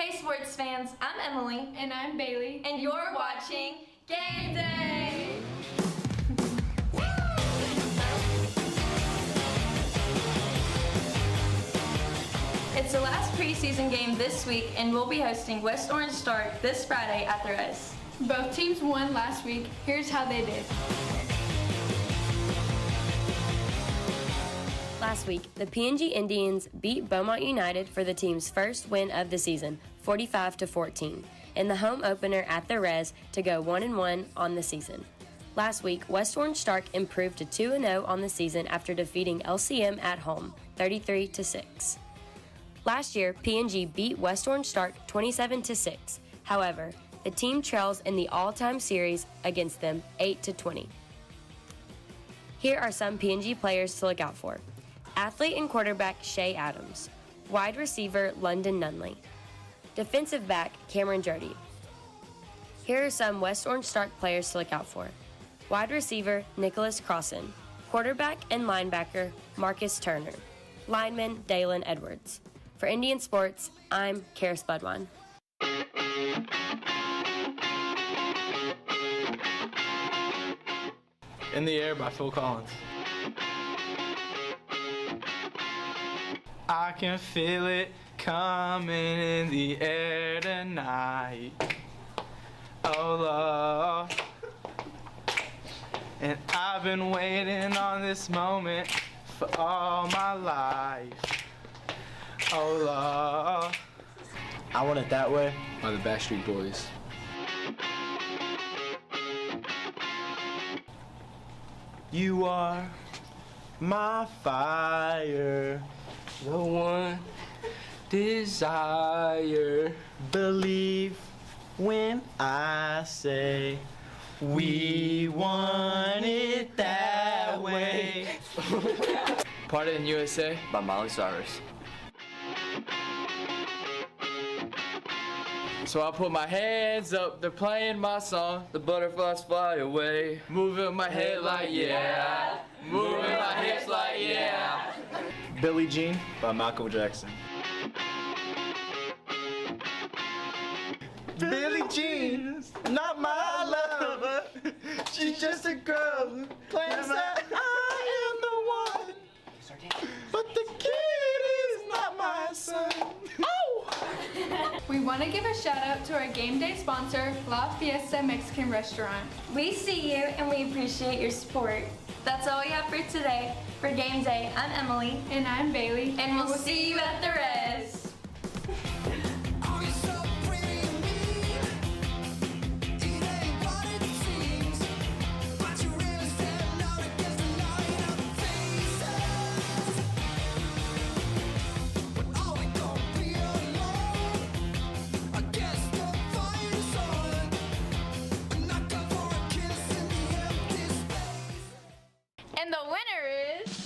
Hey sports fans, I'm Emily. And I'm Bailey. And you're watching Game Day! It's the last preseason game this week, and we'll be hosting West Orange Stark this Friday at the Res. Both teams won last week. Here's how they did. Last week, the PNG Indians beat Beaumont United for the team's first win of the season, 45-14, in the home opener at the Res to go 1-1 on the season. Last week, West Orange Stark improved to 2-0 on the season after defeating LCM at home, 33-6. Last year, PNG beat West Orange Stark 27-6. However, the team trails in the all-time series against them 8-20. Here are some PNG players to look out for. Athlete and quarterback Shay Adams. Wide receiver London Nunley. Defensive back Cameron Jurdy. Here are some West Orange Stark players to look out for. Wide receiver Nicholas Crossan. Quarterback and linebacker Marcus Turner. Lineman Dalen Edwards. For Indian Sports, I'm Kara Spudwan. In the Air by Phil Collins. I can feel it coming in the air tonight. Oh Lord. And I've been waiting on this moment for all my life. Oh Lord. I Want It That Way by the Backstreet Boys. You are my fire, The one desire. believe when I say we want it that way. Party in USA By Miley Cyrus. So I put my hands up, they're playing my song, the butterflies fly away. Moving my head like yeah, moving my hips like yeah. Billie Jean by Michael Jackson. Billie Jean's not my lover, she's just a girl who claims that I am the one. But the kid is not my son. Oh! We want to give a shout out to our game day sponsor, La Fiesta Mexican Restaurant. We see you and we appreciate your support. That's all we have for today. For Game Day, I'm Emily. And I'm Bailey. And we'll see you at the Res. And the winner is...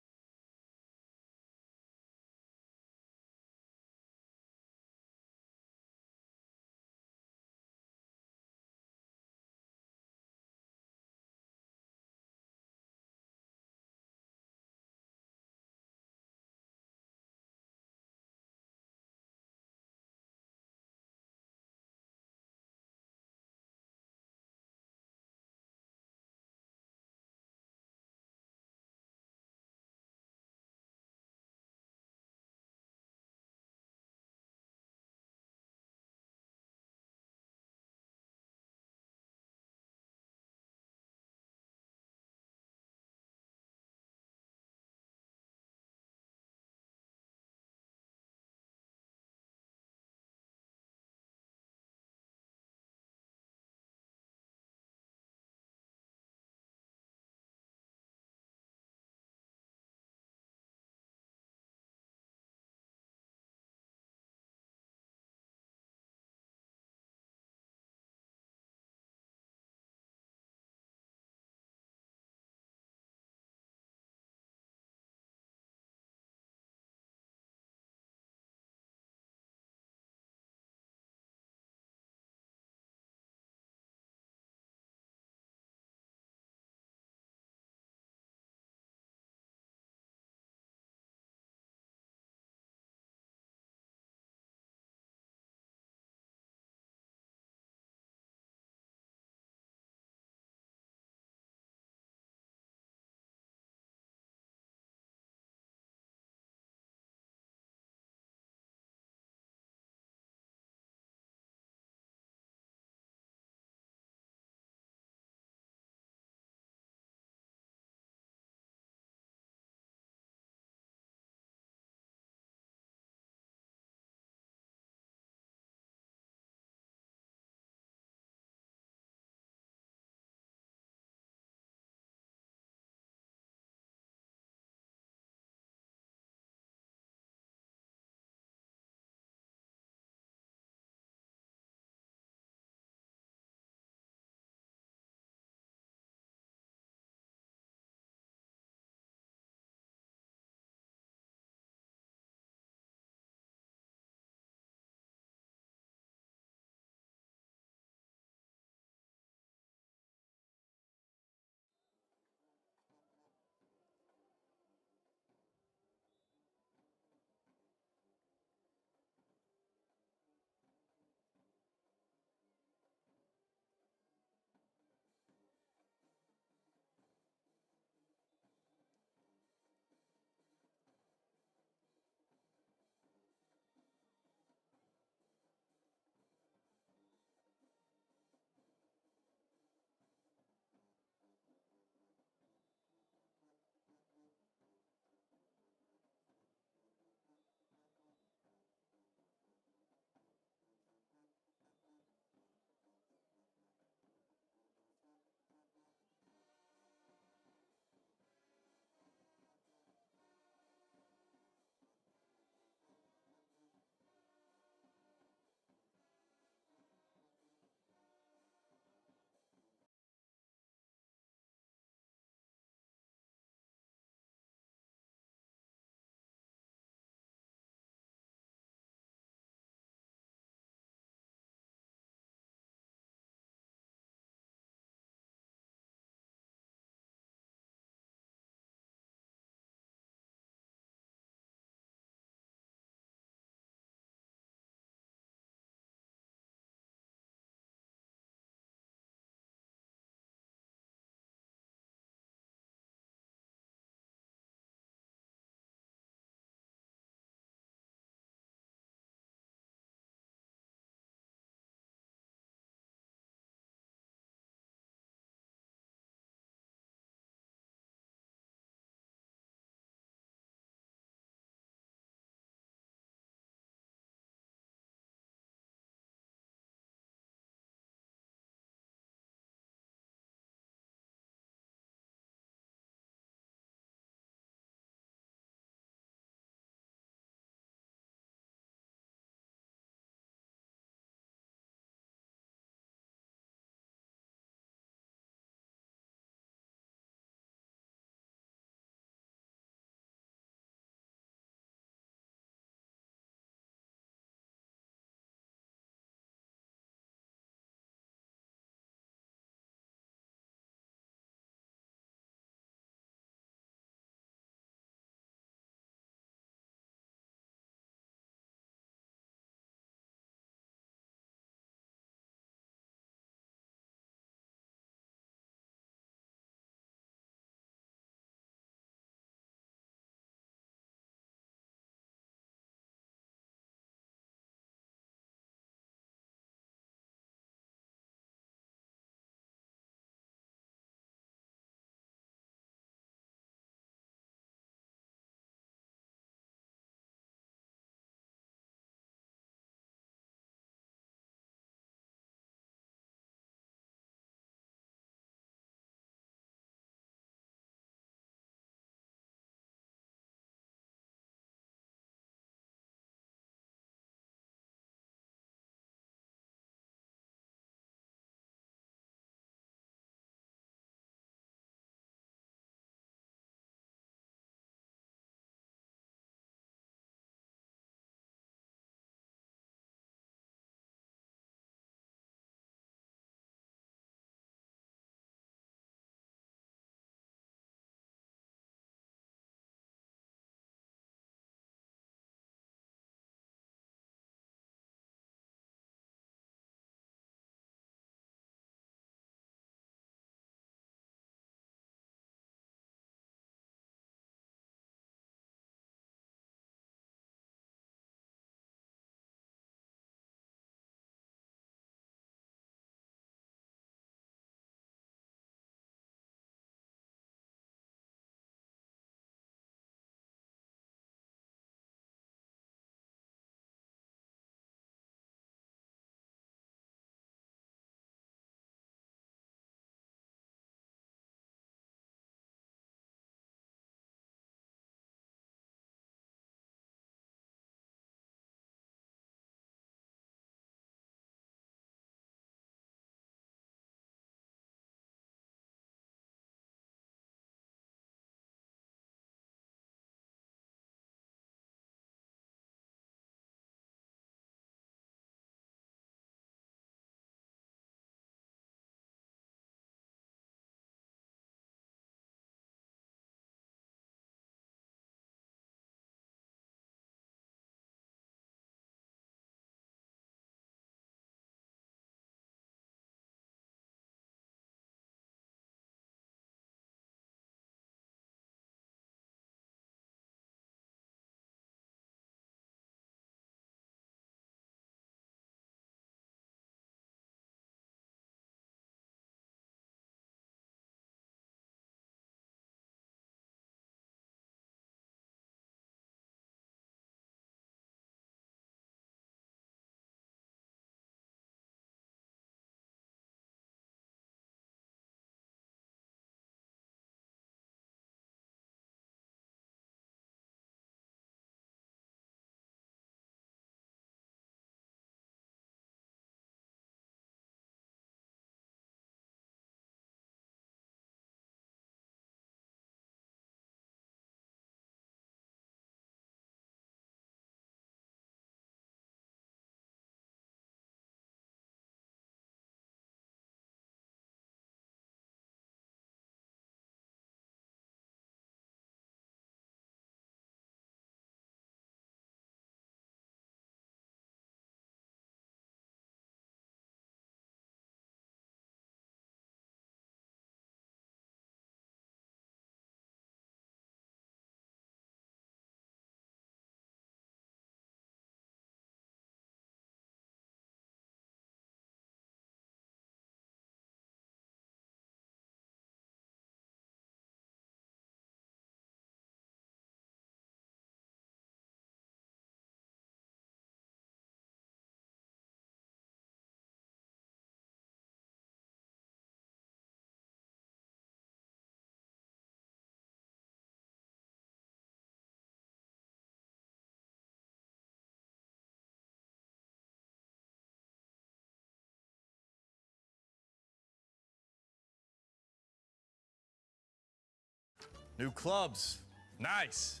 New clubs. Nice.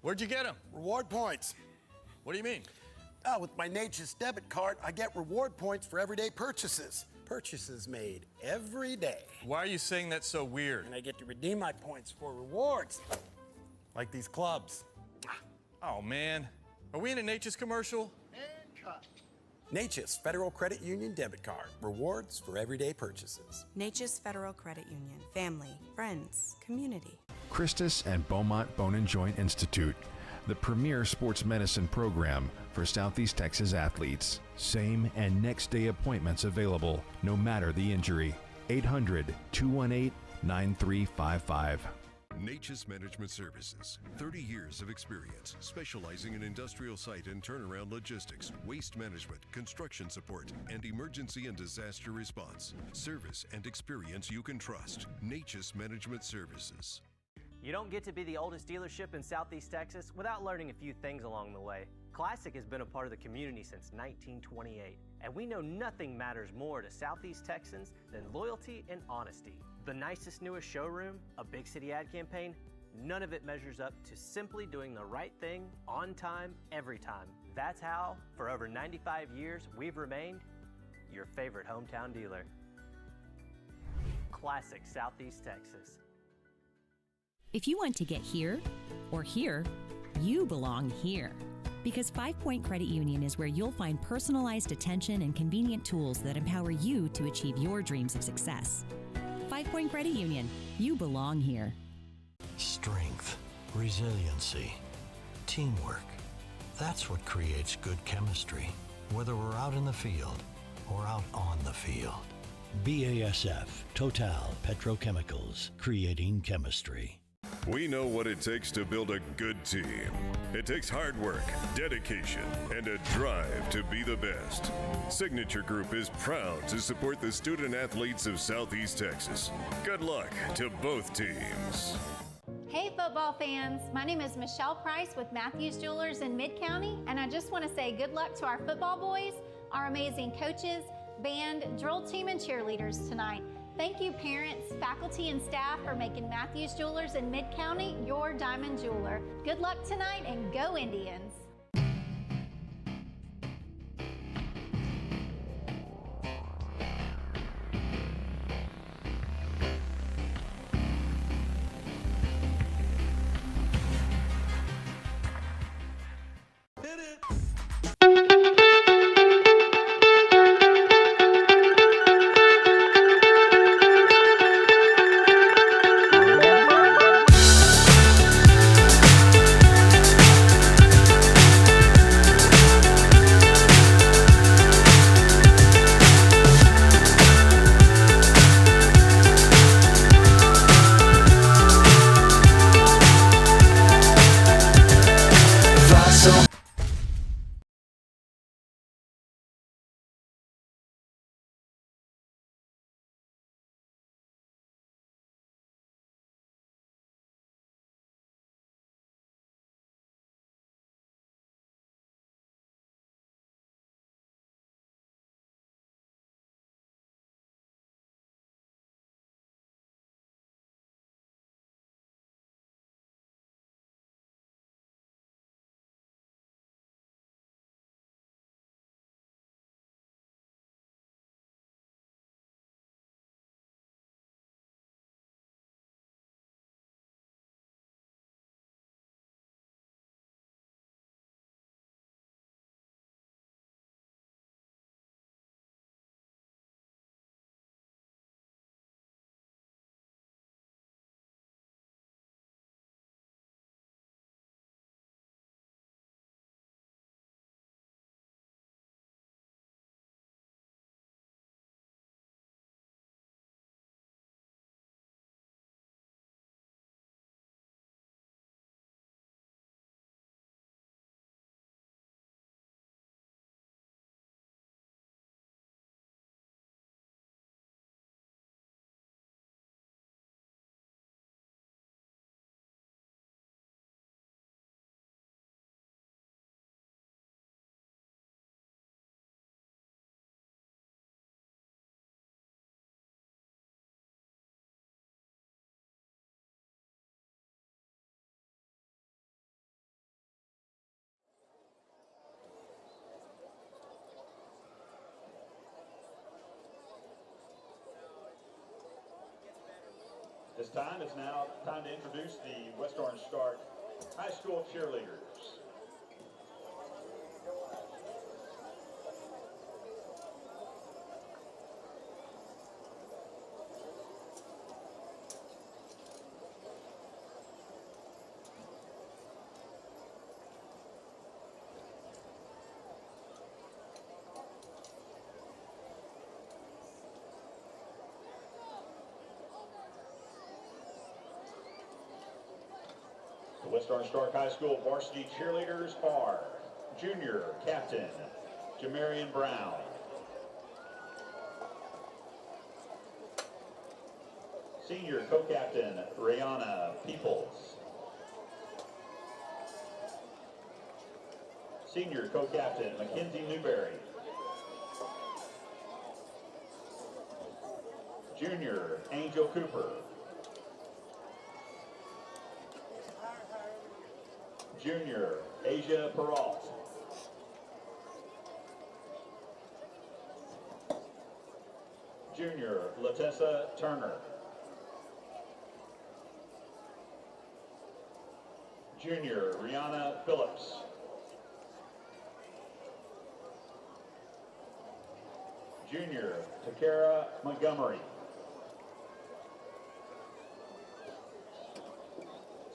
Where'd you get them? Reward points. What do you mean? With my Nature's debit card, I get reward points for everyday purchases. Purchases made every day. Why are you saying that so weird? And I get to redeem my points for rewards, like these clubs. Oh, man. Are we in a Nature's commercial? Nature's Federal Credit Union debit card. Rewards for everyday purchases. Nature's Federal Credit Union. Family, friends, community. Christus and Beaumont Bone and Joint Institute, the premier sports medicine program for Southeast Texas athletes. Same and next day appointments available, no matter the injury. 800-218-9355. Nature's Management Services. 30 years of experience specializing in industrial site and turnaround logistics, waste management, construction support, and emergency and disaster response. Service and experience you can trust. Nature's Management Services. You don't get to be the oldest dealership in Southeast Texas without learning a few things along the way. Classic has been a part of the community since 1928, and we know nothing matters more to Southeast Texans than loyalty and honesty. The nicest, newest showroom, a big city ad campaign, none of it measures up to simply doing the right thing on time, every time. That's how, for over 95 years, we've remained your favorite hometown dealer. Classic Southeast Texas. If you want to get here or here, you belong here. Because 5 Point Credit Union is where you'll find personalized attention and convenient tools that empower you to achieve your dreams of success. 5 Point Credit Union, you belong here. Strength, resiliency, teamwork. That's what creates good chemistry, whether we're out in the field or out on the field. BASF, Total Petrochemicals, creating chemistry. We know what it takes to build a good team. It takes hard work, dedication, and a drive to be the best. Signature Group is proud to support the student athletes of Southeast Texas. Good luck to both teams. Hey football fans, my name is Michelle Price with Matthews Jewelers in Mid-County, and I just want to say good luck to our football boys, our amazing coaches, band, drill team, and cheerleaders tonight. Thank you parents, faculty, and staff for making Matthews Jewelers in Mid-County your diamond jeweler. Good luck tonight and go Indians! This time, it's now time to introduce the West Orange Stark High School cheerleaders. The West Orange Stark High School varsity cheerleaders are junior captain Jamarian Brown, senior co-captain Rihanna Peoples, senior co-captain Mackenzie Newberry, junior Angel Cooper, junior Asia Peralt, junior Latessa Turner, junior Rihanna Phillips, junior Takara Montgomery,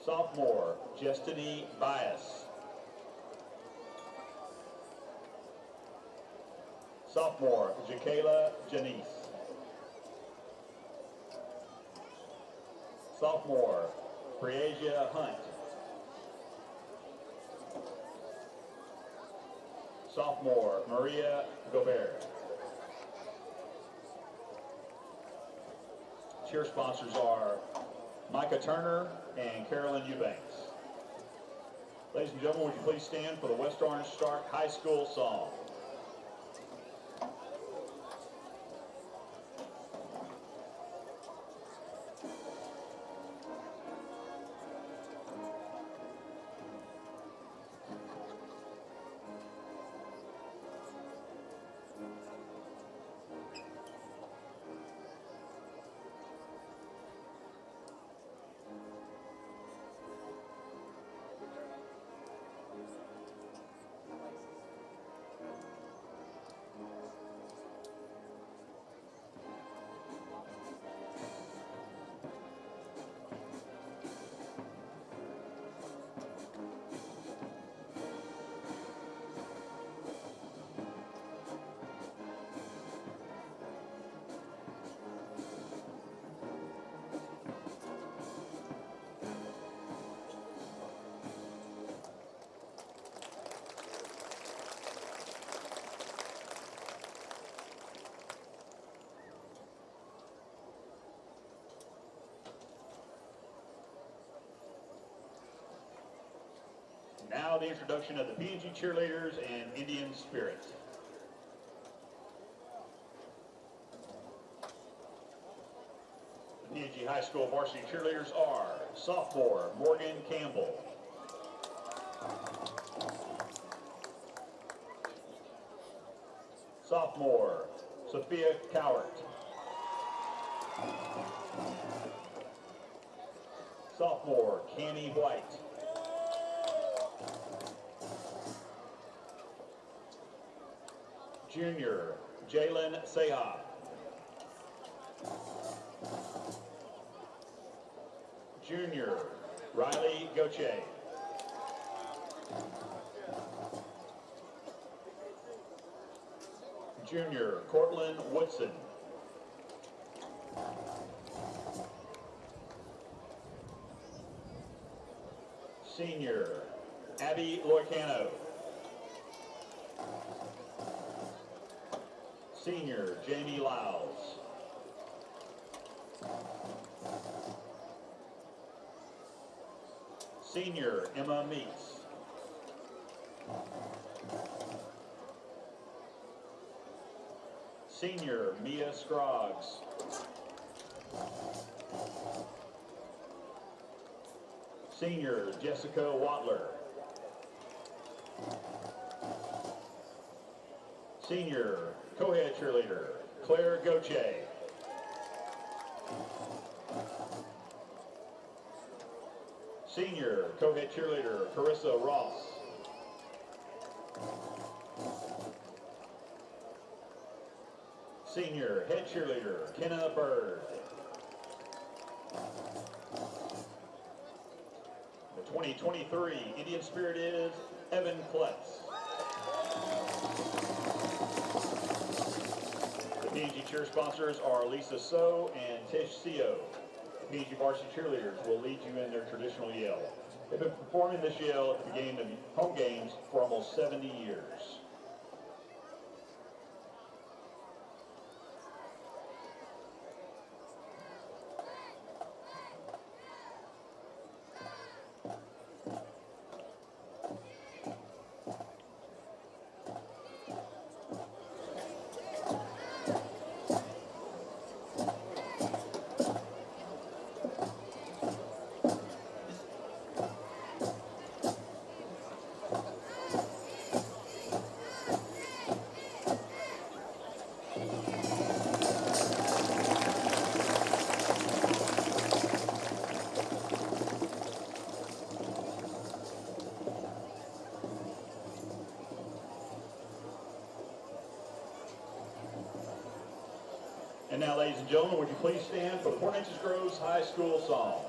sophomore Justiny Bias, sophomore Jakayla Janice, sophomore Priasia Hunt, sophomore Maria Gobert. Cheer sponsors are Micah Turner and Carolyn Eubanks. Ladies and gentlemen, would you please stand for the West Orange Stark High School song? Now the introduction of the PNG cheerleaders and Indian Spirit. The PNG High School varsity cheerleaders are sophomore Morgan Campbell, sophomore Sophia Cowart, sophomore Canny White, junior Jalen Seha, junior Riley Goche, junior Cortland Woodson, senior Abby Loicano, senior Jamie Lyles, senior Emma Meeks, senior Mia Scroggs, senior Jessica Watler, senior co-head cheerleader Claire Goche, Senior co-head cheerleader Carissa Ross. Senior head cheerleader Kenna Bird. The 2023 Indian Spirit is Evan Klutz. The PNG cheer sponsors are Lisa So and Tish Seo. The PNG varsity cheerleaders will lead you in their traditional yell. They've been performing this yell at the beginning of home games for almost 70 years. And now, ladies and gentlemen, would you please stand for the Fort Neches Groves High School song?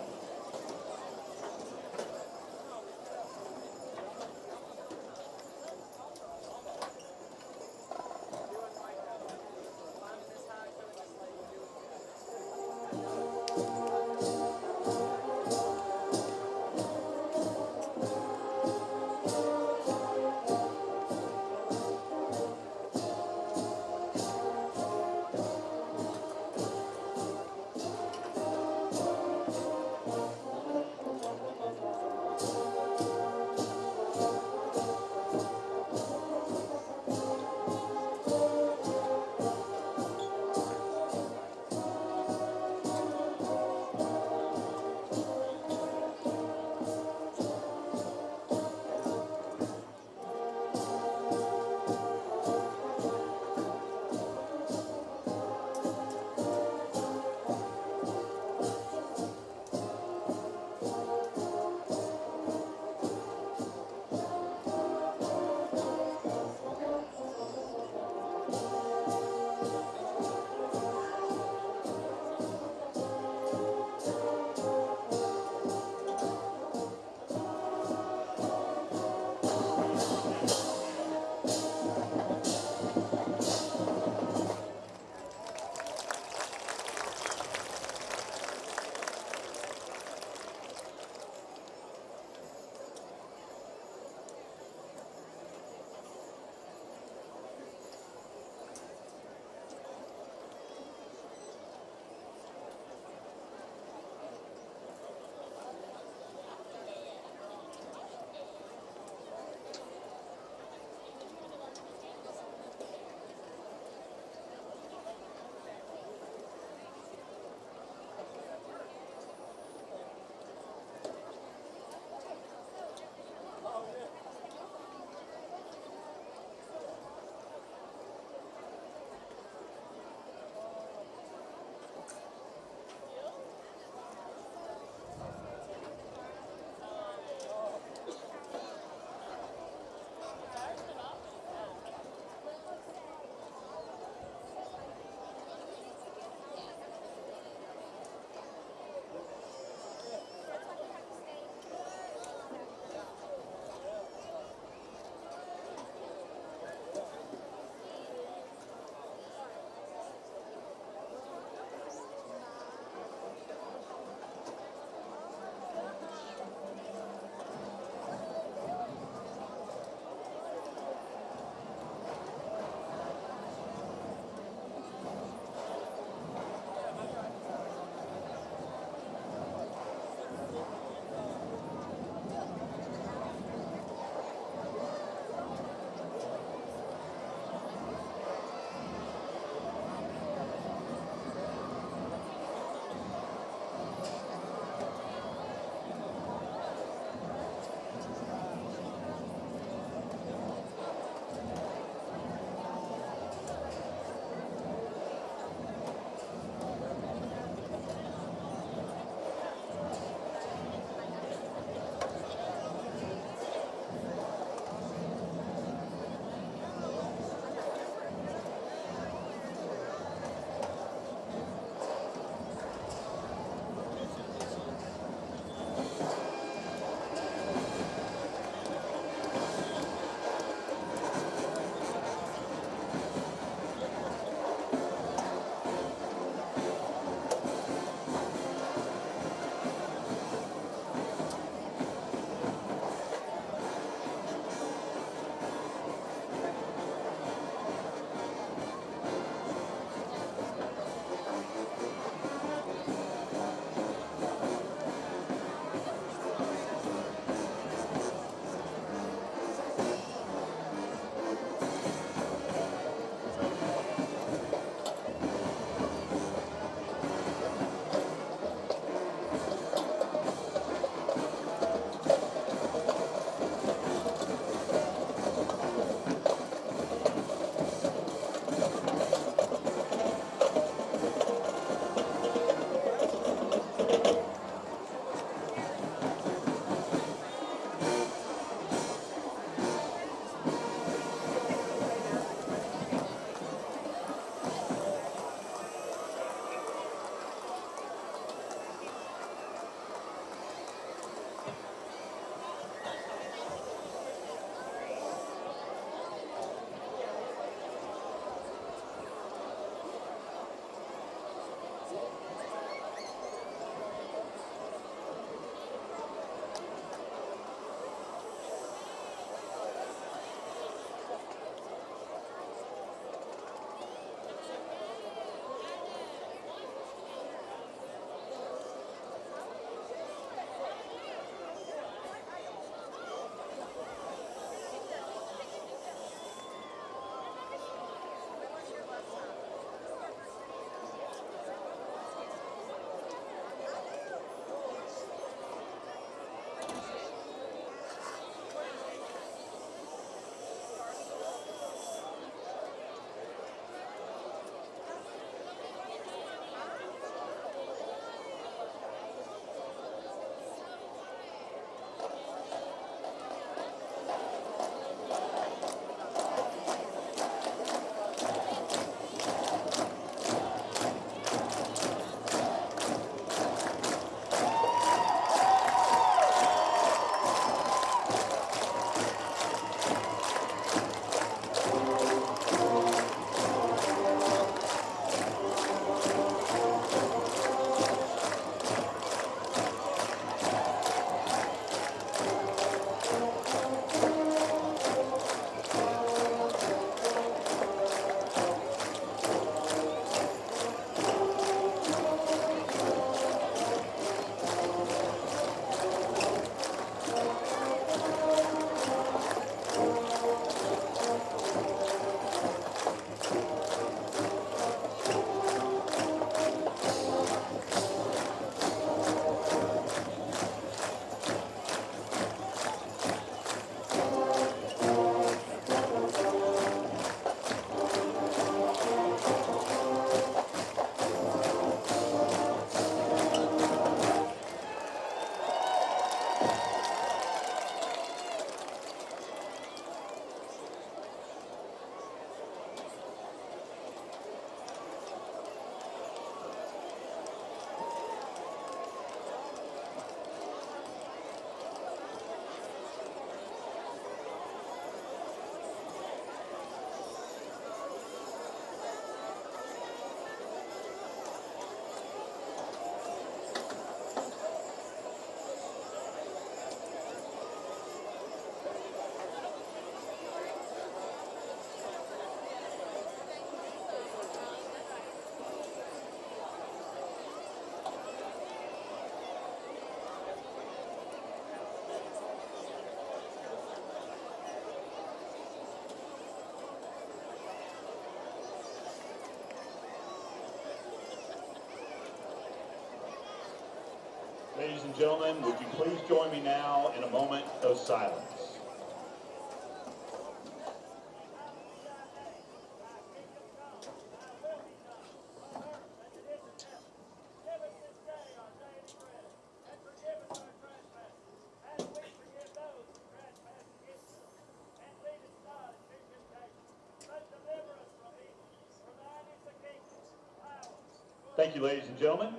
Ladies and gentlemen, would you please join me now in a moment of silence? Thank you, ladies and gentlemen.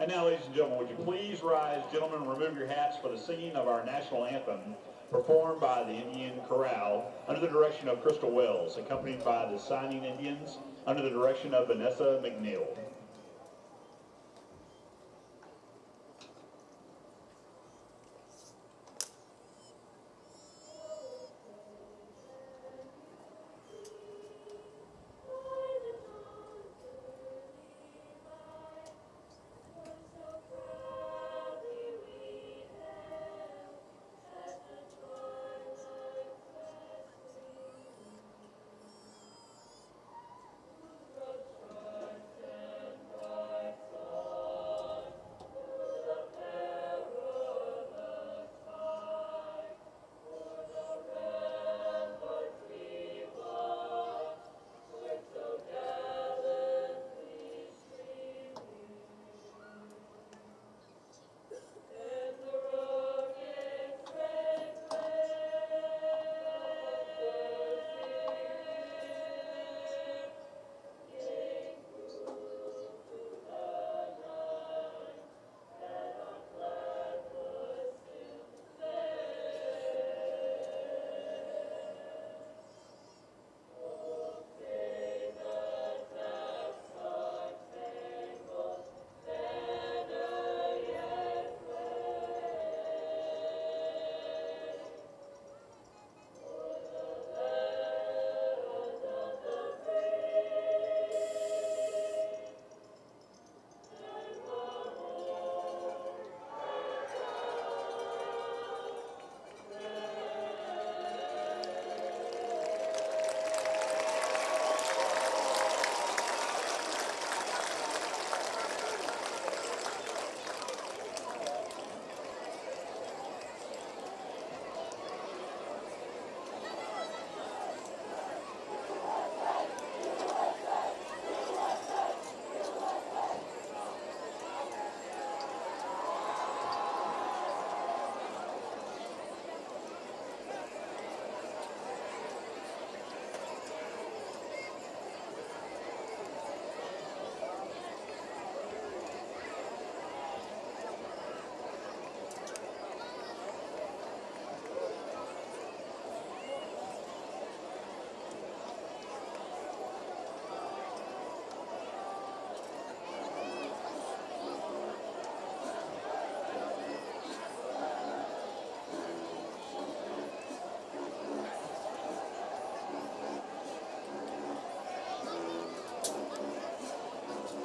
And now, ladies and gentlemen, would you please rise, gentlemen, and remove your hats for the singing of our national anthem, performed by the Indian Chorale under the direction of Crystal Wells, accompanied by the Signing Indians under the direction of Vanessa McNeil.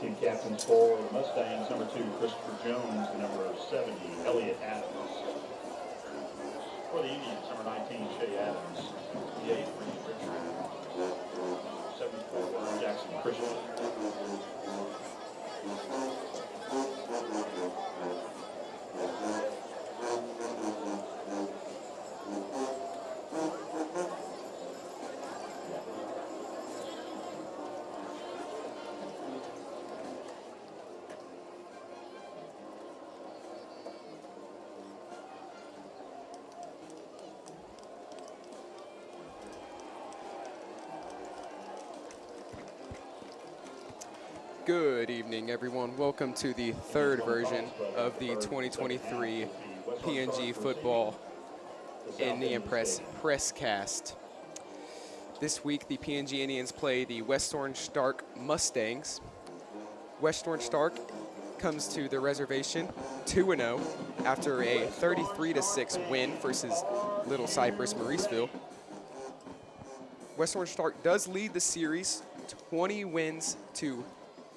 Team captains for the Mustangs, number 2, Christopher Jones, and number 70, Elliott Adams. For the Indians, number 19, Shay Adams. The 8, Reed Richard. 74, Jackson Christian. Good evening, everyone. Welcome to the third version of the 2023 PNG Football Indian Press Cast. This week, the PNG Indians play the West Orange Stark Mustangs. West Orange Stark comes to the reservation 2-0 after a 33-6 win versus Little Cypress Mauriceville. West Orange Stark does lead the series, 20 wins to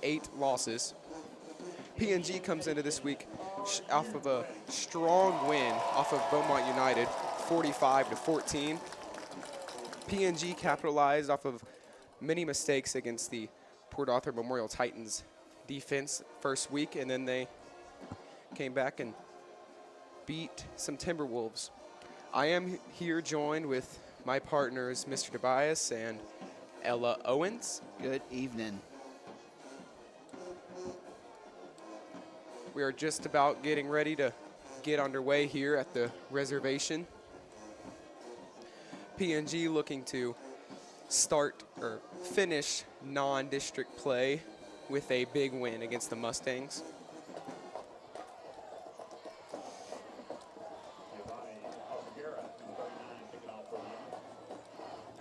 8 losses. PNG comes into this week off of a strong win off of Beaumont United, 45-14. PNG capitalized off of many mistakes against the Port Arthur Memorial Titans defense first week, and then they came back and beat some Timberwolves. I am here joined with my partners, Mr. Tobias and Ella Owens. Good evening. We are just about getting ready to get underway here at the reservation. PNG looking to start or finish non-district play with a big win against the Mustangs.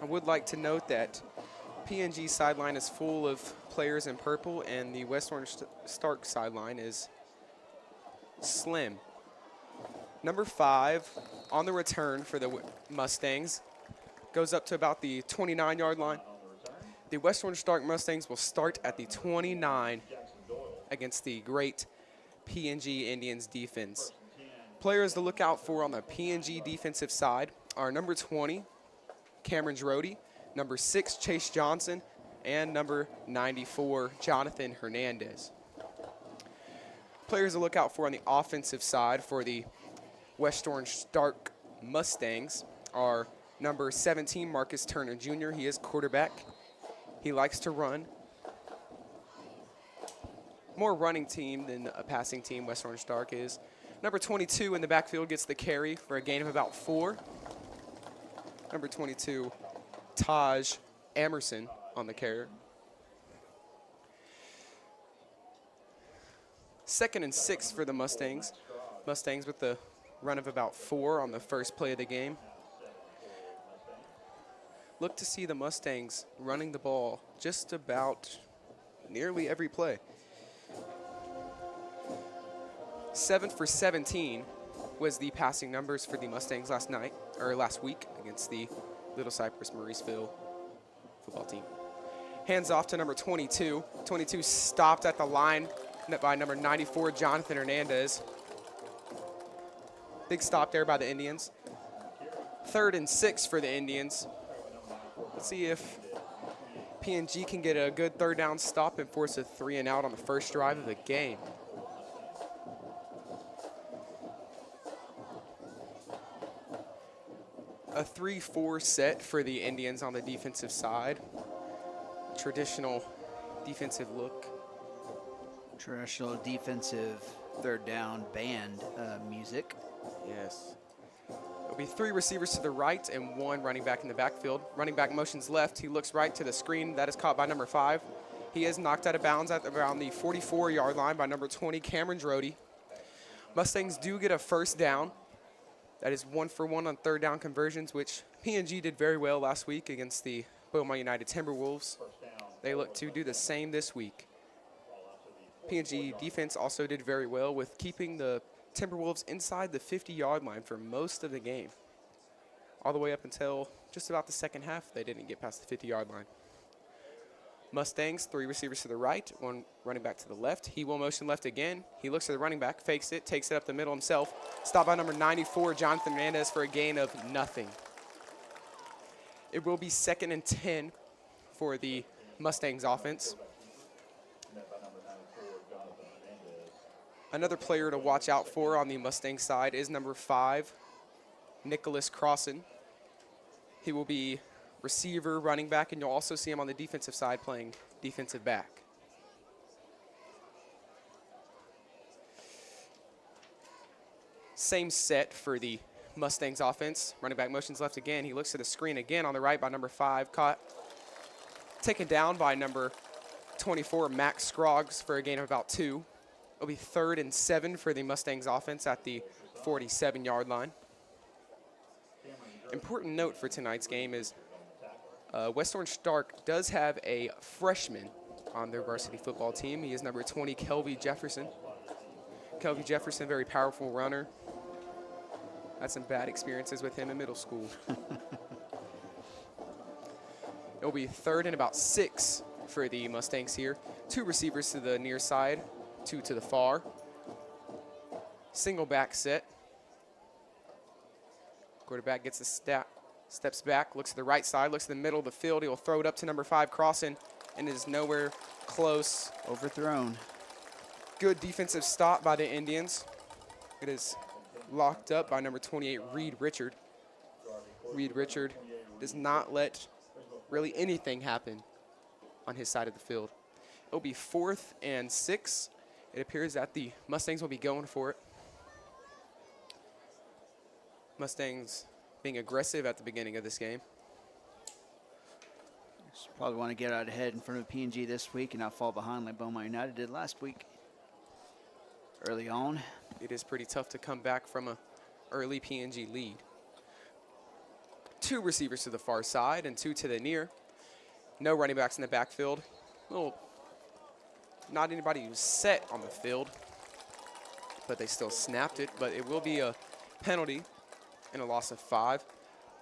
I would like to note that PNG sideline is full of players in purple and the West Orange Stark sideline is slim. Number 5 on the return for the Mustangs goes up to about the 29-yard line. The West Orange Stark Mustangs will start at the 29 against the great PNG Indians defense. Players to look out for on the PNG defensive side are number 20, Cameron Drody, number 6, Chase Johnson, and number 94, Jonathan Hernandez. Players to look out for on the offensive side for the West Orange Stark Mustangs are number 17, Marcus Turner Jr. He is quarterback. He likes to run. More running team than a passing team, West Orange Stark is. Number 22 in the backfield gets the carry for a gain of about 4. Number 22, Taj Emerson on the carry. 2nd and 6 for the Mustangs. Mustangs with the run of about 4 on the first play of the game. Look to see the Mustangs running the ball just about nearly every play. 7 for 17 was the passing numbers for the Mustangs last week against the Little Cypress Mauriceville football team. Hands off to number 22. 22 stopped at the line by number 94, Jonathan Hernandez. Big stop there by the Indians. 3rd and 6 for the Indians. Let's see if PNG can get a good 3rd down stop and force a 3 and out on the first drive of the game. A 3-4 set for the Indians on the defensive side. Traditional defensive look. Traditional defensive 3rd down band music. Yes. There'll be 3 receivers to the right and 1 running back in the backfield. Running back motions left. He looks right to the screen. That is caught by number 5. He is knocked out of bounds at around the 44-yard line by number 20, Cameron Drody. Mustangs do get a 1st down. That is 1 for 1 on 3rd down conversions, which PNG did very well last week against the Beaumont United Timberwolves. They look to do the same this week. PNG defense also did very well with keeping the Timberwolves inside the 50-yard line for most of the game. All the way up until just about the second half, they didn't get past the 50-yard line. Mustangs, 3 receivers to the right, 1 running back to the left. He will motion left again. He looks at the running back, fakes it, takes it up the middle himself. Stopped by number 94, Jonathan Hernandez, for a gain of nothing. It will be 2nd and 10 for the Mustangs offense. Another player to watch out for on the Mustang side is number 5, Nicholas Crossan. He will be receiver, running back, and you'll also see him on the defensive side playing defensive back. Same set for the Mustangs offense. Running back motions left again. He looks to the screen again on the right by number 5. Caught, taken down by number 24, Max Scroggs, for a gain of about 2. It'll be 3rd and 7 for the Mustangs offense at the 47-yard line. Important note for tonight's game is West Orange Stark does have a freshman on their varsity football team. He is number 20, Kelvy Jefferson. Kelvy Jefferson, very powerful runner. Had some bad experiences with him in middle school. It'll be 3rd and about 6 for the Mustangs here. 2 receivers to the near side, 2 to the far. Single back set. Quarterback gets a step, steps back, looks to the right side, looks to the middle of the field. He'll throw it up to number 5, Crossan, and is nowhere close. Overthrown. Good defensive stop by the Indians. It is locked up by number 28, Reed Richard. Reed Richard does not let really anything happen on his side of the field. It'll be 4th and 6. It appears that the Mustangs will be going for it. Mustangs being aggressive at the beginning of this game. Probably want to get out ahead in front of PNG this week and not fall behind like Beaumont United did last week. Early on. It is pretty tough to come back from an early PNG lead. 2 receivers to the far side and 2 to the near. No running backs in the backfield. Well, not anybody who's set on the field, but they still snapped it. But it will be a penalty and a loss of 5.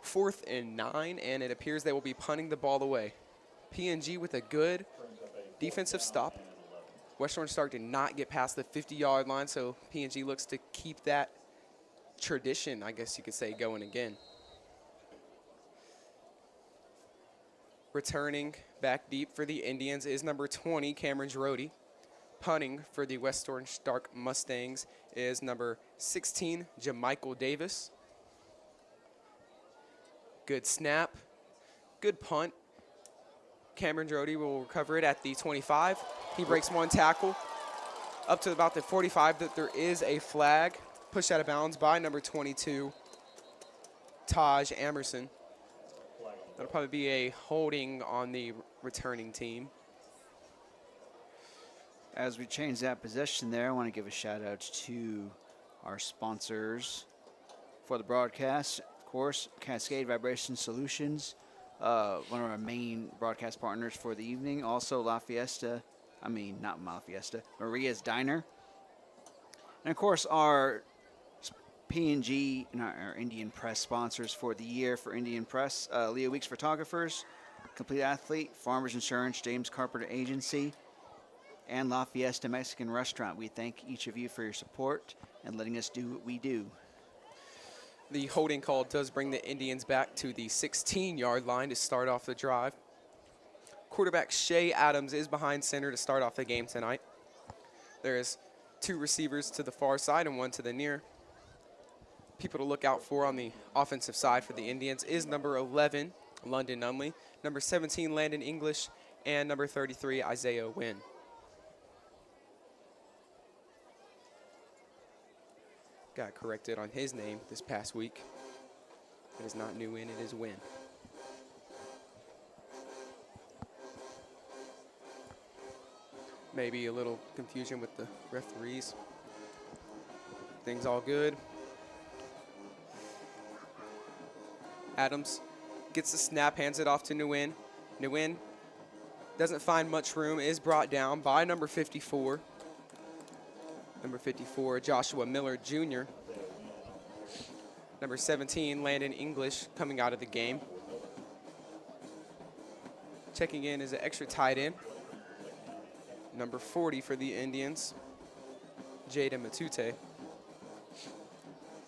4th and 9, and it appears they will be punting the ball away. PNG with a good defensive stop. West Orange Stark did not get past the 50-yard line, so PNG looks to keep that tradition, I guess you could say, going again. Returning back deep for the Indians is number 20, Cameron Girodi. Punting for the West Orange Stark Mustangs is number 16, Jamichael Davis. Good snap, good punt. Cameron Girodi will recover it at the 25. He breaks 1 tackle. Up to about the 45, that there is a flag. Pushed out of bounds by number 22, Taj Amerson. That'll probably be a holding on the returning team. As we change that possession there, I want to give a shout out to our sponsors for the broadcast. Of course, Cascade Vibration Solutions, one of our main broadcast partners for the evening. Also Maria's Diner. And of course, our PNG and our Indian Press sponsors for the year for Indian Press, Leo Weeks Photographers, Complete Athlete, Farmers Insurance, James Carpenter Agency, and La Fiesta Mexican Restaurant. We thank each of you for your support and letting us do what we do. The holding call does bring the Indians back to the 16-yard line to start off the drive. Quarterback Shay Adams is behind center to start off the game tonight. There is 2 receivers to the far side and 1 to the near. People to look out for on the offensive side for the Indians is number 11, London Nunley, number 17, Landon English, and number 33, Isaiah Wynn. Got corrected on his name this past week. It is not Nguyen, it is Wynn. Maybe a little confusion with the referees. Things all good. Adams gets the snap, hands it off to Nguyen. Nguyen doesn't find much room, is brought down by number 54. Number 54, Joshua Miller Jr. Number 17, Landon English, coming out of the game. Checking in is an extra tight end. Number 40 for the Indians, Jada Matute.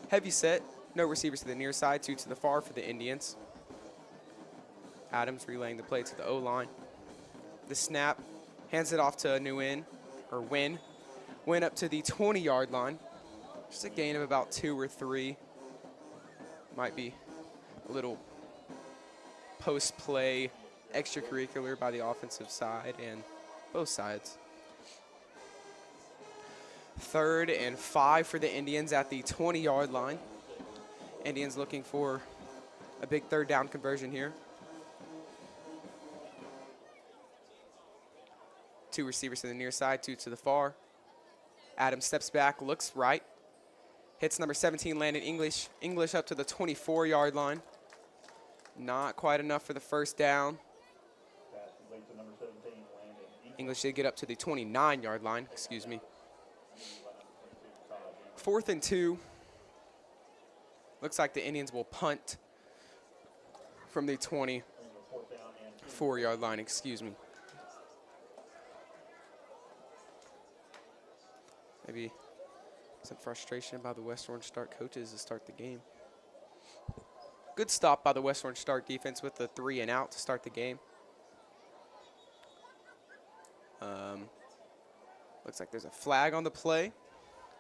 Heavy set, no receivers to the near side, 2 to the far for the Indians. Adams relaying the play to the O-line. The snap, hands it off to Nguyen, or Wynn. Went up to the 20-yard line. Just a gain of about 2 or 3. Might be a little post-play extracurricular by the offensive side and both sides. 3rd and 5 for the Indians at the 20-yard line. Indians looking for a big 3rd down conversion here. 2 receivers to the near side, 2 to the far. Adams steps back, looks right. Hits number 17, Landon English. English up to the 24-yard line. Not quite enough for the 1st down. English did get up to the 29-yard line, excuse me. 4th and 2. Looks like the Indians will punt from the 24-yard line, excuse me. Maybe some frustration by the West Orange Stark coaches to start the game. Good stop by the West Orange Stark defense with the 3 and out to start the game. Looks like there's a flag on the play.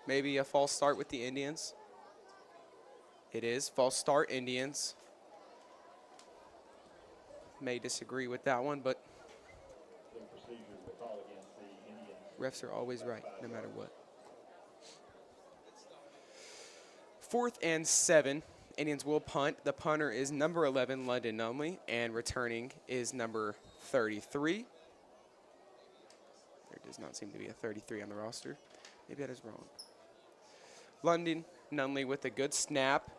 Maybe a false start with the Indians. It is. False start, Indians. May disagree with that one, but refs are always right, no matter what. 4th and 7. Indians will punt. The punter is number 11, London Numley, and returning is number 33. There does not seem to be a 33 on the roster. Maybe that is wrong. London Numley with a good snap,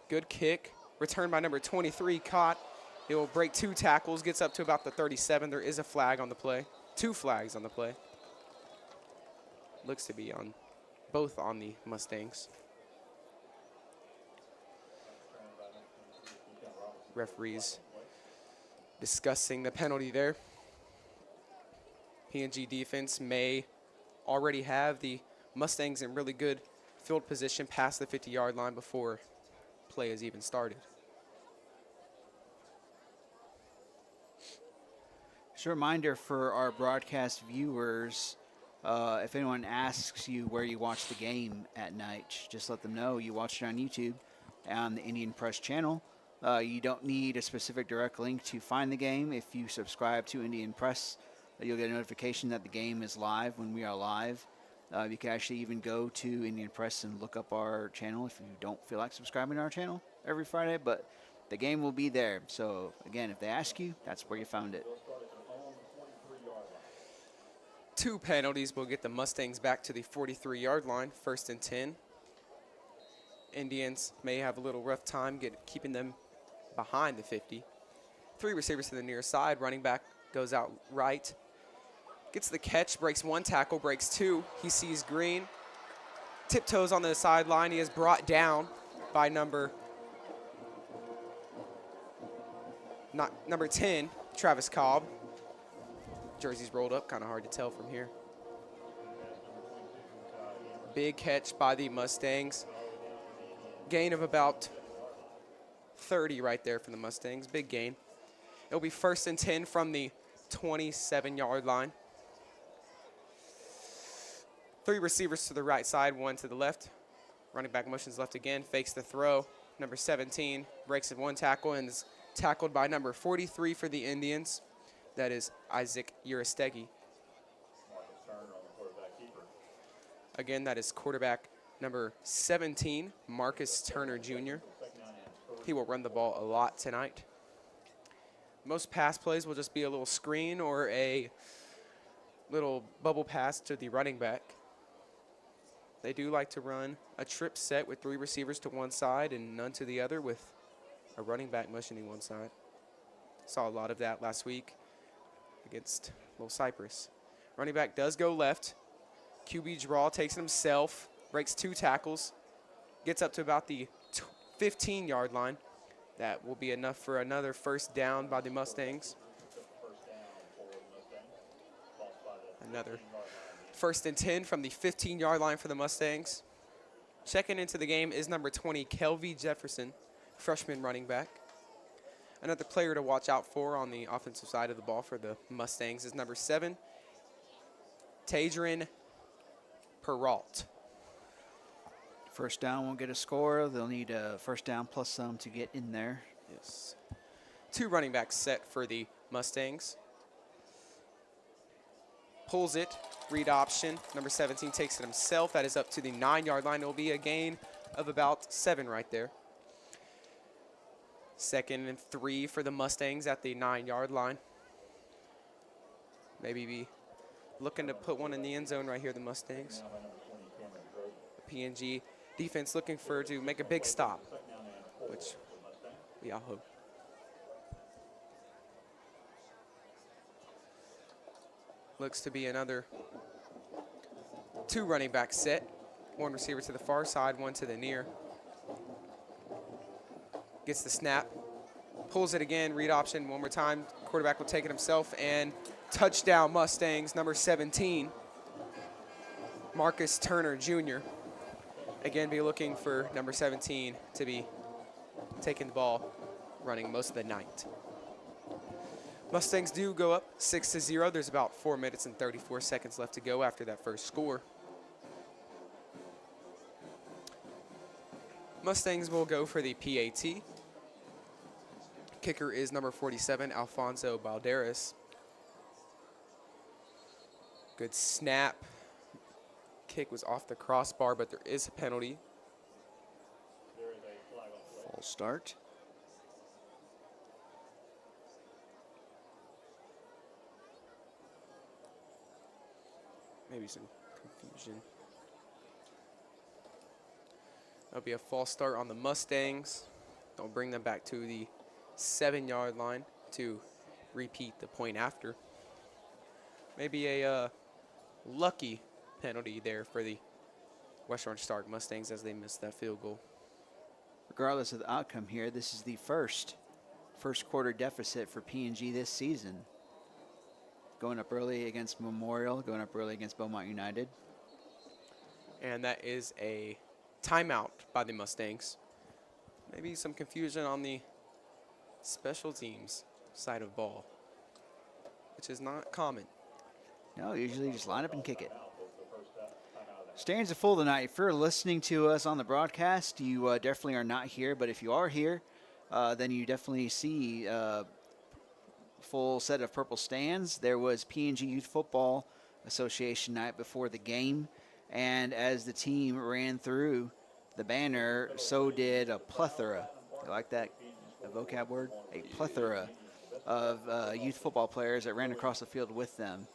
good kick. Returned by number 23, caught. It will break 2 tackles, gets up to about the 37. There is a flag on the play. 2 flags on the play. Looks to be on both on the Mustangs. Referees discussing the penalty there. PNG defense may already have the Mustangs in really good field position past the 50-yard line before play has even started. Just a reminder for our broadcast viewers, if anyone asks you where you watch the game at night, just let them know you watch it on YouTube on the Indian Press channel. You don't need a specific direct link to find the game. If you subscribe to Indian Press, you'll get a notification that the game is live when we are live. You can actually even go to Indian Press and look up our channel if you don't feel like subscribing to our channel every Friday, but the game will be there. So, again, if they ask you, that's where you found it. 2 penalties will get the Mustangs back to the 43-yard line, 1st and 10. Indians may have a little rough time keeping them behind the 50. 3 receivers to the near side. Running back goes out right. Gets the catch, breaks 1 tackle, breaks 2. He sees green. Tiptoes on the sideline. He is brought down by number 10, Travis Cobb. Jersey's rolled up, kind of hard to tell from here. Big catch by the Mustangs. Gain of about 30 right there for the Mustangs. Big gain. It'll be 1st and 10 from the 27-yard line. 3 receivers to the right side, 1 to the left. Running back motions left again, fakes the throw. Number 17 breaks in 1 tackle and is tackled by number 43 for the Indians. That is Isaac Uristegi. Again, that is quarterback number 17, Marcus Turner Jr. He will run the ball a lot tonight. Most pass plays will just be a little screen or a little bubble pass to the running back. They do like to run a trip set with 3 receivers to one side and none to the other, with a running back motioning one side. Saw a lot of that last week against Little Cypress. Running back does go left. QB draw, takes it himself, breaks 2 tackles, gets up to about the 15-yard line. That will be enough for another 1st down by the Mustangs. Another 1st and 10 from the 15-yard line for the Mustangs. Checking into the game is number 20, Kelvie Jefferson, freshman running back. Another player to watch out for on the offensive side of the ball for the Mustangs is number 7, Tadrin Peralt. 1st down won't get a score. They'll need a 1st down plus some to get in there. Yes. 2 running backs set for the Mustangs. Pulls it, read option. Number 17 takes it himself. That is up to the 9-yard line. It will be a gain of about 7 right there. 2nd and 3 for the Mustangs at the 9-yard line. Maybe be looking to put one in the end zone right here, the Mustangs. The PNG defense looking to make a big stop, which we all hope. Looks to be another 2 running back set. 1 receiver to the far side, 1 to the near. Gets the snap, pulls it again, read option 1 more time. Quarterback will take it himself, and touchdown Mustangs, number 17, Marcus Turner Jr. Again, be looking for number 17 to be taking the ball, running most of the night. Mustangs do go up 6-0. There's about 4 minutes and 34 seconds left to go after that first score. Mustangs will go for the PAT. Kicker is number 47, Alfonso Balderas. Good snap. Kick was off the crossbar, but there is a penalty. False start. Maybe some confusion. That'll be a false start on the Mustangs. They'll bring them back to the 7-yard line to repeat the point after. Maybe a lucky penalty there for the West Orange Stark Mustangs as they missed that field goal. Regardless of the outcome here, this is the first quarter deficit for PNG this season. Going up early against Memorial, going up early against Beaumont United. And that is a timeout by the Mustangs. Maybe some confusion on the special teams side of ball, which is not common. No, usually just line up and kick it. Stands are full tonight. If you're listening to us on the broadcast, you definitely are not here. But if you are here, then you definitely see full set of purple stands. There was PNG Youth Football Association night before the game, and as the team ran through the banner, so did a plethora. You like that a vocab word? A plethora of youth football players that ran across the field with them.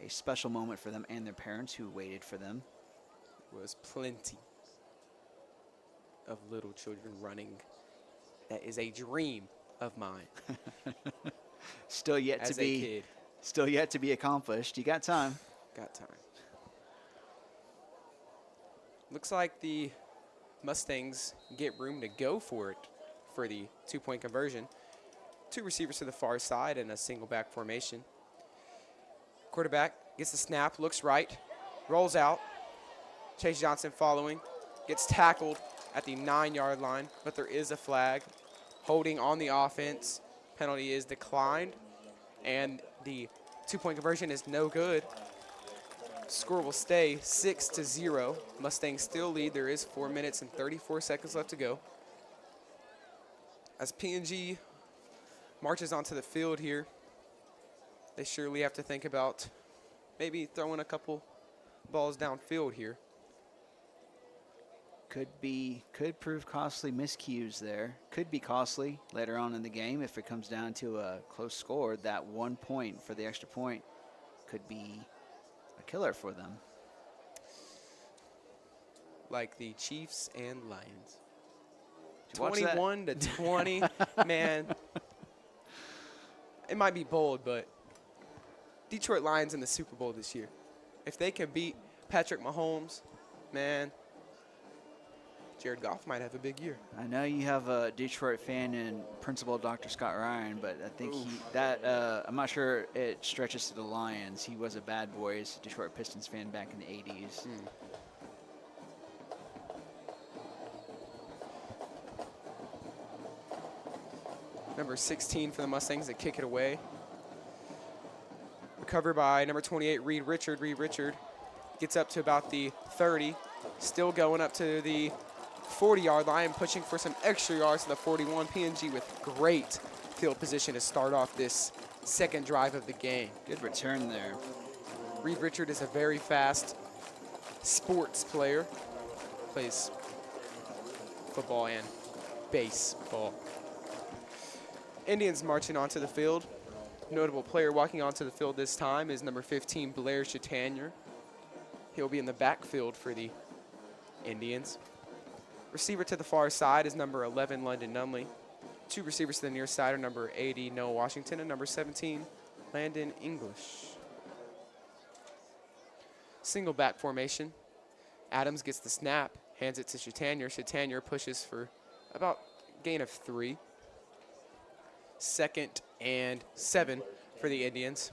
A special moment for them and their parents who waited for them. Was plenty of little children running. That is a dream of mine. Still yet to be accomplished. You got time. Got time. Looks like the Mustangs get room to go for it for the 2-point conversion. 2 receivers to the far side and a single back formation. Quarterback gets the snap, looks right, rolls out. Chase Johnson following, gets tackled at the 9-yard line, but there is a flag. Holding on the offense, penalty is declined, and the 2-point conversion is no good. Score will stay 6-0. Mustangs still lead. There is 4 minutes and 34 seconds left to go. As PNG marches onto the field here, they surely have to think about maybe throwing a couple balls downfield here. Could prove costly miscues there. Could be costly later on in the game if it comes down to a close score. That 1 point for the extra point could be a killer for them. Like the Chiefs and Lions. 21-20, man. It might be bold, but Detroit Lions in the Super Bowl this year. If they can beat Patrick Mahomes, man, Jared Goff might have a big year. I know you have a Detroit fan in Principal Dr. Scott Ryan, but I think I'm not sure it stretches to the Lions. He was a Bad Boys Detroit Pistons fan back in the 80s. Number 16 for the Mustangs to kick it away. Recovered by number 28, Reed Richard. Reed Richard gets up to about the 30. Still going up to the 40-yard line, pushing for some extra yards to the 41. PNG with great field position to start off this second drive of the game. Good return there. Reed Richard is a very fast sports player. Plays football and baseball. Indians marching onto the field. Notable player walking onto the field this time is number 15, Blair Chatanier. He'll be in the backfield for the Indians. Receiver to the far side is number 11, London Nunley. 2 receivers to the near side are number 80, Noah Washington, and number 17, Landon English. Single back formation. Adams gets the snap, hands it to Chatanier. Chatanier pushes for about gain of 3. 2nd and 7 for the Indians.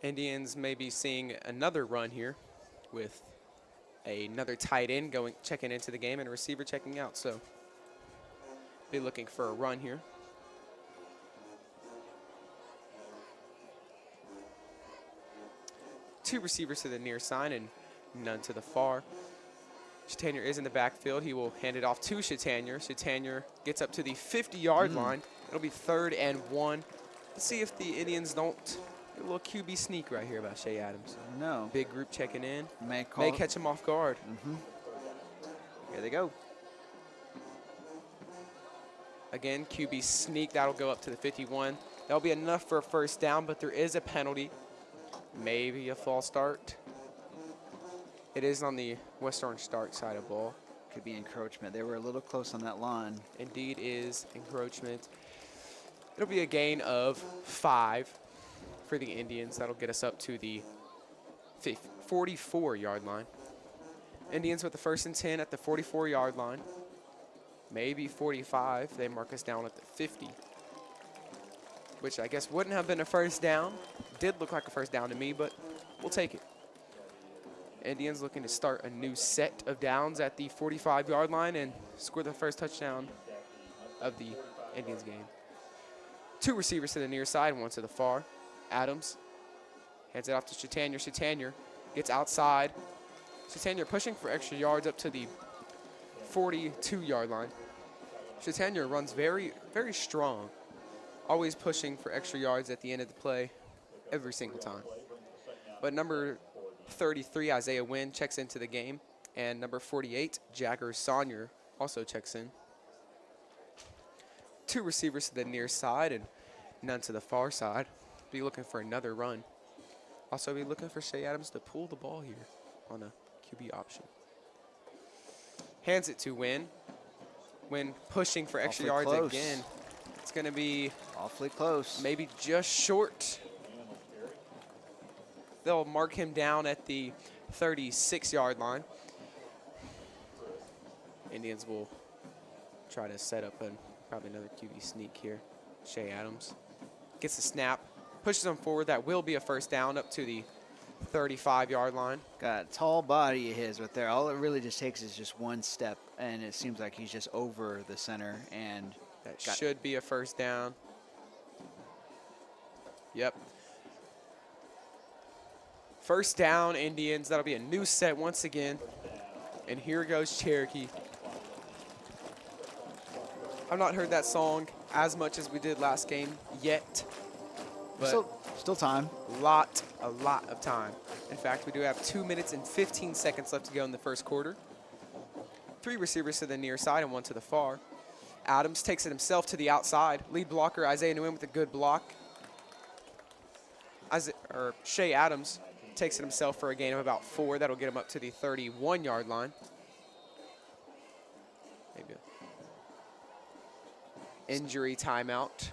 Indians may be seeing another run here with another tight end checking into the game and a receiver checking out. So be looking for a run here. Two receivers to the near side and none to the far. Chatanier is in the backfield. He will hand it off to Chatanier. Chatanier gets up to the 50-yard line. It'll be 3rd and 1. Let's see if the Indians don't get a little QB sneak right here by Shea Adams. No. Big group checking in. May catch him off guard. Here they go. Again, QB sneak. That'll go up to the 51. That'll be enough for a first down, but there is a penalty. Maybe a false start. It is on the West Orange Stark side of ball. Could be encroachment. They were a little close on that line. Indeed is encroachment. It'll be a gain of 5 for the Indians. That'll get us up to the 44-yard line. Indians with the 1st and 10 at the 44-yard line. Maybe 45. They mark us down at the 50, which I guess wouldn't have been a first down. Did look like a first down to me, but we'll take it. Indians looking to start a new set of downs at the 45-yard line and score the first touchdown of the Indians game. 2 receivers to the near side, 1 to the far. Adams hands it off to Chatanier. Chatanier gets outside. Chatanier pushing for extra yards up to the 42-yard line. Chatanier runs very, very strong, always pushing for extra yards at the end of the play every single time. But number 33, Isaiah Wynn, checks into the game, and number 48, Jagger Saunier, also checks in. 2 receivers to the near side and none to the far side. Be looking for another run. Also be looking for Shea Adams to pull the ball here on a QB option. Hands it to Wynn. Wynn pushing for extra yards again. It's going to be awfully close. Maybe just short. They'll mark him down at the 36-yard line. Indians will try to set up probably another QB sneak here. Shea Adams gets the snap, pushes him forward. That will be a first down up to the 35-yard line. Got a tall body of his right there. All it really just takes is just one step, and it seems like he's just over the center. And that should be a first down. Yep. First down, Indians. That'll be a new set once again. And here goes Cherokee. I've not heard that song as much as we did last game yet. But still time. A lot of time. In fact, we do have 2 minutes and 15 seconds left to go in the first quarter. 3 receivers to the near side and 1 to the far. Adams takes it himself to the outside. Lead blocker Isaiah Nguyen with a good block. Shea Adams takes it himself for a gain of about 4. That'll get him up to the 31-yard line. Maybe an injury timeout.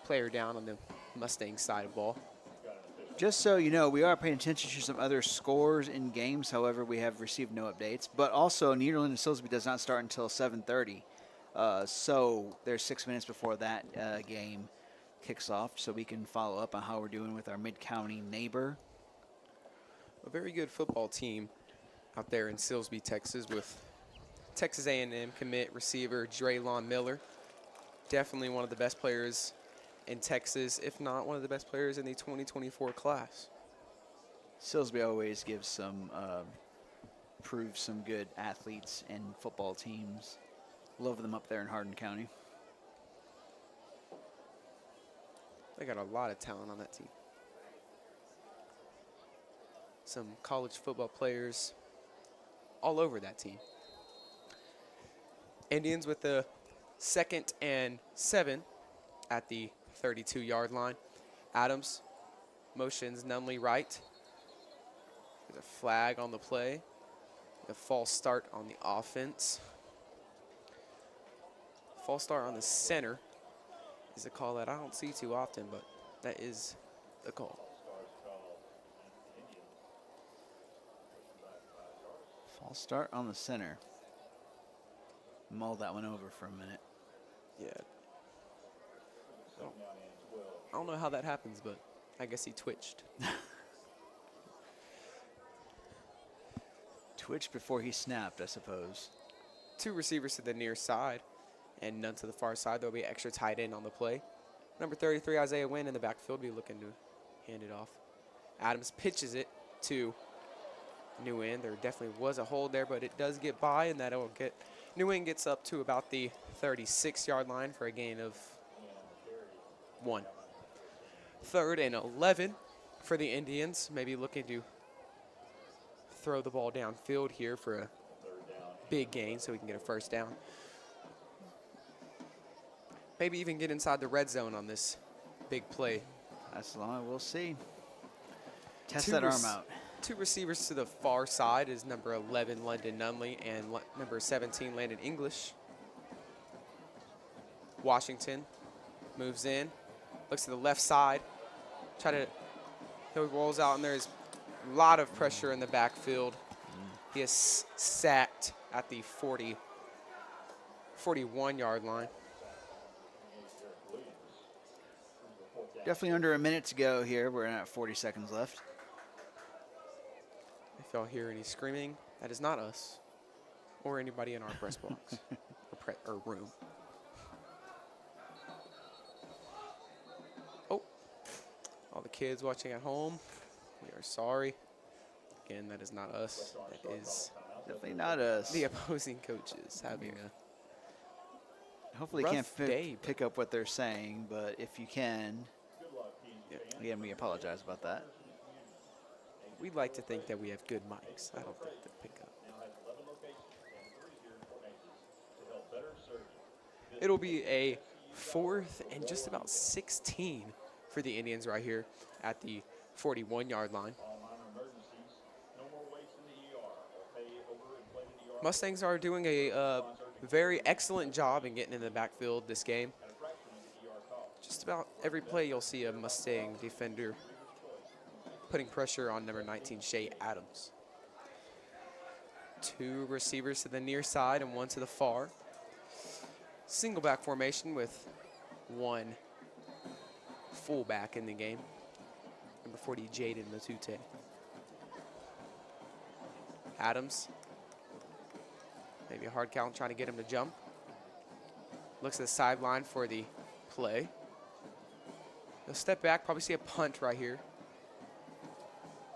Player down on the Mustang side of ball. Just so you know, we are paying attention to some other scores in games. However, we have received no updates. But also, Nederland and Silsbee does not start until 7:30. So there's 6 minutes before that game kicks off, so we can follow up on how we're doing with our mid-county neighbor. A very good football team out there in Silsbee, Texas, with Texas A&M commit receiver Draylon Miller. Definitely one of the best players in Texas, if not one of the best players in the 2024 class. Silsbee always gives some, proves some good athletes and football teams. Love them up there in Hardin County. They got a lot of talent on that team. Some college football players all over that team. Indians with the 2nd and 7 at the 32-yard line. Adams motions Nunley right. There's a flag on the play. The false start on the offense. False start on the center is a call that I don't see too often, but that is the call. False start on the center. Mull that one over for a minute. Yeah. I don't know how that happens, but I guess he twitched. Twitched before he snapped, I suppose. 2 receivers to the near side and none to the far side. There'll be extra tight end on the play. Number 33, Isaiah Wynn in the backfield, be looking to hand it off. Adams pitches it to Nguyen. There definitely was a hold there, but it does get by, and that'll get Nguyen gets up to about the 36-yard line for a gain of 1. 3rd and 11 for the Indians, maybe looking to throw the ball downfield here for a big gain so we can get a first down. Maybe even get inside the red zone on this big play. That's long. We'll see. Test that arm out. 2 receivers to the far side is number 11, London Nunley, and number 17, Landon English. Washington moves in, looks to the left side, he rolls out, and there's a lot of pressure in the backfield. He is sacked at the 41-yard line. Definitely under a minute to go here. We're at 40 seconds left. If y'all hear any screaming, that is not us or anybody in our press box or room. Oh, all the kids watching at home, we are sorry. Again, that is not us. That is definitely not us. The opposing coaches having a hopefully you rough can't day, pick up what they're saying, but if you can, again, we apologize about that. We'd like to think that we have good mics. I don't think they pick up. It'll be a 4th and just about 16 for the Indians right here at the 41-yard line. Mustangs are doing a very excellent job in getting in the backfield this game. Just about every play you'll see a Mustang defender putting pressure on number 19, Shea Adams. 2 receivers to the near side and 1 to the far. Single back formation with 1 fullback in the game. Number 40, Jaden Matute. Adams. Maybe a hard count trying to get him to jump. Looks at the sideline for the play. He'll step back, probably see a punt right here.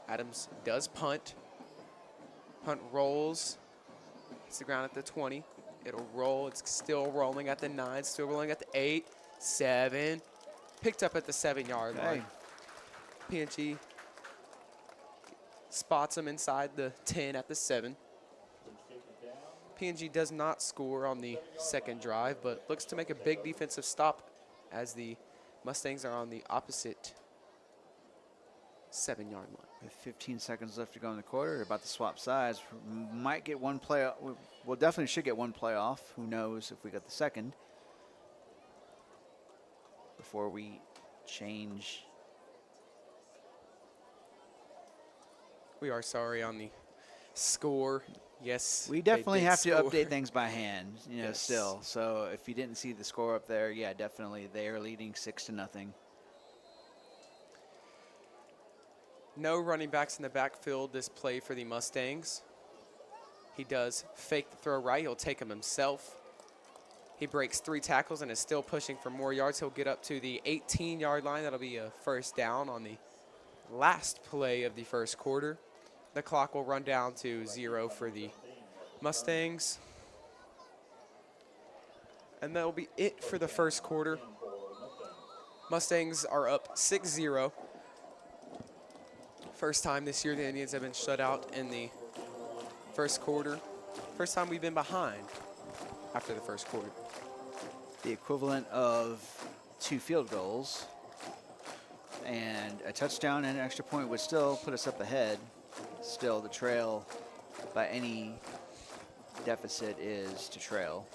Adams does punt. Punt rolls. Hits the ground at the 20. It'll roll. It's still rolling at the 9. Still rolling at the 8. 7. Picked up at the 7-yard line. PNG spots him inside the 10 at the 7. PNG does not score on the second drive, but looks to make a big defensive stop as the Mustangs are on the opposite 7-yard line. With 15 seconds left to go in the quarter, they're about to swap sides. Might get one play. We'll definitely should get one play off. Who knows if we got the second before we change. We are sorry on the score. Yes, we definitely have to score. update things by hand, you know, Yes. still. So if you didn't see the score up there, yeah, definitely they are leading 6-0. No running backs in the backfield this play for the Mustangs. He does fake the throw right. He'll take him himself. He breaks 3 tackles and is still pushing for more yards. He'll get up to the 18-yard line. That'll be a first down on the last play of the first quarter. The clock will run down to 0 for the Mustangs. And that'll be it for the first quarter. Mustangs are up 6-0. First time this year the Indians have been shut out in the first quarter. First time we've been behind after the first quarter. The equivalent of 2 field goals and a touchdown and an extra point would still put us up ahead. Still, the trail by any deficit is to trail.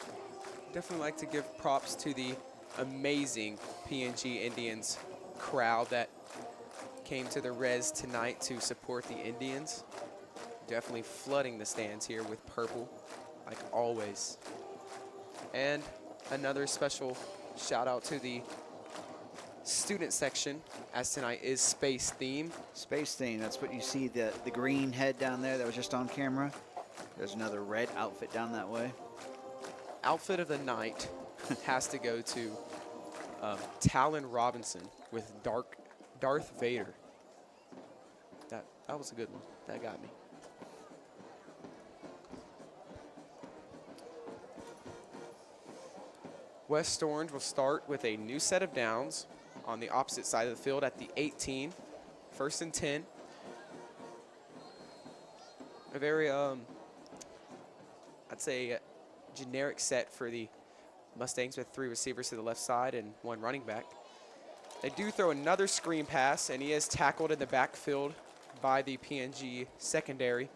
Definitely like to give props to the amazing PNG Indians crowd that came to the res tonight to support the Indians. Definitely flooding the stands here with purple, like always. And another special shout out to the student section, as tonight is space theme. Space theme, that's what you see, the green head down there that was just on camera. There's another red outfit down that way. Outfit of the night has to go to Talon Robinson with Darth Vader. That was a good one. That got me. West Orange will start with a new set of downs on the opposite side of the field at the 18, 1st and 10. A very, I'd say, generic set for the Mustangs with 3 receivers to the left side and 1 running back. They do throw another screen pass, and he is tackled in the backfield by the PNG secondary.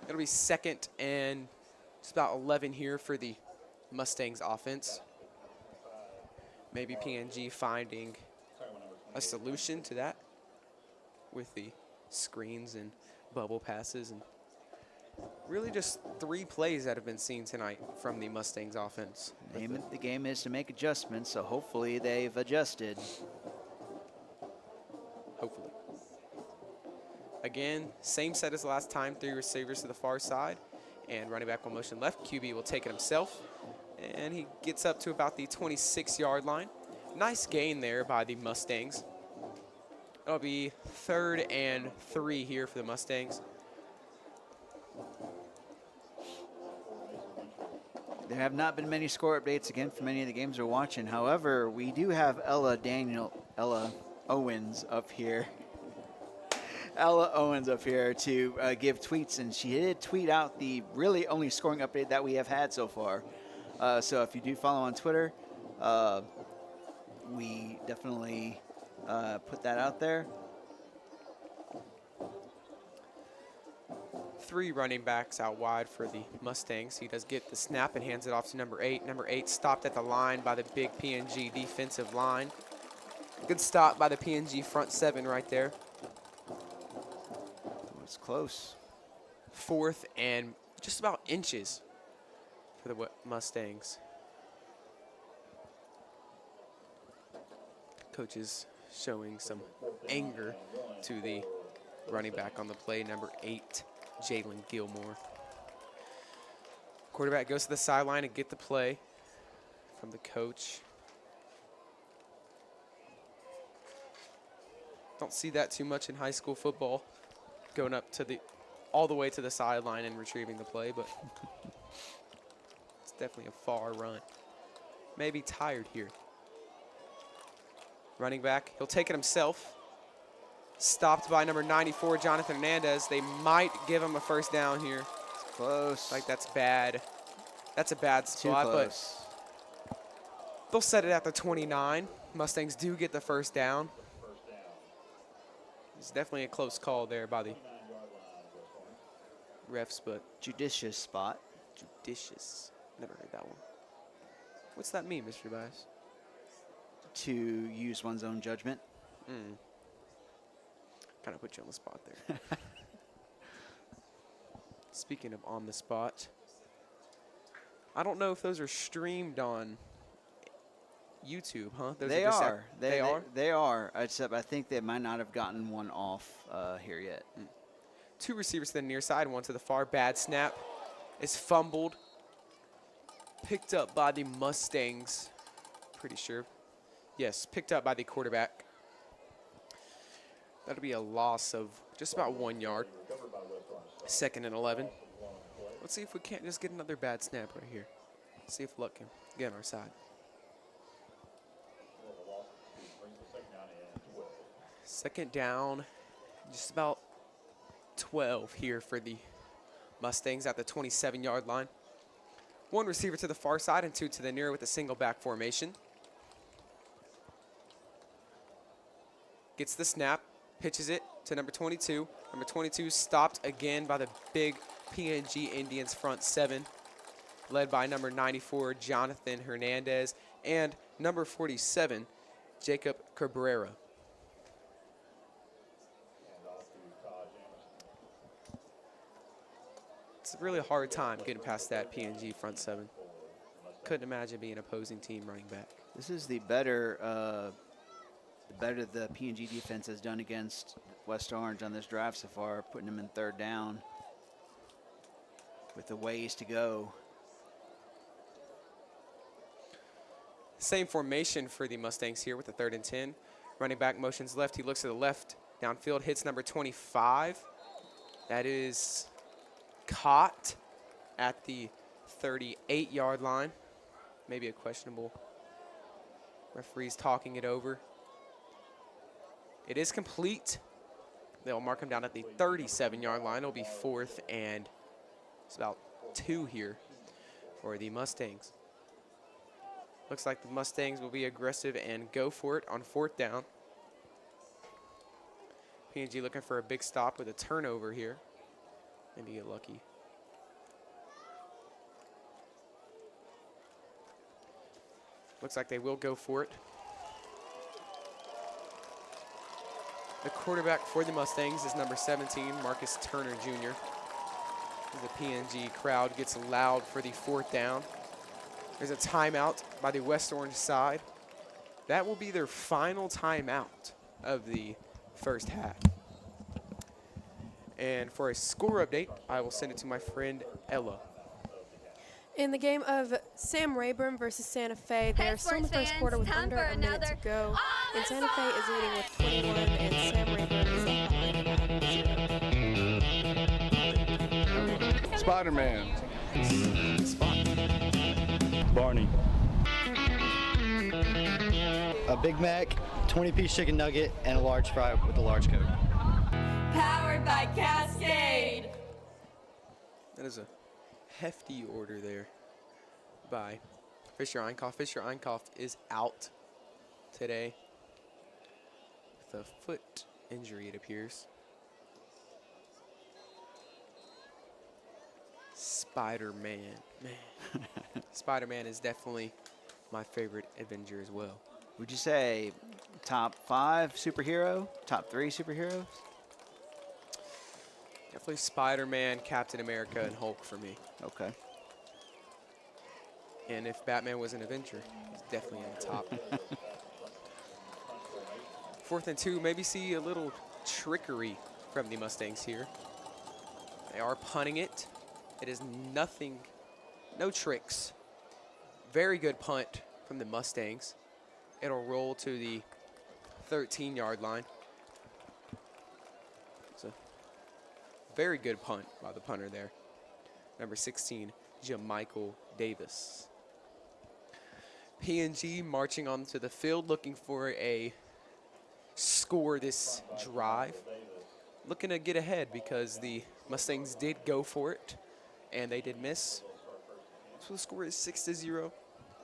It'll be 2nd and just about 11 here for the Mustangs offense. Maybe PNG finding a solution to that with the screens and bubble passes, and really just 3 plays that have been seen tonight from the Mustangs offense. The name of the game is to make adjustments, so hopefully they've adjusted. Hopefully. Again, same set as last time, 3 receivers to the far side, and running back will motion left. QB will take it himself, and he gets up to about the 26-yard line. Nice gain there by the Mustangs. It'll be 3rd and 3 here for the Mustangs. There have not been many score updates again for many of the games we're watching. However, we do have Ella Owens up here. Ella Owens up here to give tweets, and she did tweet out the really only scoring update that we have had so far. So if you do follow on Twitter, we definitely put that out there. 3 running backs out wide for the Mustangs. He does get the snap and hands it off to number 8. Number 8 stopped at the line by the big PNG defensive line. Good stop by the PNG front 7 right there. It's close. 4th and just about inches for the Mustangs. Coaches showing some anger to the running back on the play, number 8, Jalen Gilmore. Quarterback goes to the sideline and get the play from the coach. Don't see that too much in high school football, going up to all the way to the sideline and retrieving the play, but it's definitely a far run. Maybe tired here. Running back, he'll take it himself. Stopped by number 94, Jonathan Hernandez. They might give him a first down here. It's close. Like, that's bad. That's a bad spot, but they'll set it at the 29. Mustangs do get the first down. It's definitely a close call there by the refs, but judicious spot. Judicious. Never heard that one. What's that mean, Mr. Bias? To use one's own judgment. Kind of put you on the spot there. Speaking of on the spot, I don't know if those are streamed on YouTube, huh? They are. They are. Except I think they might not have gotten one off here yet. 2 receivers to the near side, 1 to the far. Bad snap. Is fumbled. Picked up by the Mustangs. Pretty sure. Yes, picked up by the quarterback. That'll be a loss of just about 1 yard. 2nd and 11. Let's see if we can't just get another bad snap right here. See if luck can get on our side. 2nd down, just about 12 here for the Mustangs at the 27-yard line. 1 receiver to the far side and 2 to the near with a single back formation. Gets the snap, pitches it to number 22. Number 22 stopped again by the big PNG Indians front 7, led by number 94, Jonathan Hernandez, and number 47, Jacob Cabrera. It's a really hard time getting past that PNG front 7. Couldn't imagine being an opposing team running back. This is the better the PNG defense has done against West Orange on this drive so far, putting them in 3rd down with the ways to go. Same formation for the Mustangs here with the 3rd and 10. Running back motions left. He looks to the left. Downfield hits number 25. That is caught at the 38-yard line. maybe a questionable. Referee's talking it over. It is complete. They'll mark him down at the 37-yard line. It'll be 4th and it's about 2 here for the Mustangs. Looks like the Mustangs will be aggressive and go for it on 4th down. PNG looking for a big stop with a turnover here. Maybe get lucky. Looks like they will go for it. The quarterback for the Mustangs is number 17, Marcus Turner Jr. The PNG crowd gets loud for the 4th down. There's a timeout by the West Orange side. That will be their final timeout of the first half. And for a score update, I will send it to my friend Ella. In the game of Sam Rayburn versus Santa Fe, they are still in the first quarter with under a minute to go. And Santa Fe is leading with 21, and Sam Rayburn is up behind. Spider-Man. Barney. A Big Mac, 20-piece chicken nugget, and a large fry with a large Coke. Powered by Cascade. That is a hefty order there by Fisher Einkauf. Fisher Einkauf is out today with a foot injury, it appears. Spider-Man, man. Spider-Man is definitely my favorite Avenger as well. Would you say top 5 superhero, top 3 superheroes? Definitely Spider-Man, Captain America, and Hulk for me. Okay. And if Batman was an Avenger, he's definitely in the top. 4th and 2, maybe see a little trickery from the Mustangs here. They are punting it. It is nothing, no tricks. Very good punt from the Mustangs. It'll roll to the 13-yard line. It's a very good punt by the punter there. Number 16, Jamichael Davis. PNG marching onto the field looking for a score this drive. Looking to get ahead because the Mustangs did go for it and they did miss. So the score is 6-0.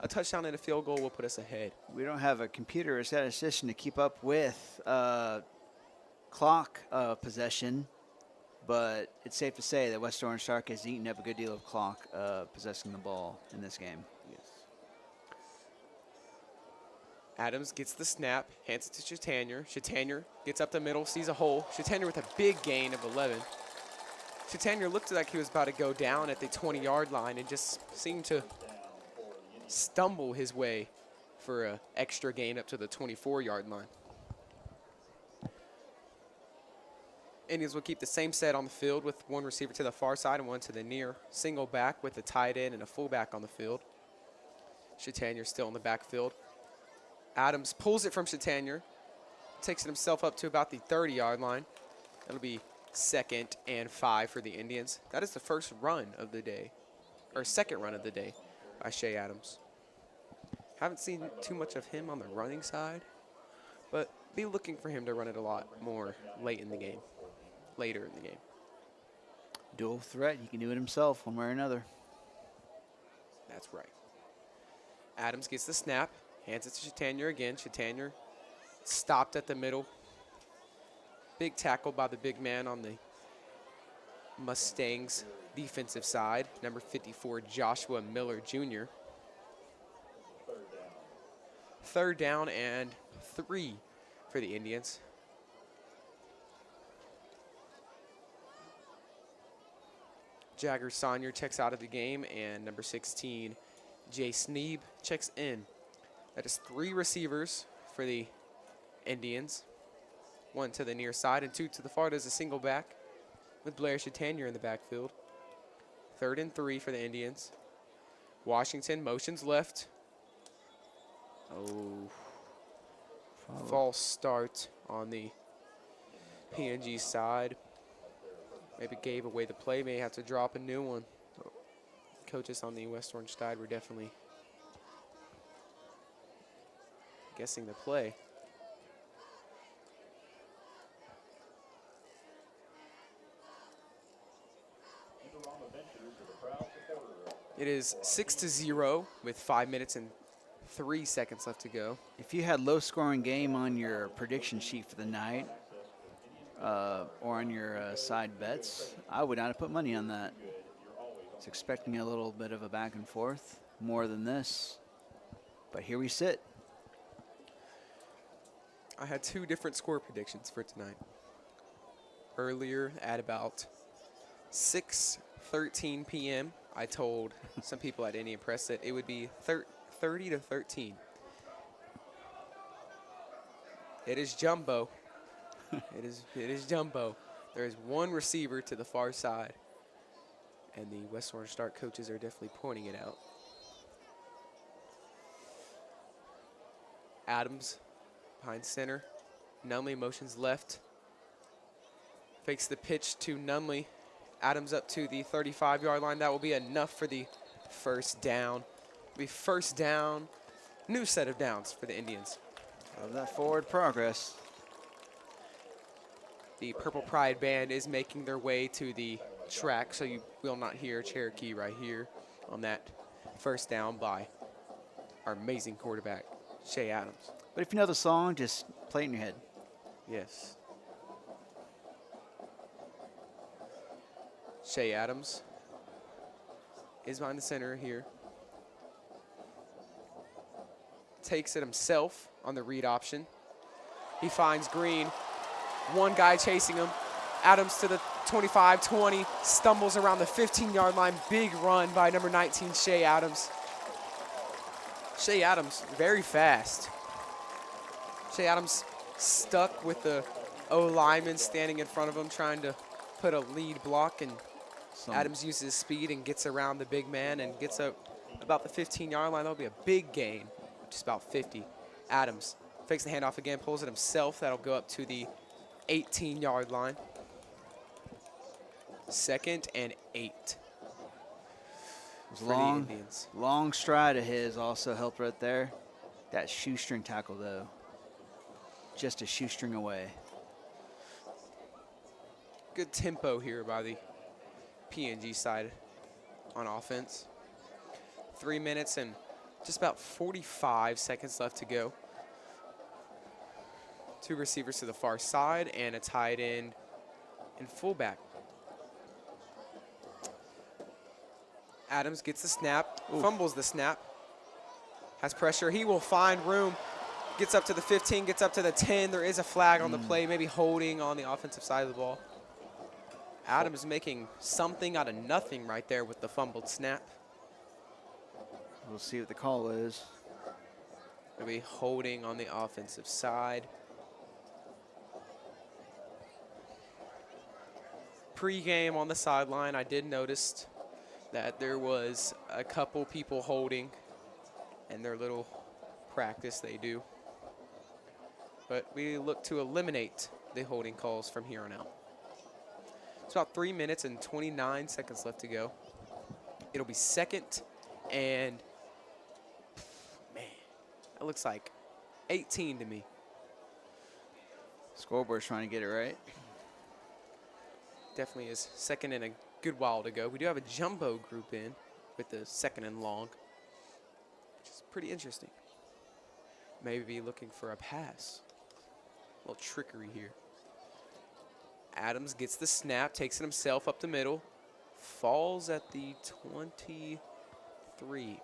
A touchdown and a field goal will put us ahead. We don't have a computer or statistician to keep up with clock possession, but it's safe to say that West Orange Shark has eaten up a good deal of clock possessing the ball in this game. Yes. Adams gets the snap, hands it to Chatanier. Chatanier gets up the middle, sees a hole. Chatanier with a big gain of 11. Chatanier looked like he was about to go down at the 20-yard line and just seemed to stumble his way for an extra gain up to the 24-yard line. Indians will keep the same set on the field with one receiver to the far side and one to the near. Single back with a tight end and a fullback on the field. Chatanier still in the backfield. Adams pulls it from Chatanier, takes it himself up to about the 30-yard line. That'll be 2nd and 5 for the Indians. That is the first run of the day, or second run of the day by Shea Adams. Haven't seen too much of him on the running side, but be looking for him to run it a lot more later in the game. Dual threat, he can do it himself one way or another. That's right. Adams gets the snap, hands it to Chatanier again. Chatanier stopped at the middle. Big tackle by the big man on the Mustangs defensive side, number 54, Joshua Miller Jr. 3rd down and 3 for the Indians. Jagger Sonier checks out of the game, and number 16, Jay Sneeb, checks in. That is 3 receivers for the Indians. 1 to the near side and 2 to the far. There's a single back with Blair Chatanier in the backfield. 3rd and 3 for the Indians. Washington motions left. Oh, false start on the PNG side. Maybe gave away the play, may have to drop a new one. Coaches on the West Orange side were definitely guessing the play. It is 6-0 with 5 minutes and 3 seconds left to go. If you had low-scoring game on your prediction sheet for the night or on your side bets, I would not have put money on that. I was expecting a little bit of a back and forth, more than this. But here we sit. I had 2 different score predictions for tonight. Earlier at about 6:13 p.m., I told some people at Indian Press that it would be 30-13. It is jumbo. It is jumbo. There is one receiver to the far side, and the West Orange Star coaches are definitely pointing it out. Adams behind center. Nunley motions left. Fakes the pitch to Nunley. Adams up to the 35-yard line. That will be enough for the first down. Be first down. New set of downs for the Indians. Love that forward progress. The Purple Pride Band is making their way to the track, so you will not hear Cherokee right here on that first down by our amazing quarterback, Shea Adams. But if you know the song, just play it in your head. Yes. Shea Adams is behind the center here. Takes it himself on the read option. He finds Green. One guy chasing him. Adams to the 25, 20, stumbles around the 15-yard line. Big run by number 19, Shea Adams. Shea Adams, very fast. Shea Adams stuck with the O-lineman standing in front of him, trying to put a lead block, and Adams uses speed and gets around the big man and gets up about the 15-yard line. That'll be a big gain, just about 50. Adams fakes the handoff again, pulls it himself. That'll go up to the 18-yard line. 2nd and 8. Long stride of his also helped right there. That shoestring tackle, though, just a shoestring away. Good tempo here by the PNG side on offense. 3 minutes and just about 45 seconds left to go. 2 receivers to the far side and a tight end and fullback. Adams gets the snap, fumbles the snap, has pressure. He will find room, gets up to the 15, gets up to the 10. There is a flag on the play, maybe holding on the offensive side of the ball. Adams making something out of nothing right there with the fumbled snap. We'll see what the call is. Maybe holding on the offensive side. Pre-game on the sideline, I did notice that there was a couple people holding in their little practice they do. But we look to eliminate the holding calls from here on out. It's about 3 minutes and 29 seconds left to go. It'll be 2nd and, man, that looks like 18 to me. Scoreboard's trying to get it right. Definitely is 2nd and a good while to go. We do have a jumbo group in with the 2nd and long, which is pretty interesting. Maybe looking for a pass. A little trickery here. Adams gets the snap, takes it himself up the middle, falls at the 23.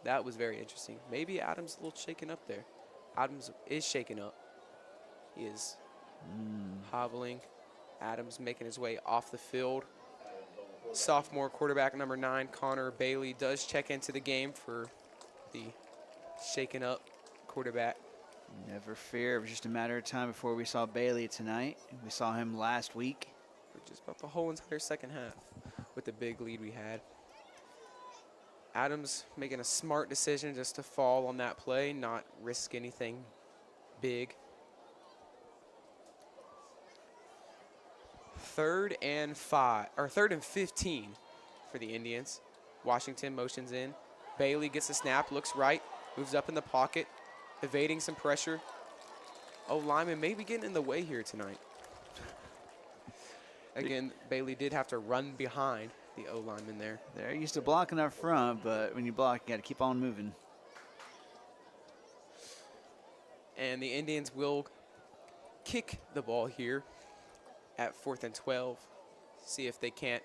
That was very interesting. Maybe Adams a little shaken up there. Adams is shaken up. He is hobbling. Adams making his way off the field. Sophomore quarterback number 9, Connor Bailey, does check into the game for the shaken up quarterback. Never fear. It was just a matter of time before we saw Bailey tonight. We saw him last week. For just about the whole entire second half with the big lead we had. Adams making a smart decision just to fall on that play, not risk anything big. 3rd and 15 for the Indians. Washington motions in. Bailey gets the snap, looks right, moves up in the pocket, evading some pressure. Oh, lineman may be getting in the way here tonight. Again, Bailey did have to run behind the O-lineman there. They're used to blocking up front, but when you block, you got to keep on moving. And the Indians will kick the ball here at 4th and 12. See if they can't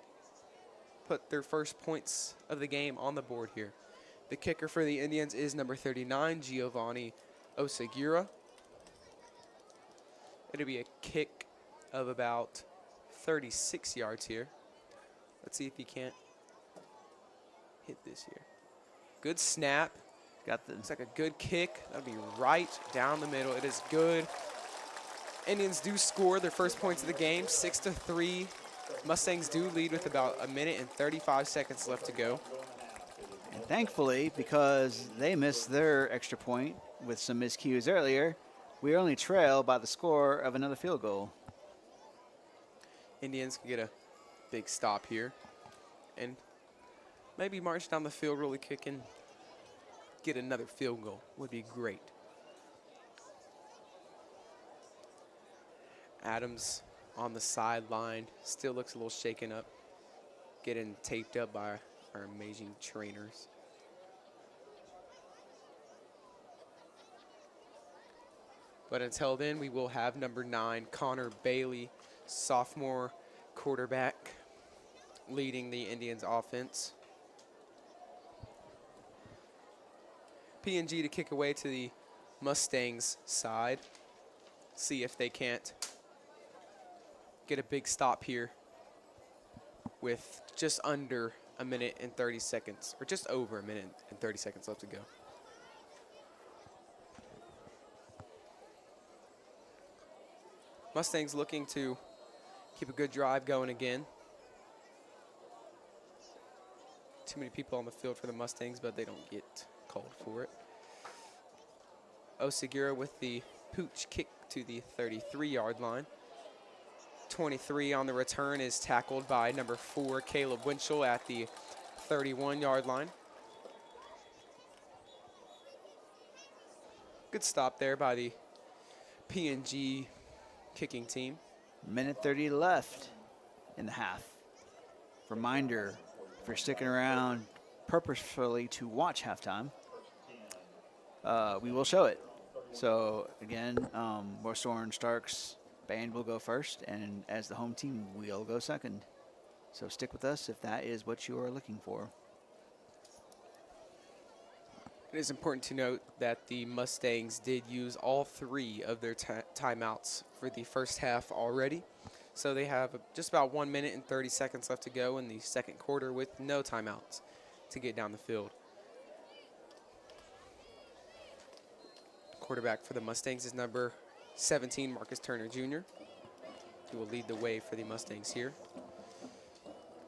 put their first points of the game on the board here. The kicker for the Indians is number 39, Giovanni Oseguera. It'll be a kick of about 36 yards here. Let's see if he can't hit this here. Good snap. Looks like a good kick. That'll be right down the middle. It is good. Indians do score their first points of the game, 6-3. Mustangs do lead with about 1 minute and 35 seconds left to go. And thankfully, because they missed their extra point with some miscues earlier, we only trail by the score of another field goal. Indians can get a big stop here and maybe march down the field really quick and get another field goal. Would be great. Adams on the sideline still looks a little shaken up, getting taped up by our amazing trainers. But until then, we will have number 9, Connor Bailey, sophomore quarterback, leading the Indians offense. PNG to kick away to the Mustangs side. See if they can't get a big stop here with just under 1 minute and 30 seconds, or just over 1 minute and 30 seconds left to go. Mustangs looking to keep a good drive going again. Too many people on the field for the Mustangs, but they don't get called for it. Oseguera with the pooch kick to the 33-yard line. 23 on the return is tackled by number 4, Caleb Winchell, at the 31-yard line. Good stop there by the PNG kicking team. Minute 30 left in the half. Reminder, if you're sticking around purposefully to watch halftime, we will show it. So again, West Orange Starks band will go first, and as the home team, we'll go second. So stick with us if that is what you are looking for. It is important to note that the Mustangs did use all 3 of their timeouts for the first half already. So they have just about 1 minute and 30 seconds left to go in the second quarter with no timeouts to get down the field. Quarterback for the Mustangs is number 17, Marcus Turner Jr., who will lead the way for the Mustangs here.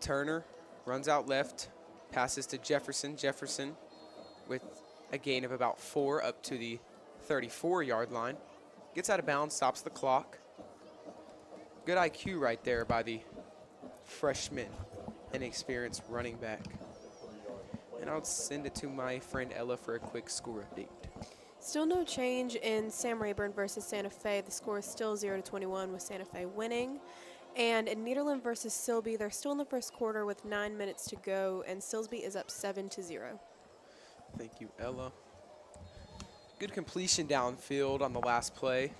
Turner runs out left, passes to Jefferson. Jefferson with a gain of about 4 up to the 34-yard line. Gets out of bounds, stops the clock. Good IQ right there by the freshman and experienced running back. And I'll send it to my friend Ella for a quick score update. Still no change in Sam Rayburn versus Santa Fe. The score is still 0-21 with Santa Fe winning. And in Nederland versus Silby, they're still in the first quarter with 9 minutes to go, and Silsby is up 7-0. Thank you, Ella. Good completion downfield on the last play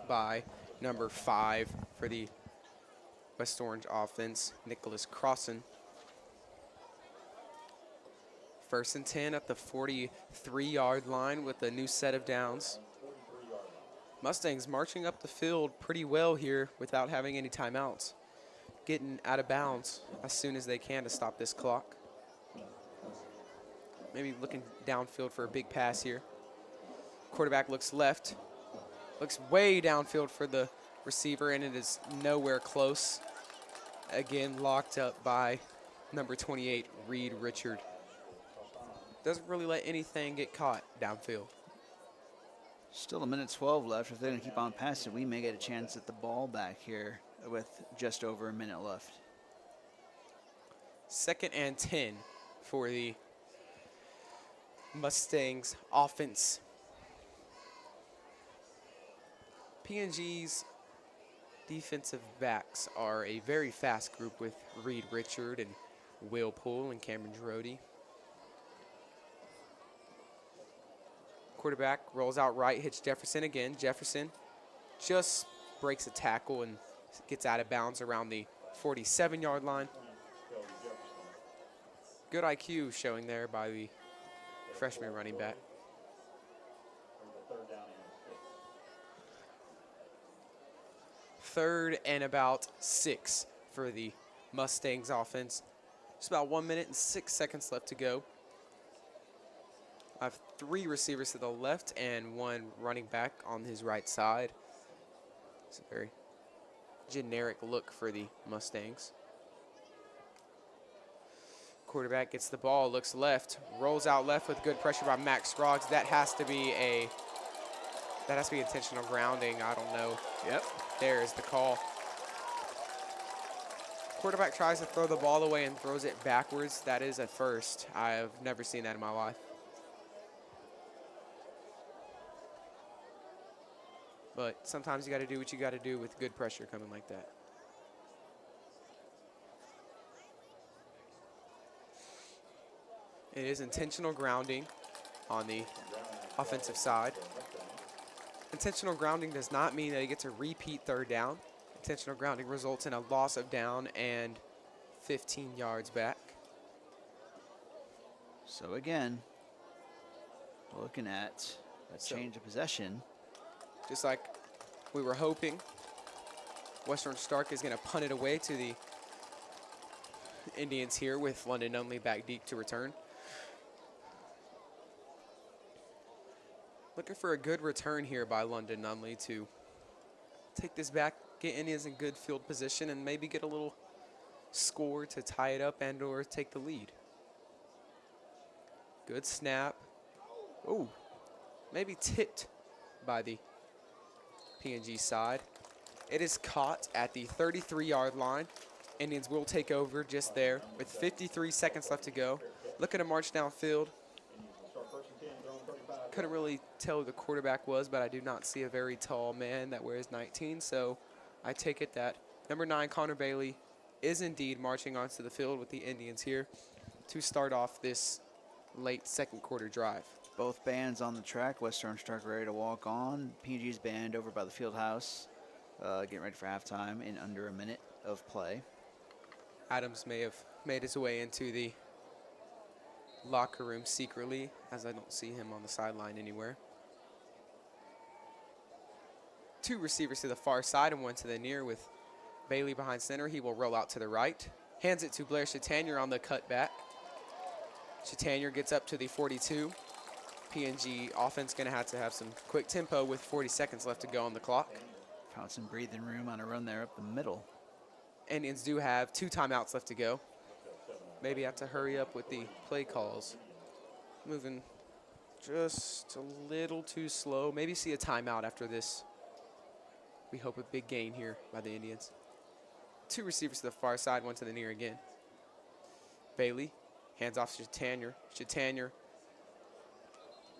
by number 5 for the West Orange offense, Nicholas Crossan. 1st and 10 at the 43-yard line with a new set of downs. Mustangs marching up the field pretty well here without having any timeouts. Getting out of bounds as soon as they can to stop this clock. Maybe looking downfield for a big pass here. Quarterback looks left. Looks way downfield for the receiver, and it is nowhere close. Again, locked up by number 28, Reed Richard. Doesn't really let anything get caught downfield. Still 1:12 left. If they're going to keep on passing, we may get a chance at the ball back here with just over a minute left. 2nd and 10 for the Mustangs offense. PNG's defensive backs are a very fast group with Reed Richard and Will Poole and Cameron Girodi. Quarterback rolls out right, hits Jefferson again. Jefferson just breaks a tackle and gets out of bounds around the 47-yard line. Good IQ showing there by the freshman running back. Third and about 6 for the Mustangs offense. Just about 1 minute and 6 seconds left to go. I have 3 receivers to the left and 1 running back on his right side. It's a very generic look for the Mustangs. Quarterback gets the ball, looks left, rolls out left with good pressure by Max Scroggs. That has to be intentional grounding. I don't know. Yep. There is the call. Quarterback tries to throw the ball away and throws it backwards. That is a first. I've never seen that in my life. But sometimes you got to do what you got to do with good pressure coming like that. It is intentional grounding on the offensive side. Intentional grounding does not mean that he gets a repeat third down. Intentional grounding results in a loss of down and 15 yards back. So again, looking at a change of possession. Just like we were hoping, Western Stark is going to punt it away to the Indians here with London Nunley back deep to return. Looking for a good return here by London Nunley to take this back, get Indians in good field position, and maybe get a little score to tie it up and or take the lead. Good snap. Oh, maybe tipped by the PNG side. It is caught at the 33-yard line. Indians will take over just there with 53 seconds left to go. Looking to march downfield. Couldn't really tell who the quarterback was, but I do not see a very tall man that wears 19, so I take it that number 9, Connor Bailey, is indeed marching onto the field with the Indians here to start off this late second quarter drive. Both bands on the track. Western Stark ready to walk on. PNG's band over by the field house, getting ready for halftime in under a minute of play. Adams may have made his way into the locker room secretly, as I don't see him on the sideline anywhere. 2 receivers to the far side and 1 to the near with Bailey behind center. He will roll out to the right. Hands it to Blair Chatanier on the cutback. Chatanier gets up to the 42. PNG offense going to have some quick tempo with 40 seconds left to go on the clock. Found some breathing room on a run there up the middle. Indians do have 2 timeouts left to go. Maybe have to hurry up with the play calls. Moving just a little too slow. Maybe see a timeout after this. We hope a big gain here by the Indians. 2 receivers to the far side, 1 to the near again. Bailey hands off to Chatanier. Chatanier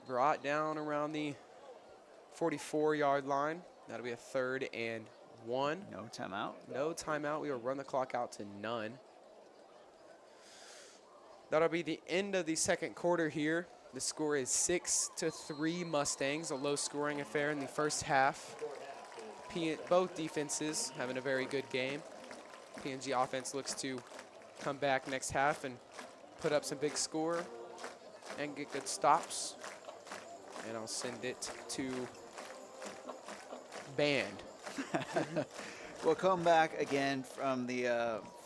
brought down around the 44-yard line. That'll be a 3rd and 1. No timeout. No timeout. We will run the clock out to none. That'll be the end of the second quarter here. The score is 6-3 Mustangs, a low-scoring affair in the first half. Both defenses having a very good game. PNG offense looks to come back next half and put up some big score and get good stops. And I'll send it to band. We'll come back again from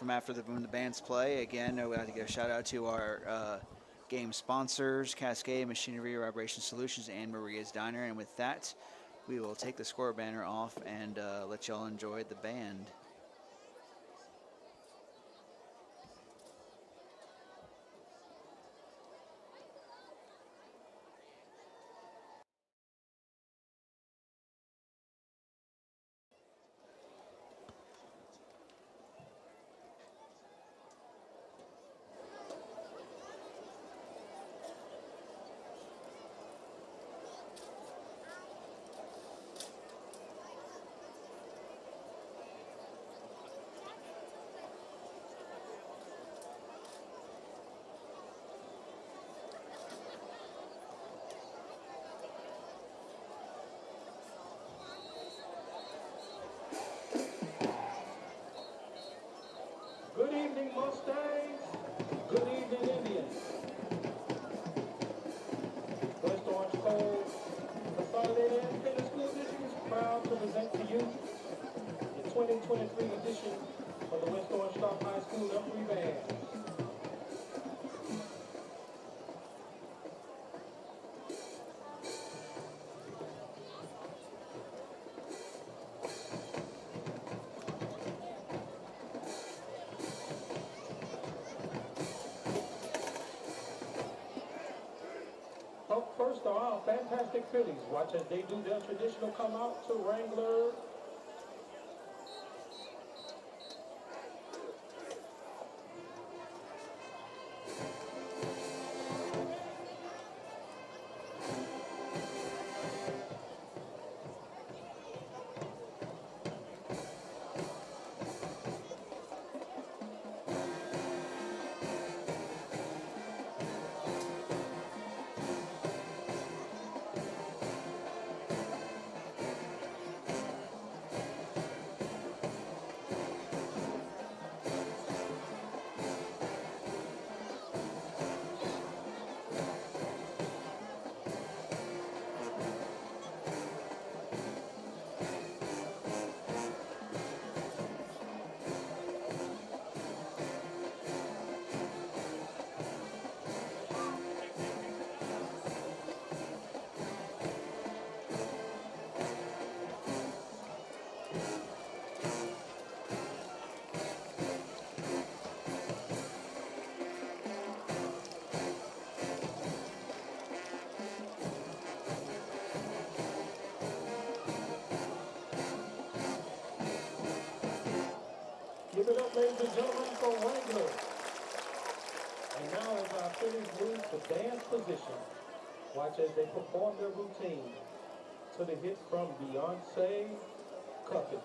after when the bands play. Again, we have to give a shout out to our game sponsors, Cascade Machinery Vibration Solutions and Maria's Diner. And with that, we will take the score banner off and let y'all enjoy the band. 2023 edition of the West Orange Stark High School Upper Band. Up first are our fantastic fillies. Watch as they do their traditional come out to Wrangler. Give it up, ladies and gentlemen, for Wrangler. And now as our fillies move to dance position, watch as they perform their routine to the hit from Beyonce, Cuff It.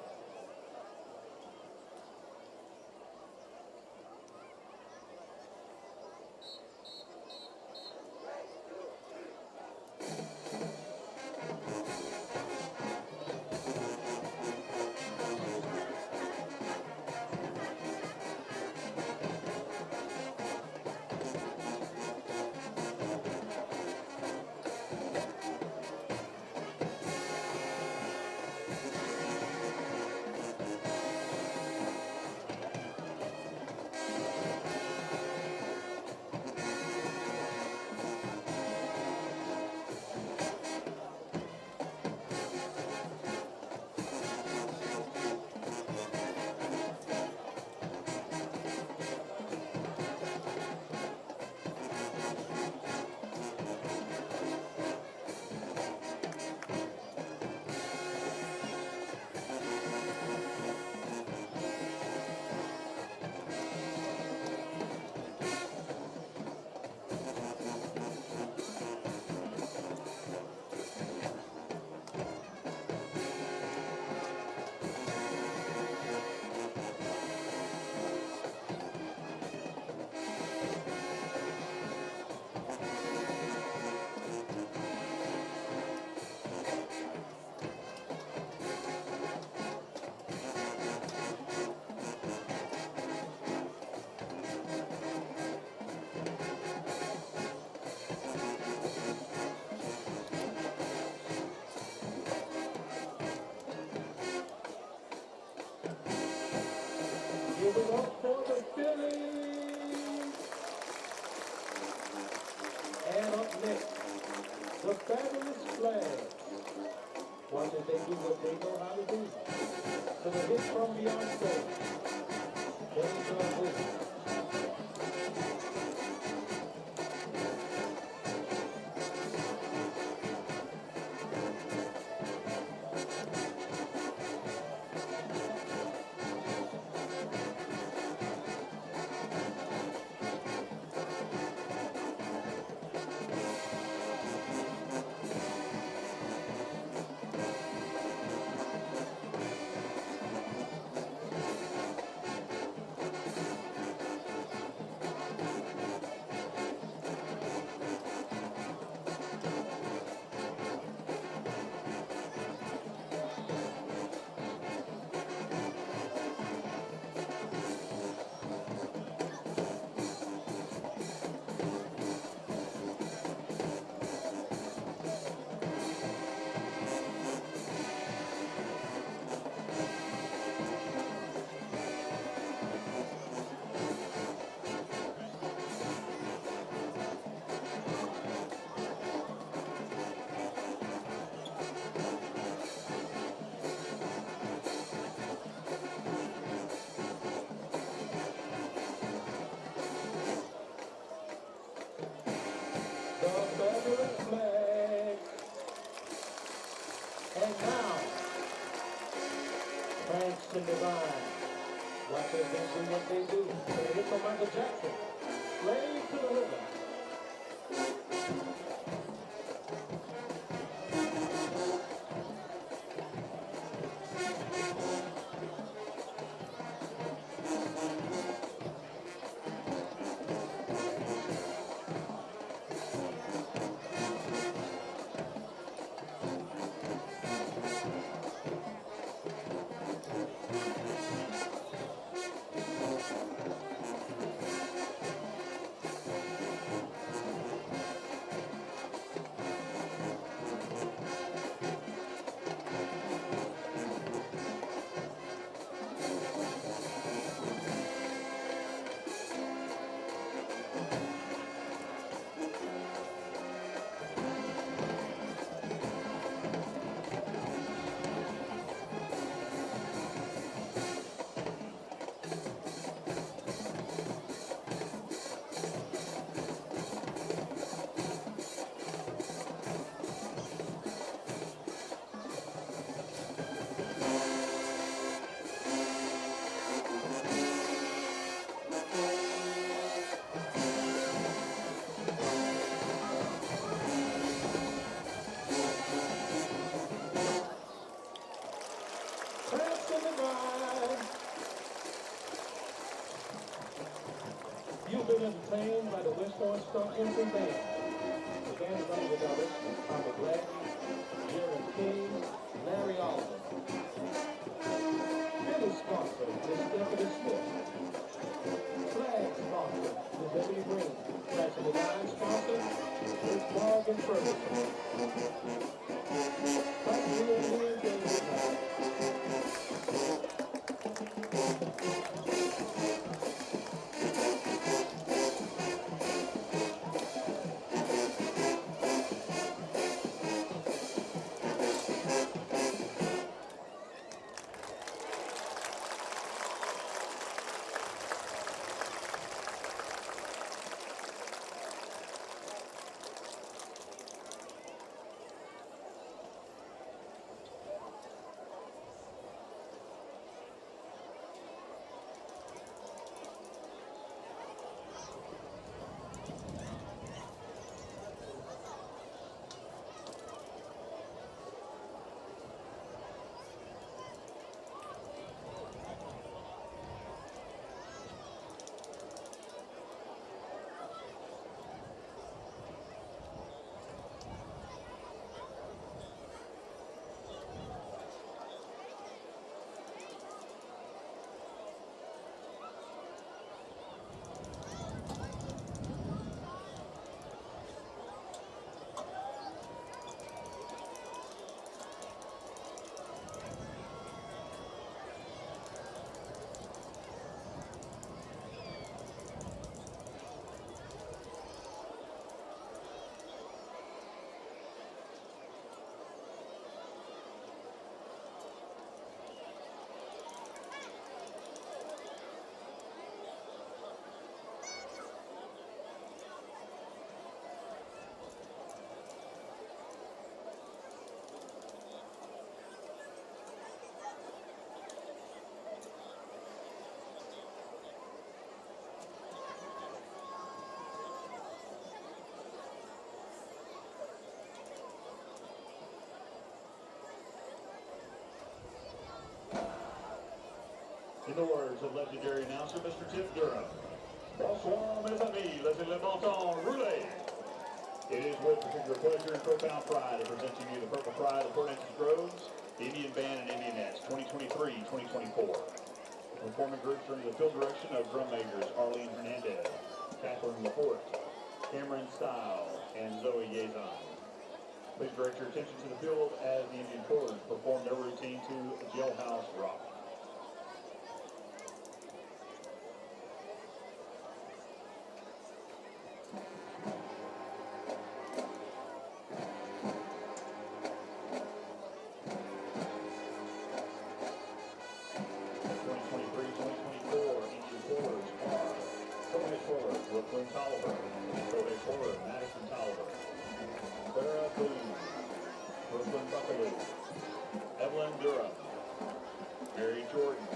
Give it up for the Phillies. And up next, the Fabulous Flag. Watch as they do what they know how to do. To the hit from Beyonce. Danger with it. and Divine. Watch as they do what they do. They hit from Michael Jackson. Slave to the rhythm. You've been entertained by the West Orange Star Anthem Band. The band is under the direction of Tommy Black, Jerry King, Larry Oliver. Billy sponsor is Stephanie Smith. Flag sponsor is Ebony Green. Fashion design sponsor is Morgan Ferguson. Thank you and good night. In the words of legendary announcer Mr. Tim Durham, bonsoir mes amis, laissez le bon temps rouler. It is with particular pleasure and profound pride to present to you the Purple Pride of Fort Neches Groves, the Indian Band and Indianettes 2023-2024. The performing groups are under the field direction of drum majors Arlene Hernandez, Kathleen Laporte, Cameron Style, and Zoe Yazan. Please direct your attention to the field as the Indian Chorus perform their routine to Jailhouse Rock. Evelyn Durham, Mary Jordan,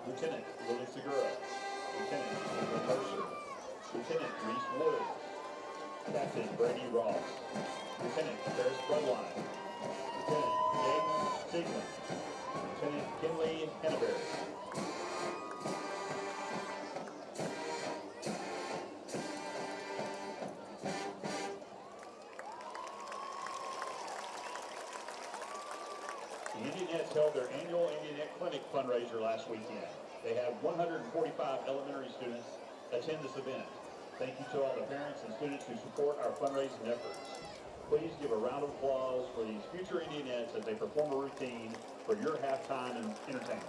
Lieutenant Lily Segura, Lieutenant Stephen Mercer, Lieutenant Reese Woods, Captain Brady Ross, Lieutenant Ferris Bloodline, Lieutenant Jaden Sigmund, Lieutenant Kinley Henneberry. The Indianettes held their annual Indianet Clinic fundraiser last weekend. They had 145 elementary students attend this event. Thank you to all the parents and students who support our fundraising efforts. Please give a round of applause for these future Indianettes as they perform a routine for your halftime entertainment.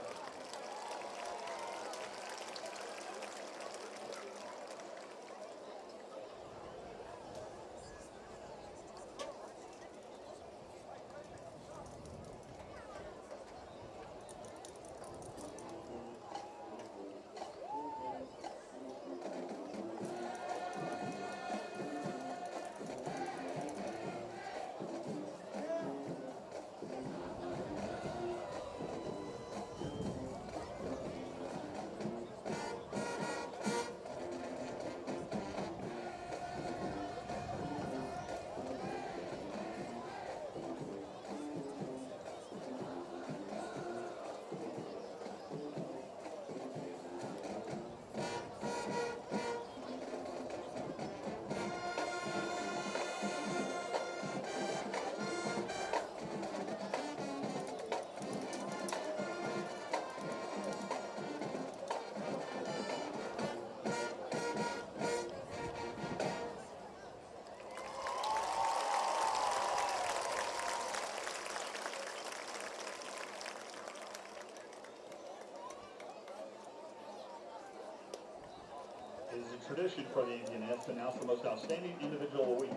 It is a tradition for the Indianettes to announce the most outstanding individual of the week.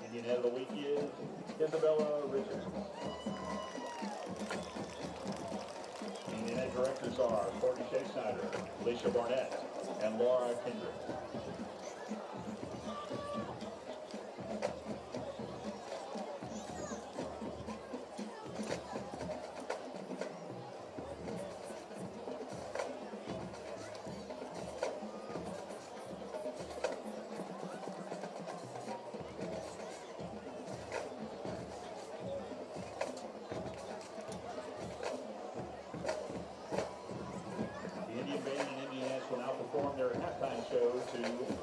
Indianette of the week is Isabella Richards. Indianette directors are Courtney Shea Snyder, Alicia Barnett, and Laura Kendrick. The Indian Band and Indianettes will now perform their halftime show to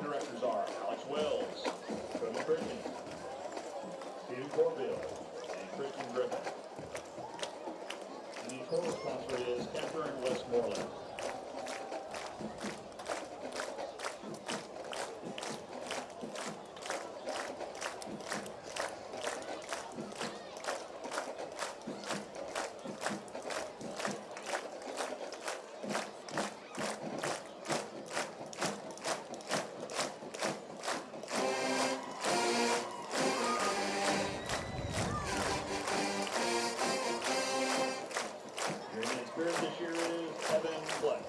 directors are Alex Wells, Cody Christian, Stephen Corville, and Christian Griffin. And the total sponsor is Catherine Westmoreland. This year is Evan Black.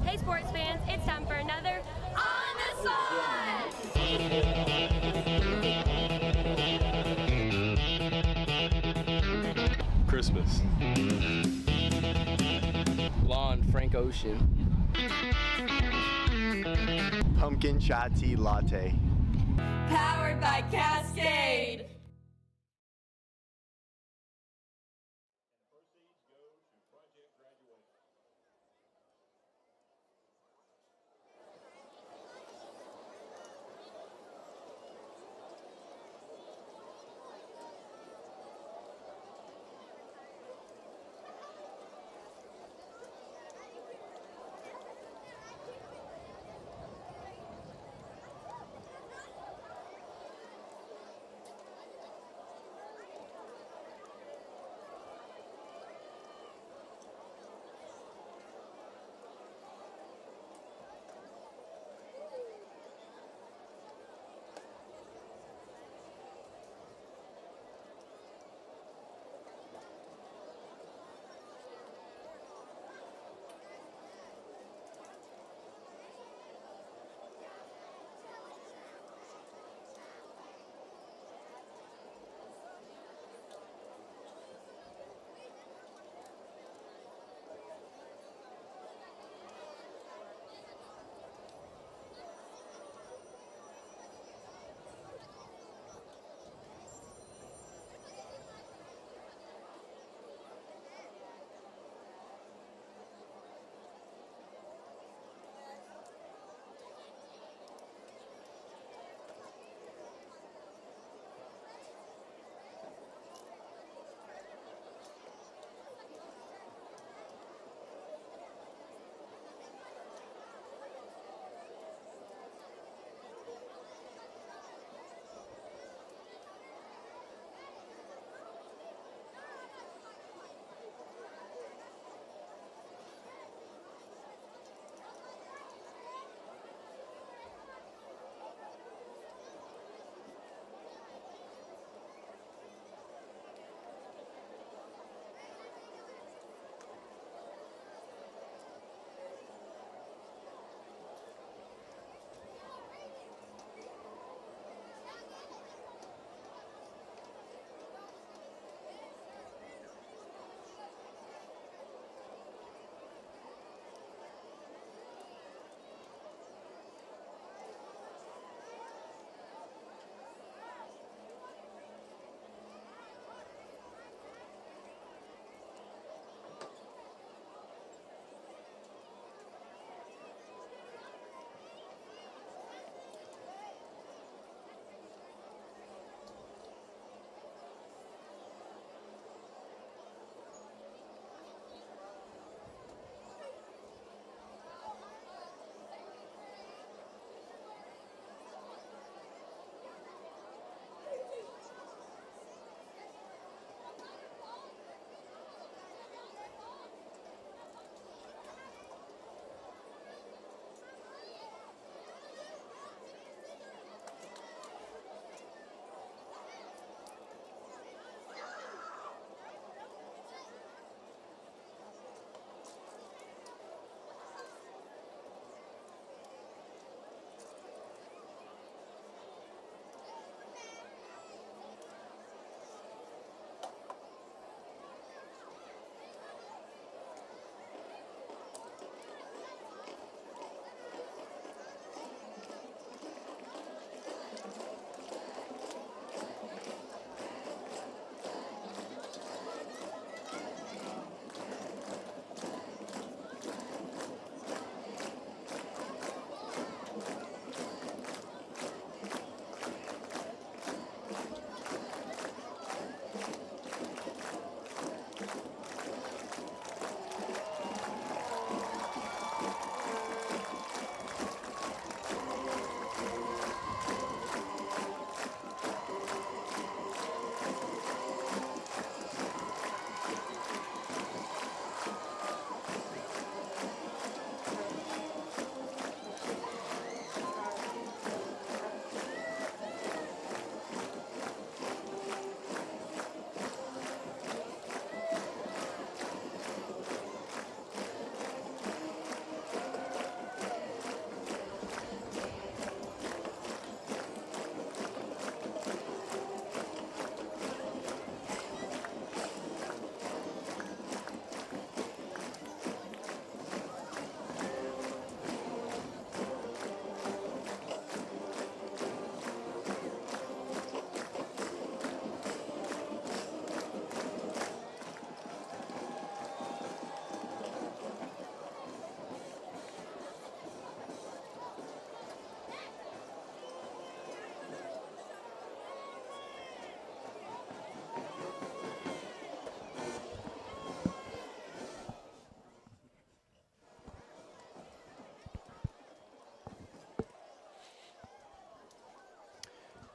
Hey sports fans, it's time for another On the Side! Christmas. Blonde Frank Ocean. Pumpkin chai tea latte. Powered by Cascade.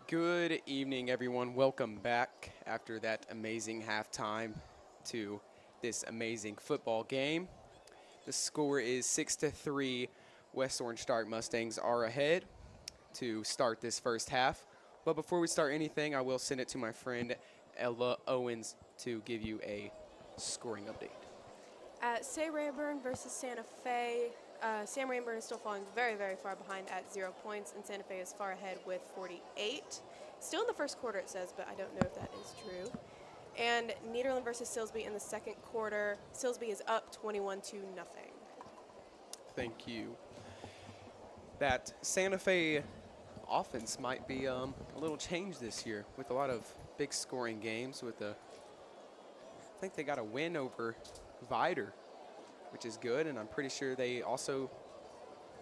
Good evening, everyone. Welcome back after that amazing halftime to this amazing football game. The score is 6-3. West Orange Stark Mustangs are ahead to start this first half. But before we start anything, I will send it to my friend Ella Owens to give you a scoring update. At Sam Rayburn versus Santa Fe, Sam Rayburn is still falling very, very far behind at 0 points, and Santa Fe is far ahead with 48. Still in the first quarter, it says, but I don't know if that is true. And Nederland versus Silsbee in the second quarter, Silsbee is up 21-0. Thank you. That Santa Fe offense might be a little changed this year with a lot of big scoring games. I think they got a win over Vider, which is good, and I'm pretty sure they also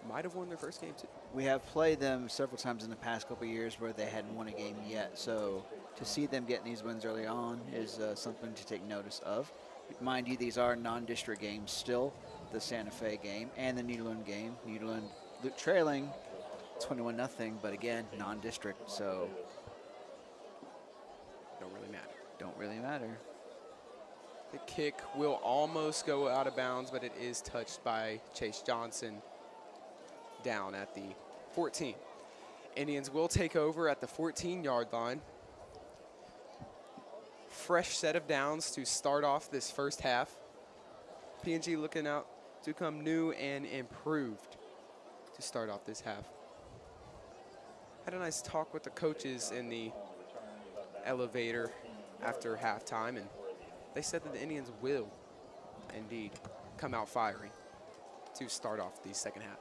might have won their first game too. We have played them several times in the past couple of years where they hadn't won a game yet, so to see them getting these wins early on is something to take notice of. Mind you, these are non-district games still, the Santa Fe game and the Nederland game. Nederland trailing 21-0, but again, non-district, so don't really matter. The kick will almost go out of bounds, but it is touched by Chase Johnson down at the 14. Indians will take over at the 14-yard line. Fresh set of downs to start off this first half. PNG looking out to come new and improved to start off this half. Had a nice talk with the coaches in the elevator after halftime, and they said that the Indians will indeed come out firing to start off the second half.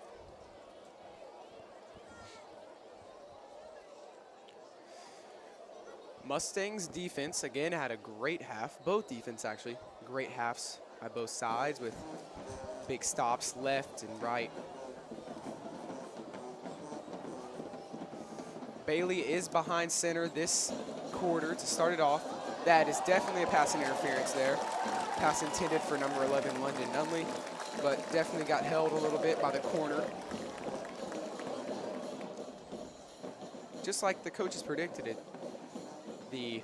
Mustangs defense, again, had a great half. Both defense, actually. Great halves by both sides with big stops left and right. Bailey is behind center this quarter to start it off. That is definitely a passing interference there. Pass intended for number 11, London Nunley, but definitely got held a little bit by the corner. Just like the coaches predicted it, the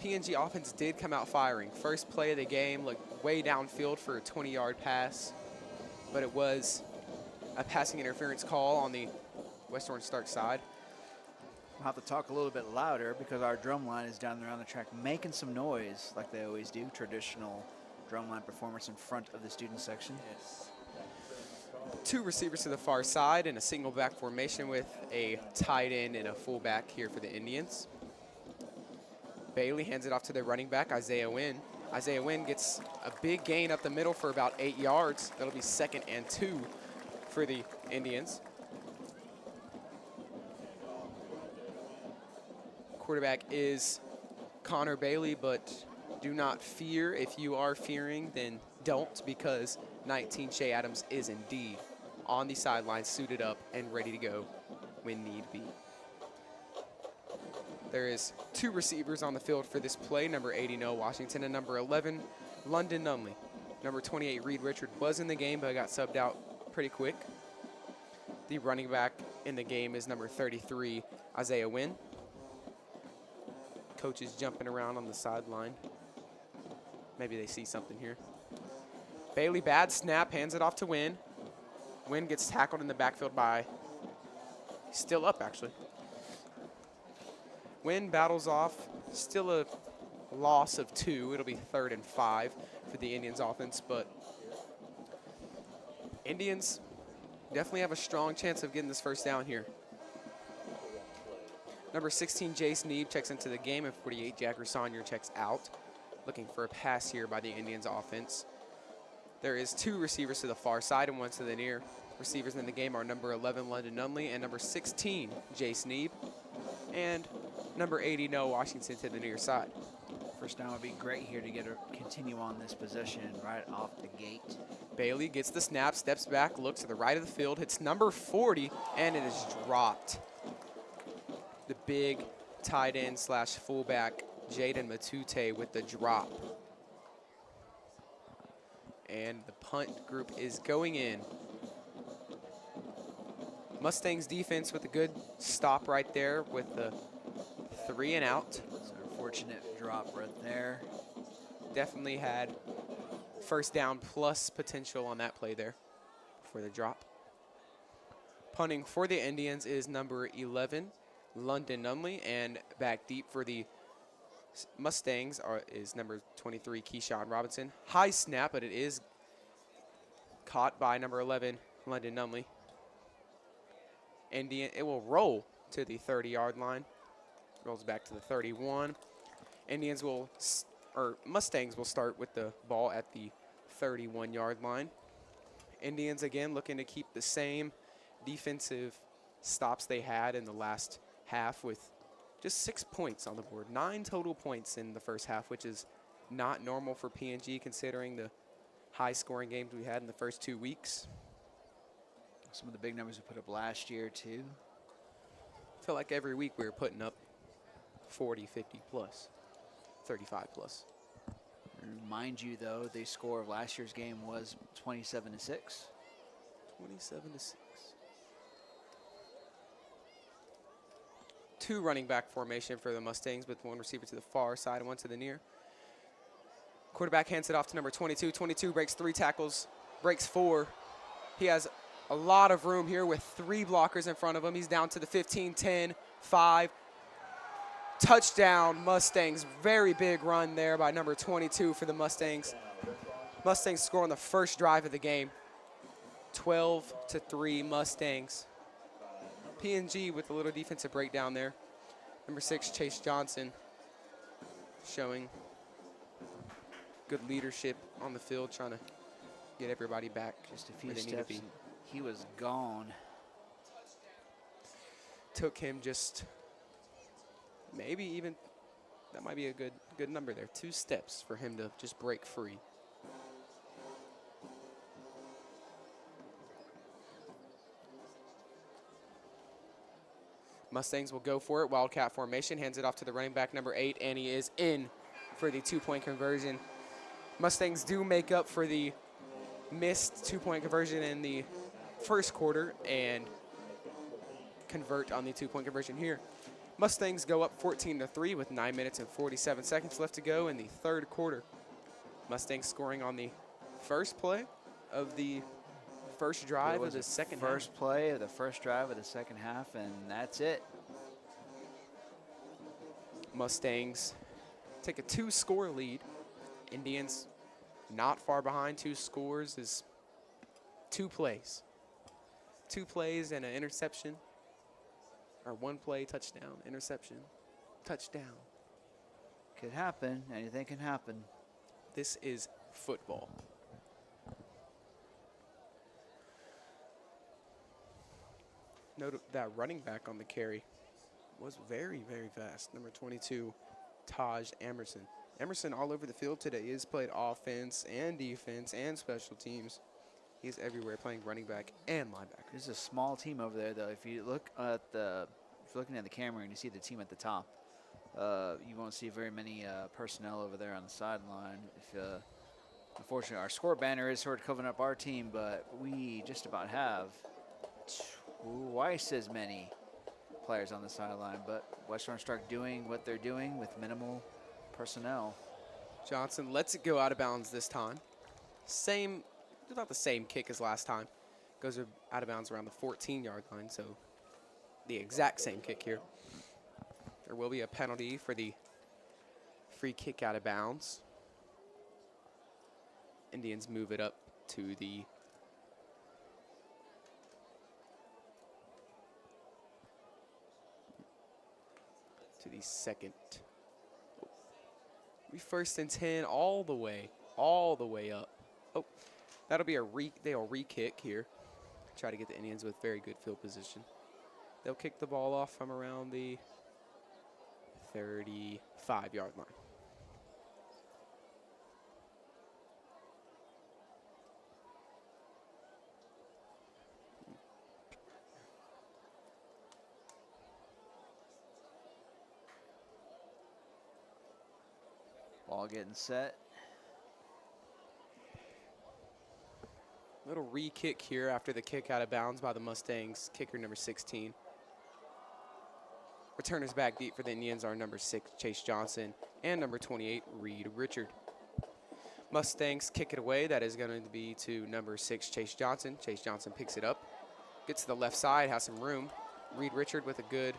PNG offense did come out firing. First play of the game looked way downfield for a 20-yard pass, but it was a passing interference call on the West Orange Stark side. We'll have to talk a little bit louder because our drum line is down there on the track making some noise like they always do. Traditional drumline performance in front of the student section. Yes. Two receivers to the far side in a single back formation with a tight end and a fullback here for the Indians. Bailey hands it off to their running back, Isaiah Wynn. Isaiah Wynn gets a big gain up the middle for about 8 yards. That'll be 2nd and 2 for the Indians. Quarterback is Connor Bailey, but do not fear. If you are fearing, then don't, because 19 Shea Adams is indeed on the sideline, suited up and ready to go when need be. There is 2 receivers on the field for this play, number 80, Noah Washington, and number 11, London Nunley. Number 28, Reed Richard, was in the game, but got subbed out pretty quick. The running back in the game is number 33, Isaiah Wynn. Coaches jumping around on the sideline. Maybe they see something here. Bailey, bad snap, hands it off to Wynn. Wynn gets tackled in the backfield by, still up actually. Wynn battles off, still a loss of 2. It'll be 3rd and 5 for the Indians offense, but Indians definitely have a strong chance of getting this first down here. Number 16, Jace Neeb checks into the game, and 48, Jack Rousanier checks out. Looking for a pass here by the Indians offense. There is 2 receivers to the far side and 1 to the near. Receivers in the game are number 11, London Nunley, and number 16, Jace Neeb, and number 80, Noah Washington to the near side. First down would be great here to continue on this possession right off the gate. Bailey gets the snap, steps back, looks to the right of the field, hits number 40, and it is dropped. The big tight end / fullback, Jaden Matute, with the drop. And the punt group is going in. Mustangs defense with a good stop right there with the 3 and out. It's an unfortunate drop right there. Definitely had first down plus potential on that play there for the drop. Punting for the Indians is number 11, London Nunley, and back deep for the Mustangs is number 23, Keyshawn Robinson. High snap, but it is caught by number 11, London Nunley. It will roll to the 30-yard line. Rolls back to the 31. Mustangs will start with the ball at the 31-yard line. Indians again looking to keep the same defensive stops they had in the last half with just 6 points on the board. 9 total points in the first half, which is not normal for PNG considering the high-scoring games we had in the first 2 weeks. Some of the big numbers we put up last year, too. I feel like every week we were putting up 40, 50 plus, 35 plus. Mind you, though, the score of last year's game was 27-6. 27-6. 2 running back formation for the Mustangs with 1 receiver to the far side and 1 to the near. Quarterback hands it off to number 22. 22 breaks 3 tackles, breaks 4. He has a lot of room here with 3 blockers in front of him. He's down to the 15, 10, 5. Touchdown, Mustangs. Very big run there by number 22 for the Mustangs. Mustangs score on the first drive of the game. 12-3 Mustangs. PNG with a little defensive breakdown there. Number 6, Chase Johnson, showing good leadership on the field, trying to get everybody back. Just a few steps, he was gone. Took him just maybe even, that might be a good number there. 2 steps for him to just break free. Mustangs will go for it. Wildcat formation, hands it off to the running back, number 8, and he is in for the 2-point conversion. Mustangs do make up for the missed 2-point conversion in the first quarter and convert on the 2-point conversion here. Mustangs go up 14-3 with 9 minutes and 47 seconds left to go in the third quarter. Mustangs scoring on the first play of the first drive of the second half. First play of the first drive of the second half, and that's it. Mustangs take a 2-score lead. Indians not far behind. 2 scores is 2 plays. 2 plays and an interception. Or 1 play, touchdown, interception, touchdown. Could happen. Anything can happen. This is football. Note that running back on the carry was very, very fast. Number 22, Taj Emerson. Emerson all over the field today. He has played offense and defense and special teams. He's everywhere playing running back and linebacker. There's a small team over there, though. If you look at if you're looking at the camera and you see the team at the top, you won't see very many personnel over there on the sideline. Unfortunately, our score banner is sort of covering up our team, but we just about have twice as many players on the sideline. But West Orange Stark doing what they're doing with minimal personnel. Johnson lets it go out of bounds this time. About the same kick as last time. Goes out of bounds around the 14-yard line, so the exact same kick here. There will be a penalty for the free kick out of bounds. Indians move it up to the second. We 1st and 10 all the way up. Oh, that'll be they'll re-kick here. Try to get the Indians with very good field position. They'll kick the ball off from around the 35-yard line. Ball getting set. Little re-kick here after the kick out of bounds by the Mustangs kicker number 16. Returners back deep for the Indians are number 6, Chase Johnson, and number 28, Reed Richard. Mustangs kick it away. That is going to be to number 6, Chase Johnson. Chase Johnson picks it up, gets to the left side, has some room. Reed Richard with a good,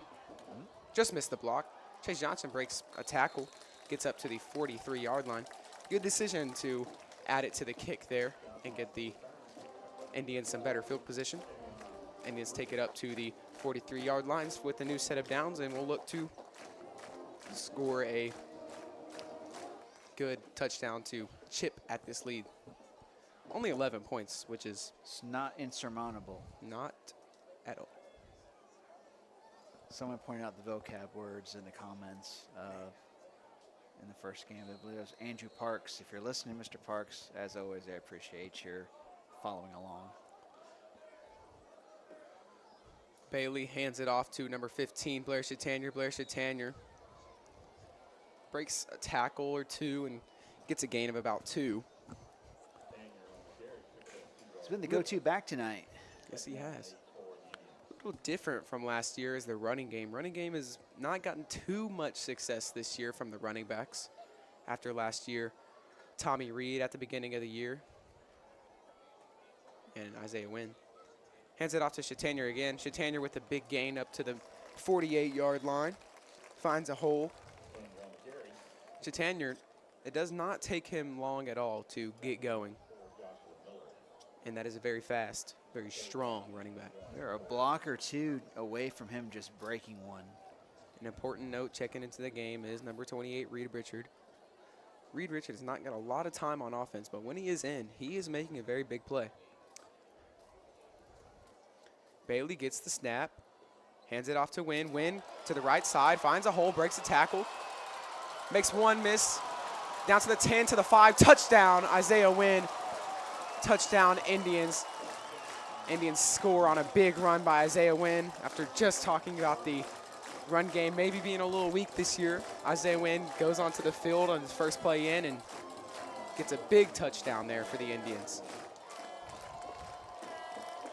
just missed the block. Chase Johnson breaks a tackle, gets up to the 43-yard line. Good decision to add it to the kick there and get the Indians some better field position. Indians take it up to the 43-yard lines with a new set of downs, and will look to score a good touchdown to chip at this lead. Only 11 points, which is it's not insurmountable. Not at all. Someone pointed out the vocab words in the comments in the first game. I believe it was Andrew Parks. If you're listening, Mr. Parks, as always, I appreciate your following along. Bailey hands it off to number 15, Blair Chatanier. Blair Chatanier breaks a tackle or two and gets a gain of about 2. He's been the go-to back tonight. Yes, he has. A little different from last year is the running game. Running game has not gotten too much success this year from the running backs after last year. Tommy Reed at the beginning of the year. And Isaiah Wynn. Hands it off to Chatanier again. Chatanier with a big gain up to the 48-yard line. Finds a hole. Chatanier, it does not take him long at all to get going. And that is a very fast, very strong running back. They're a block or two away from him just breaking one. An important note checking into the game is number 28, Reed Richard. Reed Richard has not got a lot of time on offense, but when he is in, he is making a very big play. Bailey gets the snap, hands it off to Wynn. Wynn to the right side, finds a hole, breaks a tackle, makes one miss, down to the 10, to the 5, touchdown, Isaiah Wynn. Touchdown, Indians. Indians score on a big run by Isaiah Wynn. After just talking about the run game maybe being a little weak this year, Isaiah Wynn goes onto the field on his first play in and gets a big touchdown there for the Indians.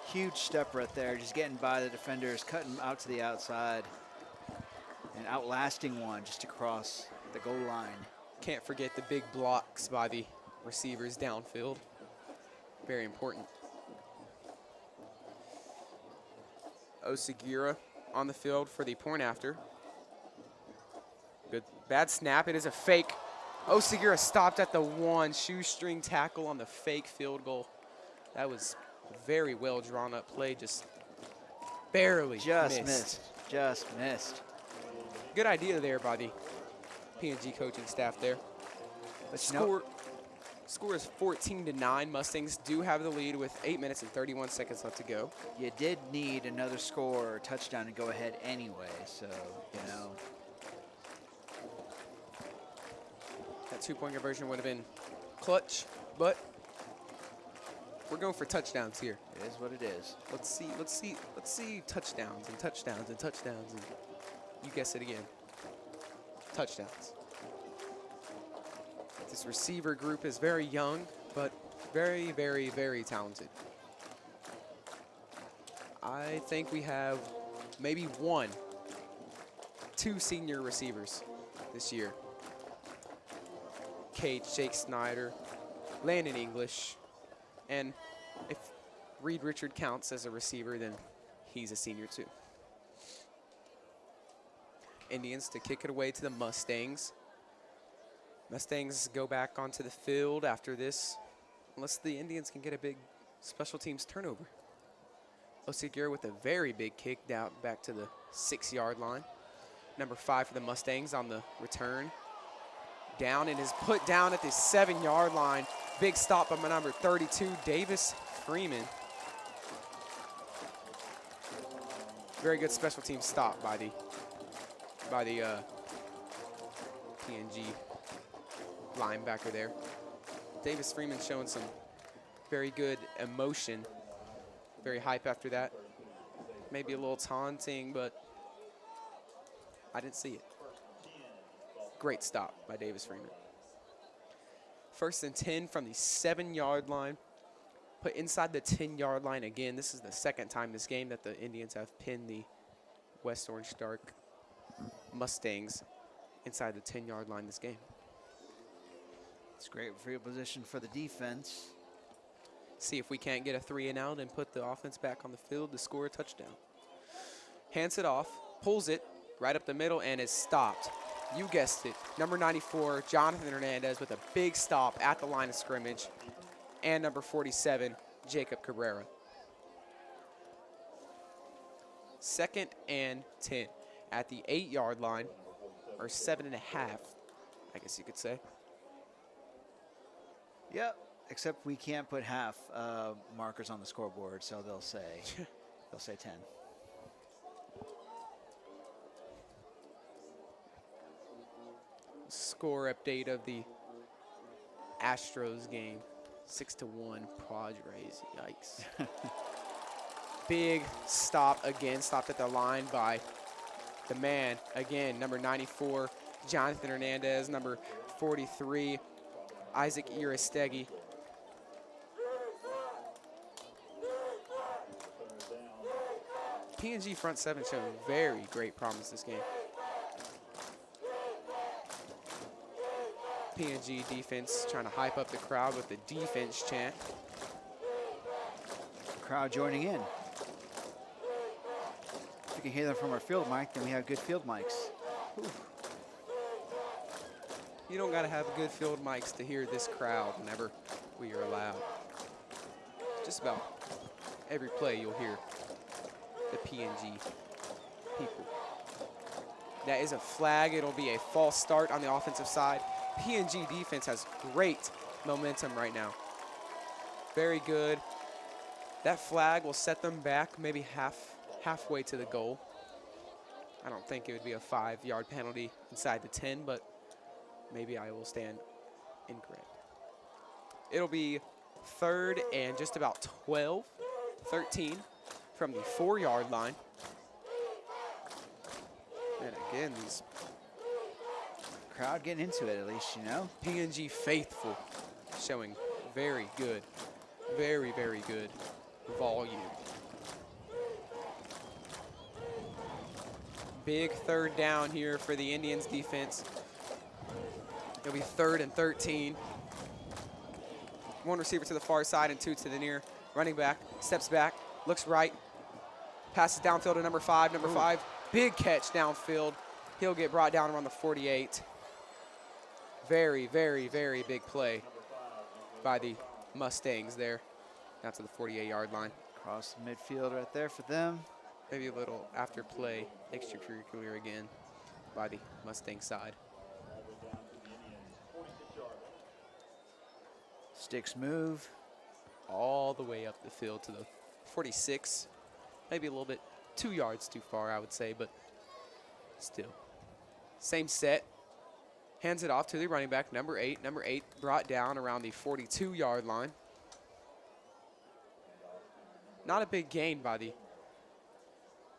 Huge step right there, just getting by the defenders, cutting out to the outside, and outlasting one just across the goal line. Can't forget the big blocks by the receivers downfield. Very important. Osagira on the field for the point after. Good, bad snap, it is a fake. Osagira stopped at the 1, shoestring tackle on the fake field goal. That was a very well drawn up play, just barely missed. Just missed. Good idea there by the PNG coaching staff there. The score is 14-9. Mustangs do have the lead with 8 minutes and 31 seconds left to go. You did need another score or touchdown to go ahead anyway, so, you know. That 2-point conversion would have been clutch, but we're going for touchdowns here. It is what it is. Let's see touchdowns and touchdowns and touchdowns, and you guess it again. Touchdowns. This receiver group is very young, but very, very, very talented. I think we have maybe 2 senior receivers this year. Cade, Jake Snyder, Landon English, and if Reed Richard counts as a receiver, then he's a senior too. Indians to kick it away to the Mustangs. Mustangs go back onto the field after this, unless the Indians can get a big special teams turnover. Osagira with a very big kick down back to the 6-yard line. Number 5 for the Mustangs on the return. Down and is put down at the 7-yard line. Big stop by number 32, Davis Freeman. Very good special team stop by the PNG linebacker there. Davis Freeman showing some very good emotion. Very hype after that. Maybe a little taunting, but I didn't see it. Great stop by Davis Freeman. 1st and 10 from the 7-yard line. Put inside the 10-yard line again. This is the second time this game that the Indians have pinned the West Orange Stark Mustangs inside the 10-yard line this game. It's great field position for the defense. See if we can't get a 3 and out and put the offense back on the field to score a touchdown. Hands it off, pulls it right up the middle, and is stopped. You guessed it. Number 94, Jonathan Hernandez, with a big stop at the line of scrimmage. And number 47, Jacob Cabrera. 2nd and 10 at the 8-yard line, or 7.5, I guess you could say. Yep, except we can't put half markers on the scoreboard, so they'll say 10. Score update of the Astros game. 6-1 Padres. Yikes. Big stop again. Stopped at the line by the man. Again, number 94, Jonathan Hernandez. Number 43, Isaac Iristegui. PNG front seven showing very great promise this game. PNG defense trying to hype up the crowd with the defense chant. Crowd joining in. If we can hear them from our field mic, then we have good field mics. Whew. You don't got to have good field mics to hear this crowd whenever we are loud. Just about every play you'll hear the PNG people. That is a flag. It'll be a false start on the offensive side. PNG defense has great momentum right now. Very good. That flag will set them back maybe halfway to the goal. I don't think it would be a 5-yard penalty inside the 10, but maybe I will stand incorrect. It'll be 3rd and just about 12, 13 from the 4-yard line. And again, these crowd getting into it, at least, you know. PNG faithful showing very good, very, very good volume. Big 3rd down here for the Indians defense. It'll be 3rd and 13. 1 receiver to the far side and 2 to the near. Running back, steps back, looks right, passes downfield to number 5. Number 5, big catch downfield. He'll get brought down around the 48. Very, very, very big play by the Mustangs there. Down to the 48-yard line. Across the midfield right there for them. Maybe a little after play extracurricular again by the Mustang side. Sticks move all the way up the field to the 46. Maybe a little bit 2 yards too far, I would say, but still. Same set. Hands it off to the running back, number 8. Number 8 brought down around the 42-yard line. Not a big gain by the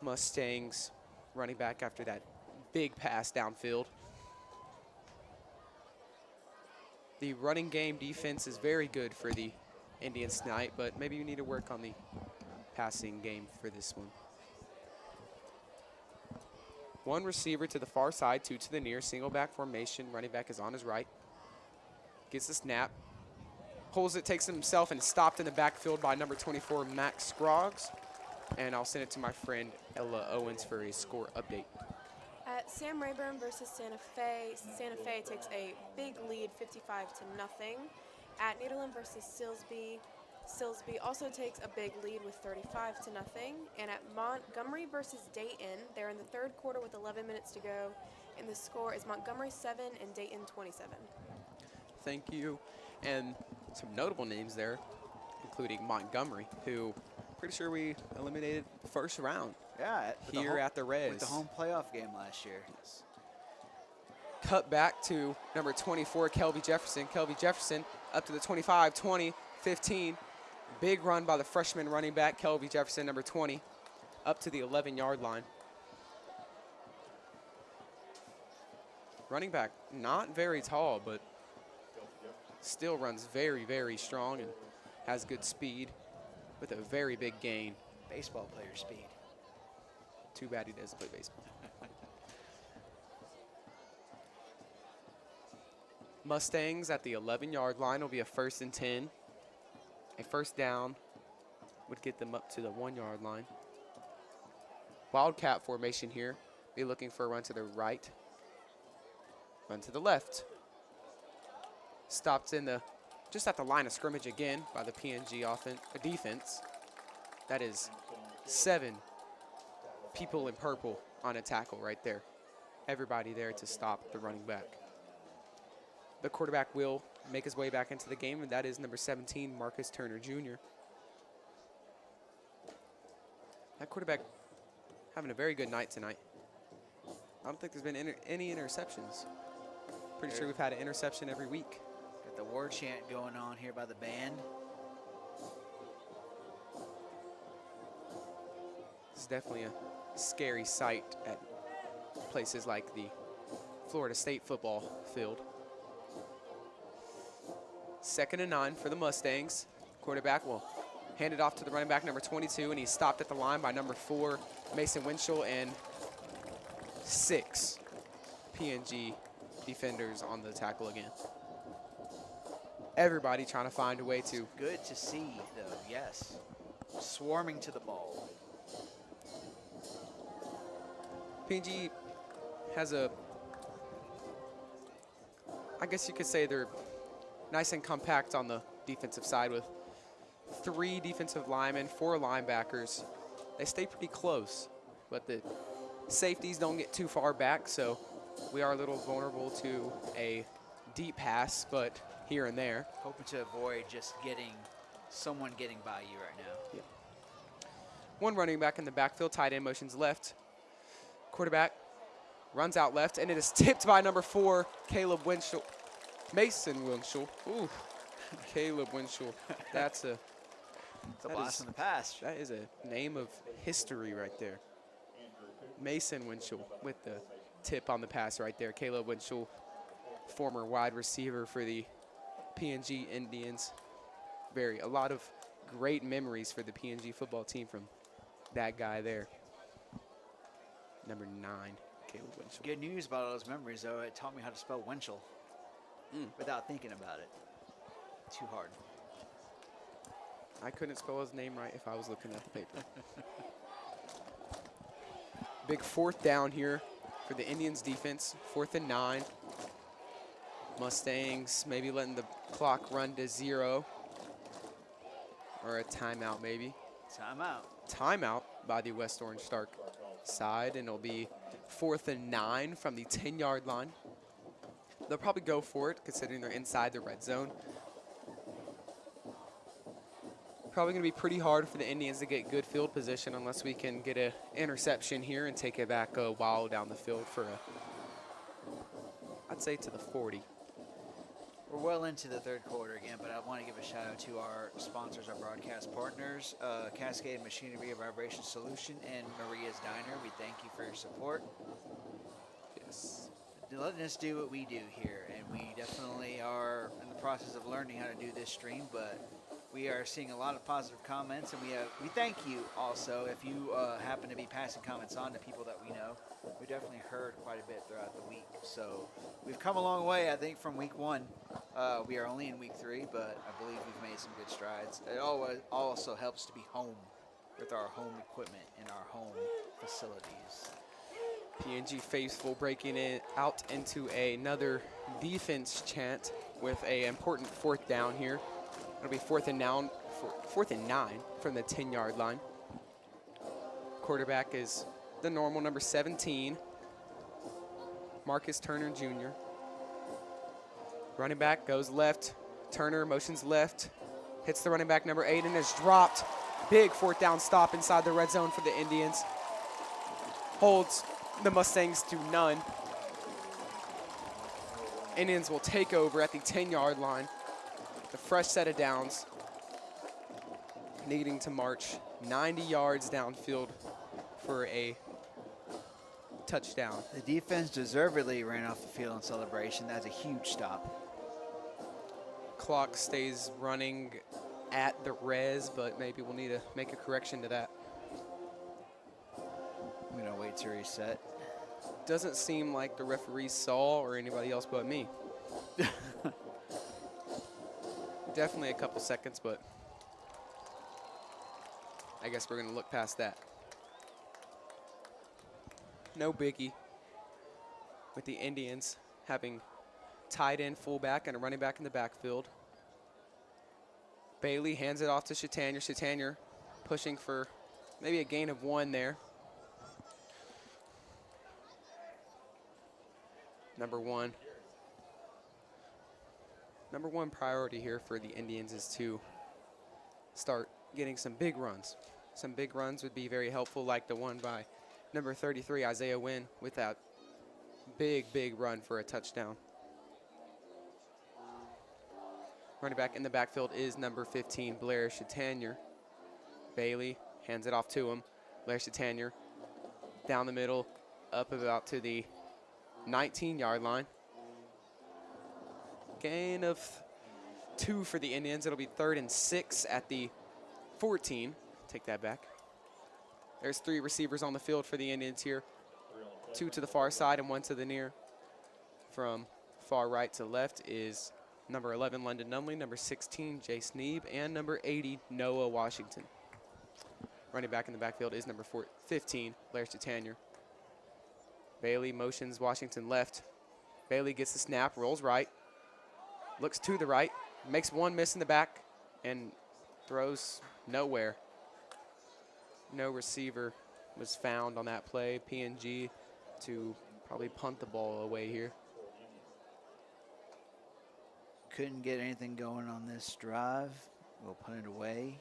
Mustangs running back after that big pass downfield. The running game defense is very good for the Indians tonight, but maybe you need to work on the passing game for this one. 1 receiver to the far side, 2 to the near, single back formation. Running back is on his right. Gets the snap, pulls it, takes it himself, and is stopped in the backfield by number 24, Max Scroggs. And I'll send it to my friend Ella Owens for a score update. At Sam Rayburn versus Santa Fe takes a big lead, 55-0. At Nederland versus Silsby also takes a big lead with 35-0. And at Montgomery versus Dayton, they're in the 3rd quarter with 11 minutes to go, and the score is Montgomery 7 and Dayton 27. Thank you. And some notable names there, including Montgomery, who pretty sure we eliminated first round. Yeah, here at the Reds. With the home playoff game last year. Yes. Cut back to number 24, Kelby Jefferson. Kelby Jefferson up to the 25, 20, 15. Big run by the freshman running back, Kelby Jefferson, number 20, up to the 11-yard line. Running back, not very tall, but still runs very, very strong and has good speed with a very big gain. Baseball player speed. Too bad he doesn't play baseball. Mustangs at the 11-yard line will be a 1st and 10. A first down would get them up to the 1-yard line. Wildcat formation here. Be looking for a run to the right. Run to the left. Stopped in the just at the line of scrimmage again by the PNG defense. That is 7 people in purple on a tackle right there. Everybody there to stop the running back. The quarterback will make his way back into the game, and that is number 17, Marcus Turner Jr. That quarterback having a very good night tonight. I don't think there's been any interceptions. Pretty sure we've had an interception every week. Got the war chant going on here by the band. It's definitely a scary sight at places like the Florida State football field. 2nd and 9 for the Mustangs. Quarterback will hand it off to the running back, number 22, and he's stopped at the line by number 4, Mason Winchell, and 6 PNG defenders on the tackle again. Everybody trying to find a way to. Good to see, though, yes. Swarming to the ball. PNG has a, I guess you could say they're nice and compact on the defensive side with 3 defensive linemen, 4 linebackers. They stay pretty close, but the safeties don't get too far back, so we are a little vulnerable to a deep pass, but here and there. Hoping to avoid just someone getting by you right now. Yep. 1 running back in the backfield, tight end motions left. Quarterback runs out left, and it is tipped by number 4, Caleb Winchell. Mason Winchell. Ooh, Caleb Winchell. That's a blast from the past. That is a name of history right there. Mason Winchell with the tip on the pass right there. Caleb Winchell, former wide receiver for the PNG Indians. A lot of great memories for the PNG football team from that guy there. Number 9, Caleb Winchell. Good news about all those memories, though. It taught me how to spell Winchell without thinking about it. Too hard. I couldn't spell his name right if I was looking at the paper. Big 4th down here for the Indians defense. 4th and 9. Mustangs maybe letting the clock run to 0. Or a timeout maybe. Timeout by the West Orange Stark side, and it'll be 4th and 9 from the 10-yard line. They'll probably go for it considering they're inside the red zone. Probably going to be pretty hard for the Indians to get good field position unless we can get an interception here and take it back a while down the field for I'd say to the 40. We're well into the 3rd quarter again, but I want to give a shout out to our sponsors, our broadcast partners, Cascade Machinery Vibration Solution and Maria's Diner. We thank you for your support. Yes. Letting us do what we do here, and we definitely are in the process of learning how to do this stream, but we are seeing a lot of positive comments, and we thank you also if you happen to be passing comments on to people that we know. We definitely heard quite a bit throughout the week, so we've come a long way, I think, from week 1. We are only in week 3, but I believe we've made some good strides. It also helps to be home with our home equipment and our home facilities. PNG faithful breaking it out into another defense chant with an important 4th down here. It'll be 4th and 9 from the 10-yard line. Quarterback is the normal number 17, Marcus Turner Jr. Running back goes left. Turner motions left, hits the running back number 8 and is dropped. Big 4th down stop inside the red zone for the Indians. Holds the Mustangs to none. Indians will take over at the 10-yard line. The fresh set of downs, needing to march 90 yards downfield for a touchdown. The defense deservedly ran off the field in celebration. That's a huge stop. Clock stays running at the res, but maybe we'll need to make a correction to that. We're going to wait to reset. Doesn't seem like the referee saw or anybody else but me. Definitely a couple seconds, but I guess we're going to look past that. No biggie with the Indians having tight end fullback and a running back in the backfield. Bailey hands it off to Chatanier. Chatanier pushing for maybe a gain of 1 there. Number one priority here for the Indians is to start getting some big runs. Some big runs would be very helpful, like the one by number 33, Isaiah Wynn, with that big run for a touchdown. Running back in the backfield is number 15, Blair Chatanier. Bailey hands it off to him. Blair Chatanier down the middle, up about to the 19-yard line. Gain of 2 for the Indians. It'll be 3rd and 6 at the 14. Take that back. There's 3 receivers on the field for the Indians here. 2 to the far side and 1 to the near. From far right to left is number 11, London Numley, number 16, Jace Neeb, and number 80, Noah Washington. Running back in the backfield is number 15, Blair Chatanier. Bailey motions Washington left. Bailey gets the snap, rolls right, looks to the right, makes 1 miss in the back, and throws nowhere. No receiver was found on that play. PNG to probably punt the ball away here. Couldn't get anything going on this drive. We'll punt it away.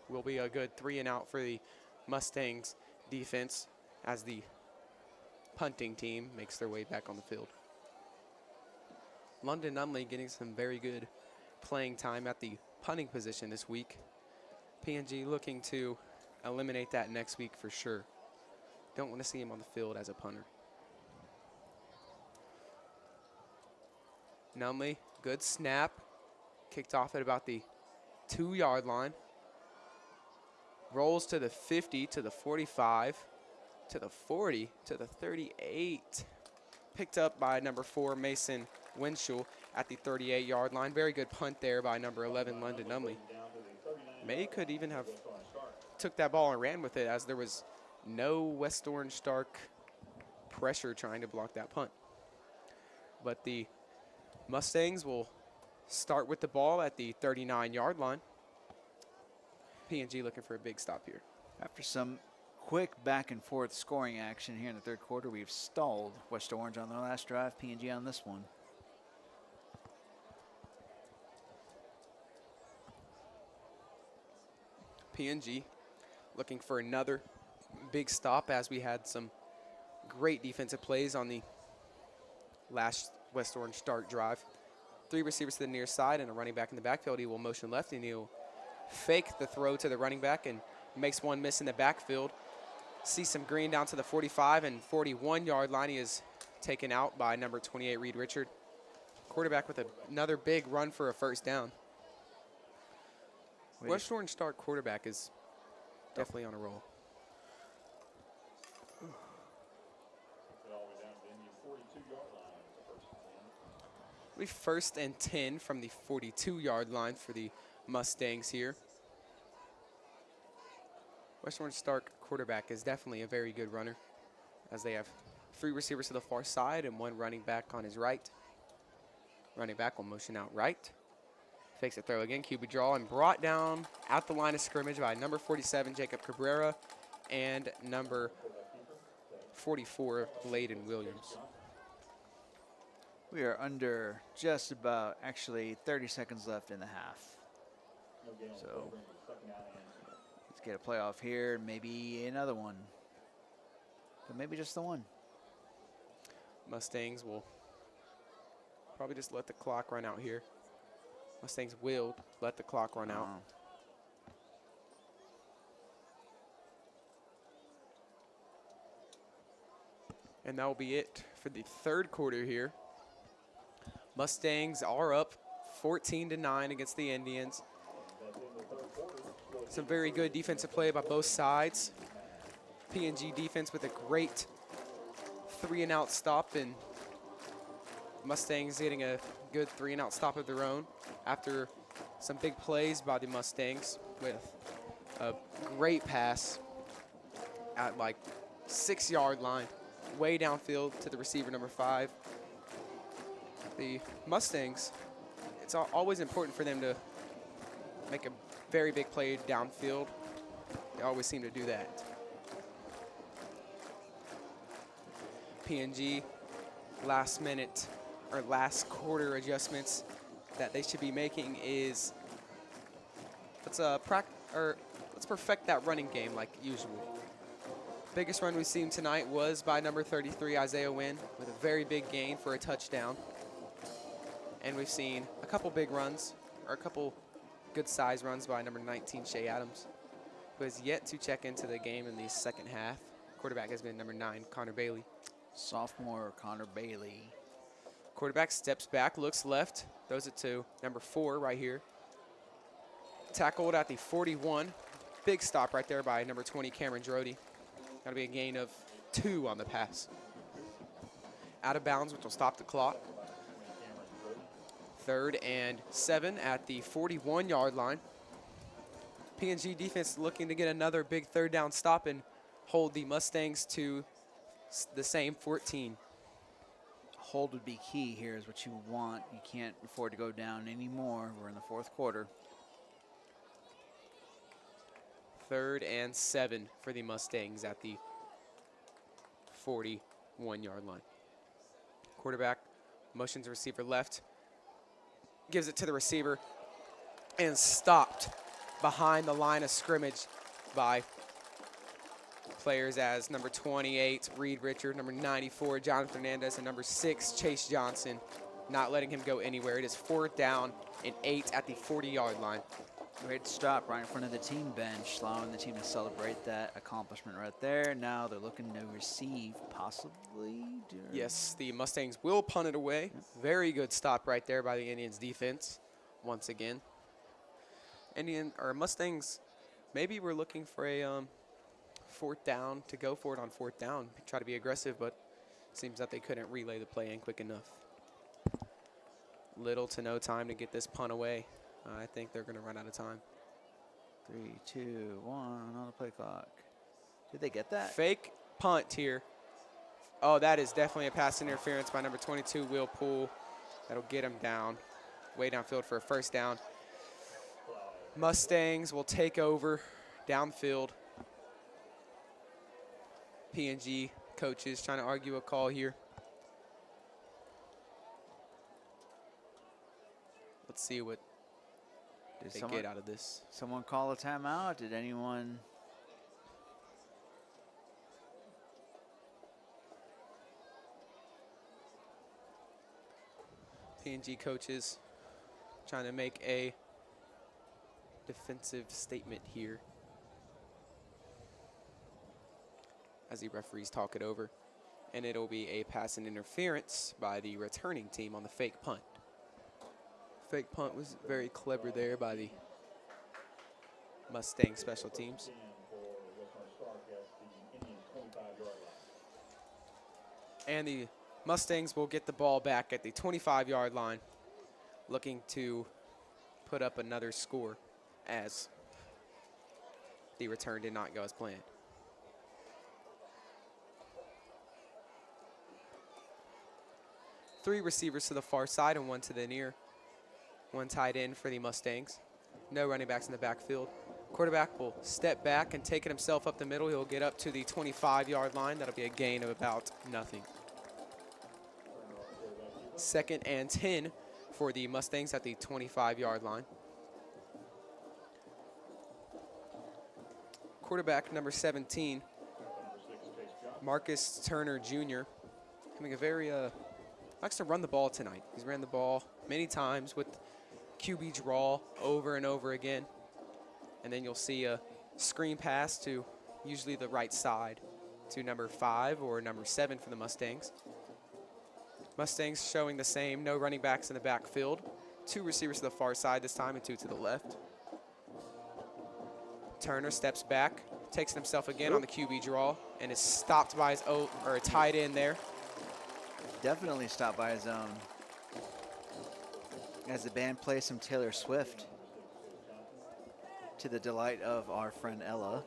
Will be a good 3 and out for the Mustangs defense as the punting team makes their way back on the field. London Numley getting some very good playing time at the punting position this week. PNG looking to eliminate that next week for sure. Don't want to see him on the field as a punter. Numley, good snap. Kicked off at about the 2-yard line. Rolls to the 50, to the 45, to the 40, to the 38. Picked up by number 4, Mason Winchell at the 38-yard line. Very good punt there by number 11, London Numley. May could even have took that ball and ran with it, as there was no West Orange Stark pressure trying to block that punt. But the Mustangs will start with the ball at the 39-yard line. PNG looking for a big stop here. After some quick back and forth scoring action here in the 3rd quarter, we've stalled West Orange on their last drive, PNG on this one. PNG looking for another big stop, as we had some great defensive plays on the last West Orange start drive. 3 receivers to the near side and a running back in the backfield. He will motion left and he'll fake the throw to the running back and makes 1 miss in the backfield. See some green down to the 45 and 41-yard line. He is taken out by number 28, Reed Richard. Quarterback with another big run for a 1st down. West Orange Stark quarterback is definitely on a roll. We 1st and 10 from the 42-yard line for the Mustangs here. West Orange Stark quarterback is definitely a very good runner, as they have 3 receivers to the far side and 1 running back on his right. Running back will motion out right. Fakes a throw again, QB draw, and brought down at the line of scrimmage by number 47, Jacob Cabrera, and number 44, Layden Williams. We are under just about, actually, 30 seconds left in the half. So let's get a playoff here, maybe another one. But maybe just the one. Mustangs will probably just let the clock run out here. Mustangs will let the clock run out. And that will be it for the 3rd quarter here. Mustangs are up 14-9 against the Indians. Some very good defensive play by both sides. PNG defense with a great 3 and out stop, and Mustangs getting a good 3-and-out stop of their own after some big plays by the Mustangs with a great pass at like 6-yard line, way downfield to the receiver, number 5. The Mustangs, it's always important for them to make a very big play downfield. They always seem to do that. PNG, last minute or last quarter adjustments that they should be making is let's perfect that running game like usual. Biggest run we've seen tonight was by number 33, Isaiah Wynn, with a very big gain for a touchdown. And we've seen a couple big runs, or a couple good size runs by number 19, Shea Adams, who has yet to check into the game in the second half. Quarterback has been number 9, Connor Bailey. Sophomore Connor Bailey. Quarterback steps back, looks left, throws it to number 4 right here. Tackled at the 41. Big stop right there by number 20, Cameron Drody. That'll be a gain of 2 on the pass. Out of bounds, which will stop the clock. 3rd and 7 at the 41-yard line. PNG defense looking to get another big 3rd down stop and hold the Mustangs to the same 14. Hold would be key here is what you want. You can't afford to go down anymore. We're in the 4th quarter. 3rd and 7 for the Mustangs at the 41-yard line. Quarterback motions receiver left, gives it to the receiver, and stopped behind the line of scrimmage by players as number 28, Reed Richard, number 94, Jonathan Hernandez, and number 6, Chase Johnson, not letting him go anywhere. It is 4th down and 8 at the 40-yard line. Great stop right in front of the team bench, allowing the team to celebrate that accomplishment right there. Now they're looking to receive, possibly. Yes, the Mustangs will punt it away. Very good stop right there by the Indians defense once again. Mustangs, maybe we're looking for a 4th down, to go for it on 4th down, try to be aggressive, but it seems that they couldn't relay the play in quick enough. Little to no time to get this punt away. I think they're going to run out of time. 3, 2, 1 on the play clock. Did they get that? Fake punt here. Oh, that is definitely a pass interference by number 22, Will Poole. That'll get him down, way downfield for a 1st down. Mustangs will take over downfield. PNG coaches trying to argue a call here. Let's see what they get out of this. Someone call a timeout? Did anyone? PNG coaches trying to make a defensive statement here as the referees talk it over. And it'll be a pass and interference by the returning team on the fake punt. Fake punt was very clever there by the Mustang special teams. And the Mustangs will get the ball back at the 25-yard line, looking to put up another score as the return did not go as planned. Three receivers to the far side and 1 to the near. 1 tight end for the Mustangs. No running backs in the backfield. Quarterback will step back and take it himself up the middle. He'll get up to the 25-yard line. That'll be a gain of about nothing. 2nd and 10 for the Mustangs at the 25-yard line. Quarterback number 17, Marcus Turner Jr., having a very likes to run the ball tonight. He's ran the ball many times with QB draw over and over again. And then you'll see a screen pass to usually the right side to number 5 or number 7 for the Mustangs. Mustangs showing the same, no running backs in the backfield. 2 receivers to the far side this time and 2 to the left. Turner steps back, takes it himself again on the QB draw, and is stopped by his a tight end there. Definitely stopped by his own. As the band plays some Taylor Swift, to the delight of our friend Ella.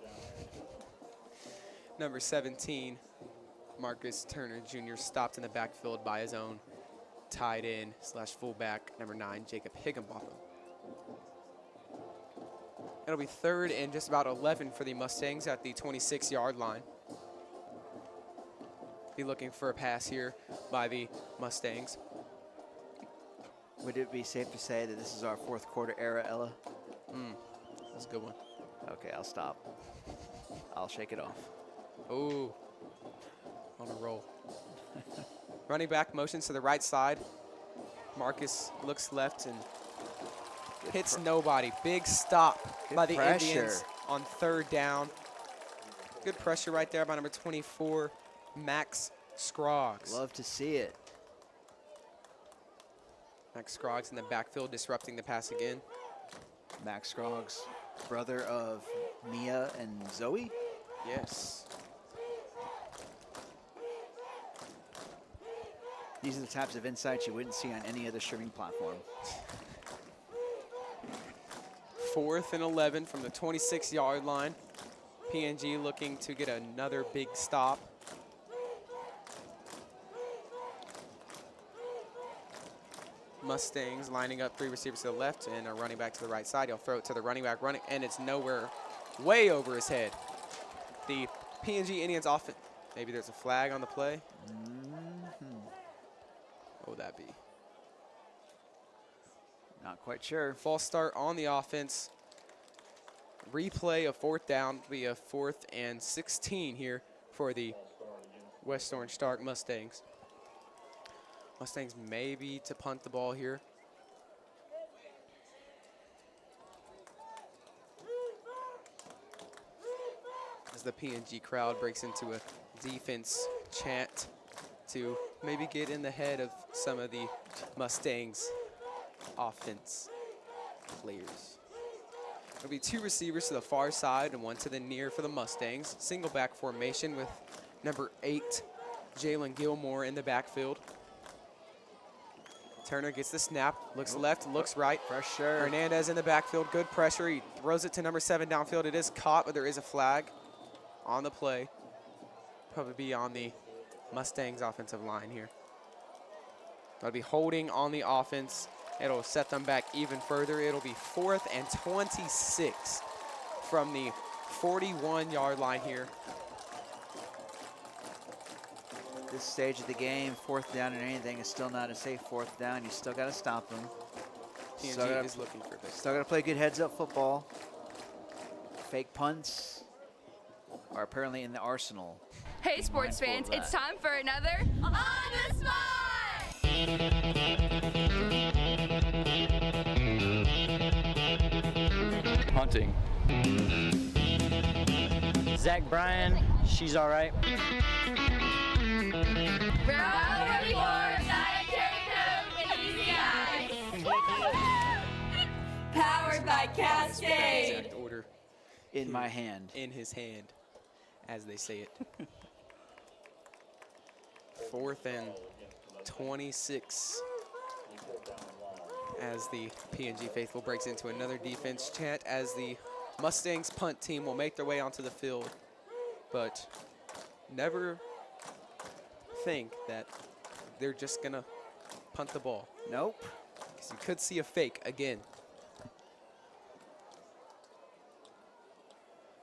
Number 17, Marcus Turner Jr. stopped in the backfield by his own tight end / fullback, number 9, Jacob Higginbotham. It'll be 3rd and just about 11 for the Mustangs at the 26-yard line. Be looking for a pass here by the Mustangs. Would it be safe to say that this is our 4th quarter era, Ella? That's a good one. Okay, I'll stop. I'll shake it off. Ooh, on a roll. Running back motions to the right side. Marcus looks left and hits nobody. Big stop by the Indians on 3rd down. Good pressure right there by number 24, Max Scroggs. Love to see it. Max Scroggs in the backfield disrupting the pass again. Max Scroggs, brother of Mia and Zoe? Yes. These are the types of insights you wouldn't see on any other streaming platform. 4th and 11 from the 26-yard line. PNG looking to get another big stop. Mustangs lining up 3 receivers to the left and a running back to the right side. He'll throw it to the running back running, and it's nowhere, way over his head. The PNG Indians offense. Maybe there's a flag on the play. What would that be? Not quite sure. False start on the offense. Replay of 4th down. Be a 4th and 16 here for the West Orange Stark Mustangs. Mustangs maybe to punt the ball here. As the PNG crowd breaks into a defense chant to maybe get in the head of some of the Mustangs offense players. There'll be 2 receivers to the far side and 1 to the near for the Mustangs. Single back formation with number 8, Jalen Gilmore in the backfield. Turner gets the snap, looks left, looks right. Pressure. Hernandez in the backfield, good pressure. He throws it to number 7 downfield. It is caught, but there is a flag on the play. Probably be on the Mustangs offensive line here. That'll be holding on the offense. It'll set them back even further. It'll be 4th and 26 from the 41-yard line here. This stage of the game, 4th down and anything is still not a safe 4th down. You still got to stop them. PNG is looking for this. Still got to play good heads-up football. Fake punts are apparently in the arsenal. Hey, sports fans, it's time for another On the Spot! Hunting. Zach Bryan, she's all right. Powered by Cascade. Exact order. In my hand. In his hand, as they say it. 4th and 26 as the PNG faithful breaks into another defense chant as the Mustangs punt team will make their way onto the field, but never think that they're just gonna punt the ball. Nope. Because you could see a fake again.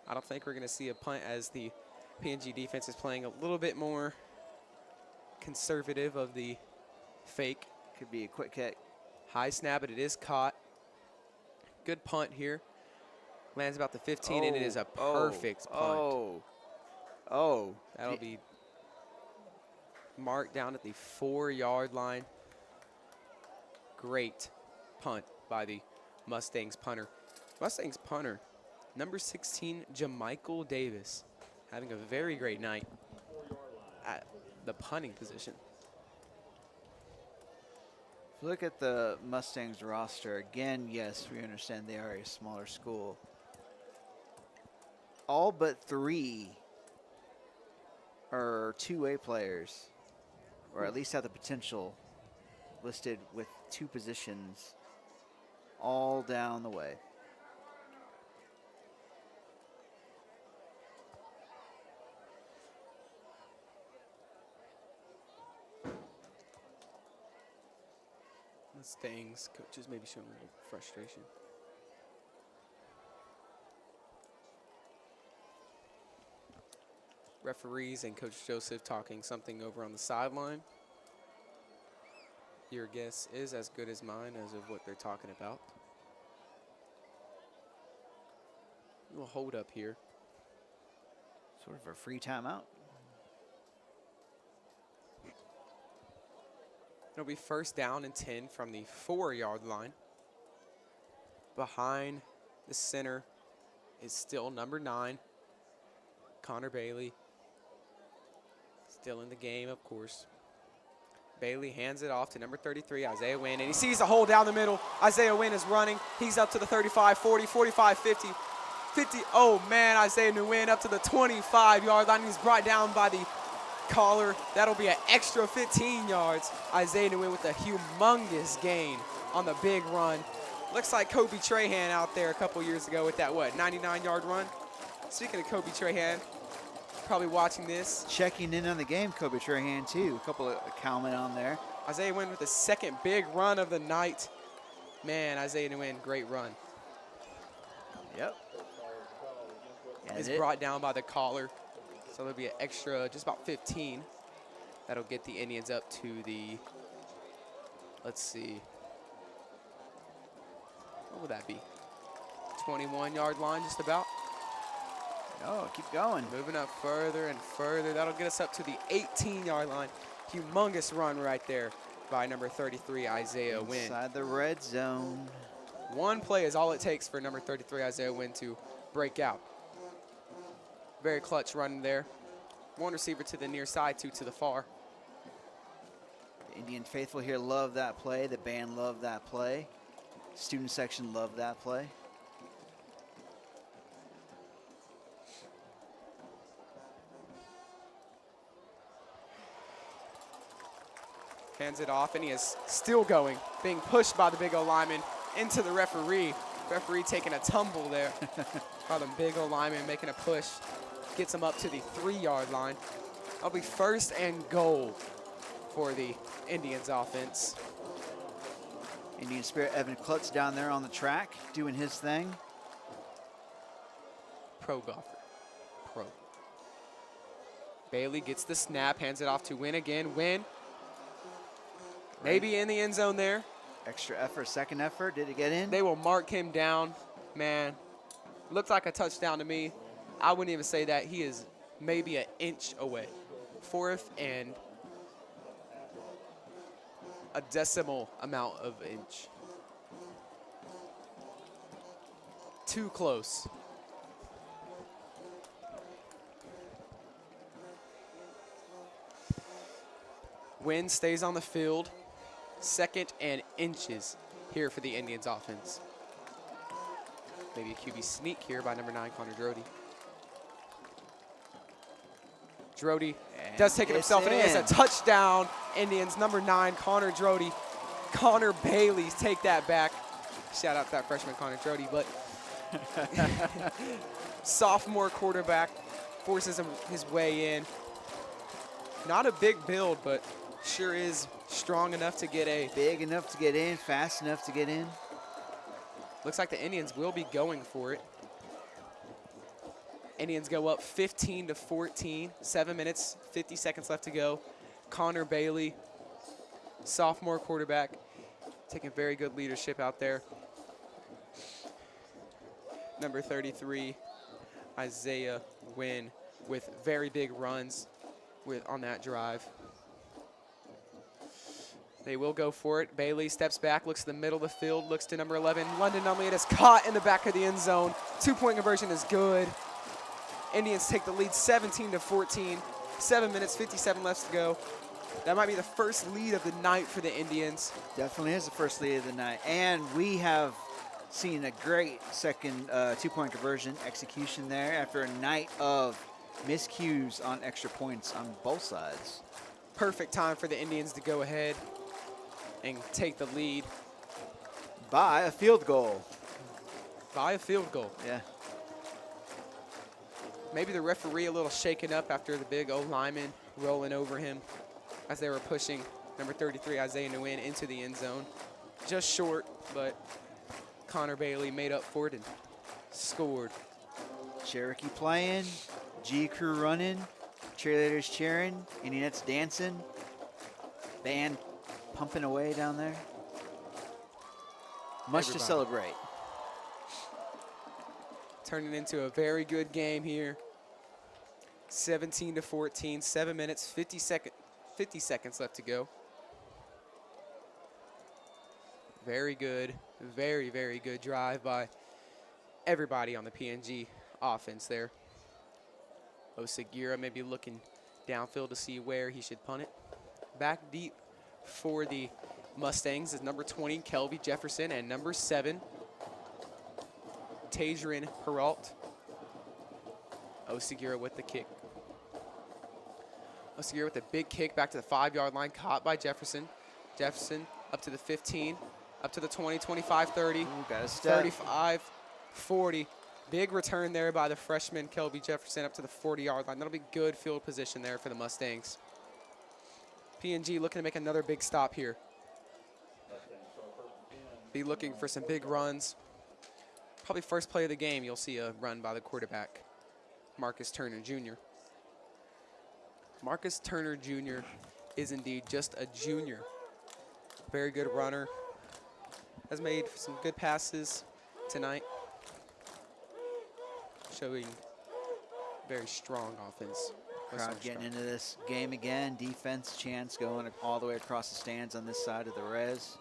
I don't think we're gonna see a punt as the PNG defense is playing a little bit more conservative of the fake. Could be a quick kick. High snap, but it is caught. Good punt here. Lands about the 15, and it is a perfect punt. That'll be marked down at the 4-yard line. Great punt by the Mustangs punter. Mustangs punter, number 16, Jamichael Davis, having a very great night at the punting position. If you look at the Mustangs roster, again, yes, we understand they are a smaller school. All but 3 are 2A players, or at least have the potential listed with 2 positions all down the way. Mustangs coaches maybe showing a little frustration. Referees and Coach Joseph talking something over on the sideline. Your guess is as good as mine as of what they're talking about. We'll hold up here. Sort of a free timeout. It'll be first down and 10 from the 4-yard line. Behind the center is still number 9, Connor Bailey. Still in the game, of course. Bailey hands it off to number 33, Isaiah Wynn, and he sees the hole down the middle. Isaiah Wynn is running. He's up to the 35, 40, 45, 50. 50, oh man, Isaiah Nguyen up to the 25-yard line. He's brought down by the collar. That'll be an extra 15 yards. Isaiah Nguyen with a humongous gain on the big run. Looks like Kobe Trahan out there a couple years ago with that, 99-yard run? Speaking of Kobe Trahan, probably watching this. Checking in on the game, Kobe Trahan too. A couple of comment on there. Isaiah Nguyen with the second big run of the night. Man, Isaiah Nguyen, great run. Yep. Is brought down by the collar. So there'll be an extra, just about 15. That'll get the Indians up to the, let's see, what would that be? 21-yard line, just about. Oh, keep going. Moving up further and further. That'll get us up to the 18-yard line. Humongous run right there by number 33, Isaiah Wynn. Inside the red zone. One play is all it takes for number 33, Isaiah Wynn, to break out. Very clutch run there. One receiver to the near side, 2 to the far. The Indian faithful here love that play. The band loved that play. Student section loved that play. Hands it off, and he is still going, being pushed by the big old lineman into the referee. Referee taking a tumble there by the big old lineman making a push. Gets him up to the 3-yard line. That'll be first and goal for the Indians offense. Indian Spirit Evan Klutz down there on the track doing his thing. Pro golfer. Pro. Bailey gets the snap, hands it off to Wynn again. Wynn. Maybe in the end zone there. Extra effort, second effort. Did it get in? They will mark him down. Man, looked like a touchdown to me. I wouldn't even say that. He is maybe an inch away. 4th and a decimal amount of inch. Too close. Wynn stays on the field. 2nd and inches here for the Indians offense. Maybe a QB sneak here by number 9, Connor Drody. Drody does take it himself, and it is a touchdown. Indians, number 9, Connor Drody. Connor Bailey take that back. Shout out to that freshman, Connor Drody, but sophomore quarterback forces his way in. Not a big build, but sure is strong enough to get a... Big enough to get in, fast enough to get in. Looks like the Indians will be going for it. Indians go up 15-14, 7 minutes, 50 seconds left to go. Connor Bailey, sophomore quarterback, taking very good leadership out there. Number 33, Isaiah Wynn, with very big runs on that drive. They will go for it. Bailey steps back, looks to the middle of the field, looks to number 11, London Numley. It is caught in the back of the end zone. 2-point conversion is good. Indians take the lead 17-14. 7 minutes, 57 left to go. That might be the first lead of the night for the Indians. Definitely is the first lead of the night. And we have seen a great second 2-point conversion execution there after a night of miscues on extra points on both sides. Perfect time for the Indians to go ahead and take the lead. By a field goal. By a field goal. Yeah. Maybe the referee a little shaken up after the big O-lineman rolling over him as they were pushing number 33, Isaiah Nguyen, into the end zone. Just short, but Connor Bailey made up for it and scored. Cherokee playing, G crew running, cheerleaders cheering, Indiana's dancing, band pumping away down there. Much to celebrate. Turning into a very good game here. 17-14, 7 minutes, 50 seconds left to go. Very good, very, very good drive by everybody on the PNG offense there. Osagira maybe looking downfield to see where he should punt it. Back deep for the Mustangs is number 20, Kelby Jefferson, and number 7, Tajrin Peralt. Osagira with the kick. Osagira with a big kick back to the 5-yard line, caught by Jefferson. Jefferson up to the 15, up to the 20, 25, 30, Ooh, got a step. 35, 40. Big return there by the freshman Kelby Jefferson up to the 40-yard line. That'll be good field position there for the Mustangs. PNG looking to make another big stop here. Be looking for some big runs. Probably first play of the game, you'll see a run by the quarterback, Marcus Turner Jr. Marcus Turner Jr. is indeed just a junior. Very good runner. Has made some good passes tonight. Showing very strong offense. Crowd getting into this game again. Defense chance going all the way across the stands on this side of the res.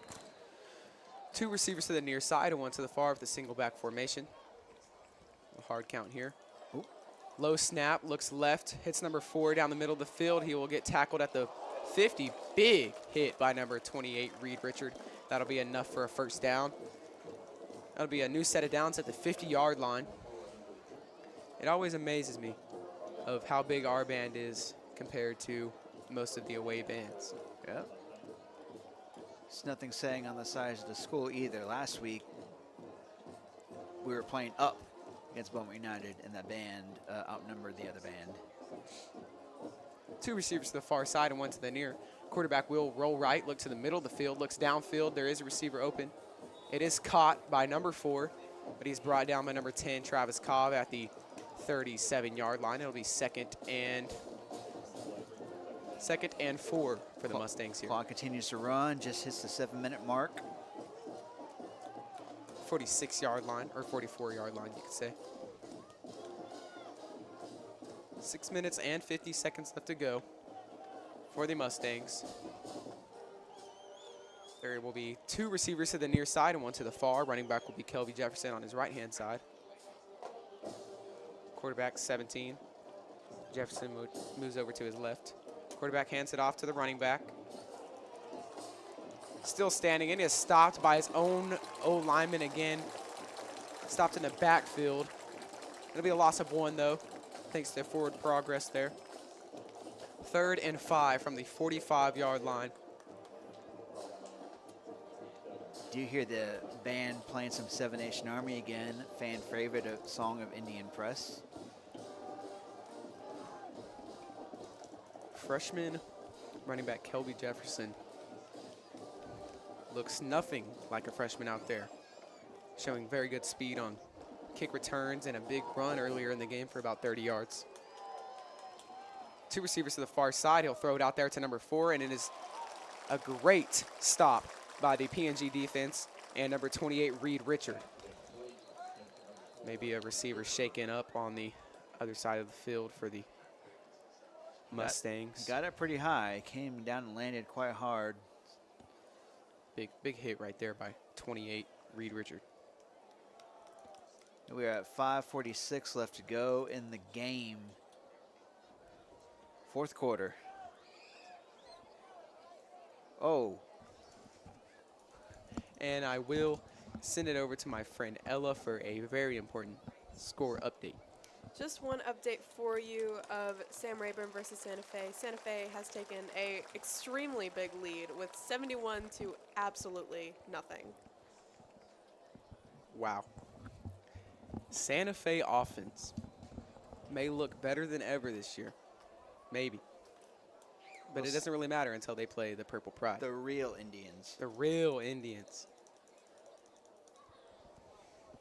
2 receivers to the near side and 1 to the far with the single back formation. A hard count here. Ooh. Low snap, looks left, hits number 4 down the middle of the field. He will get tackled at the 50. Big hit by number 28, Reed Richard. That'll be enough for a first down. That'll be a new set of downs at the 50-yard line. It always amazes me of how big our band is compared to most of the away bands. Yeah. It's nothing saying on the size of the school either. Last week, we were playing up against Beaumont United, and that band outnumbered the other band. 2 receivers to the far side and 1 to the near. Quarterback will roll right, look to the middle of the field, looks downfield. There is a receiver open. It is caught by number 4, but he's brought down by number 10, Travis Cobb, at the 37-yard line. It'll be second and 4 for the Mustangs here. Clock continues to run, just hits the 7-minute mark. 46-yard line, or 44-yard line, you could say. 6 minutes and 50 seconds left to go for the Mustangs. There will be 2 receivers to the near side and 1 to the far. Running back will be Kelby Jefferson on his right-hand side. Quarterback 17. Jefferson moves over to his left. Quarterback hands it off to the running back. Still standing in, is stopped by his own O-lineman again. Stopped in the backfield. It'll be a loss of 1 though, thanks to forward progress there. 3rd and 5 from the 45-yard line. Do you hear the band playing some Seven Nation Army again? Fan favorite, a song of Indian Press. Freshman running back Kelby Jefferson looks nothing like a freshman out there. Showing very good speed on kick returns and a big run earlier in the game for about 30 yards. 2 receivers to the far side. He'll throw it out there to number 4, and it is a great stop by the PNG defense and number 28, Reed Richard. Maybe a receiver shaken up on the other side of the field for the Mustangs. Got it pretty high, came down and landed quite hard. Big hit right there by 28, Reed Richard. We are at 5:46 left to go in the game. 4th quarter. Oh. And I will send it over to my friend Ella for a very important score update. Just one update for you of Sam Rayburn versus Santa Fe. Santa Fe has taken a extremely big lead with 71 to absolutely nothing. Wow. Santa Fe offense may look better than ever this year. Maybe. But it doesn't really matter until they play the Purple Pride. The real Indians. The real Indians.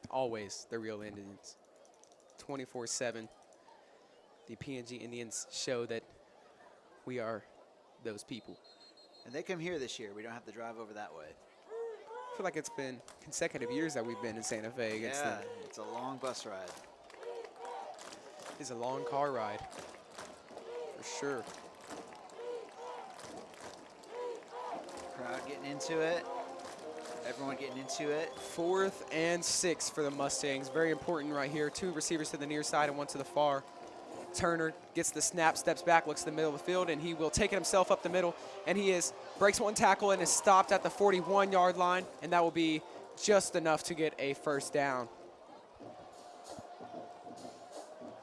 Always the real Indians. 24/7. The PNG Indians show that we are those people. And they come here this year. We don't have to drive over that way. I feel like it's been consecutive years that we've been in Santa Fe against them. It's a long bus ride. It's a long car ride, for sure. Crowd getting into it. Everyone getting into it. 4th and 6 for the Mustangs. Very important right here. 2 receivers to the near side and 1 to the far. Turner gets the snap, steps back, looks to the middle of the field, and he will take it himself up the middle. And he breaks 1 tackle and is stopped at the 41-yard line, and that will be just enough to get a first down.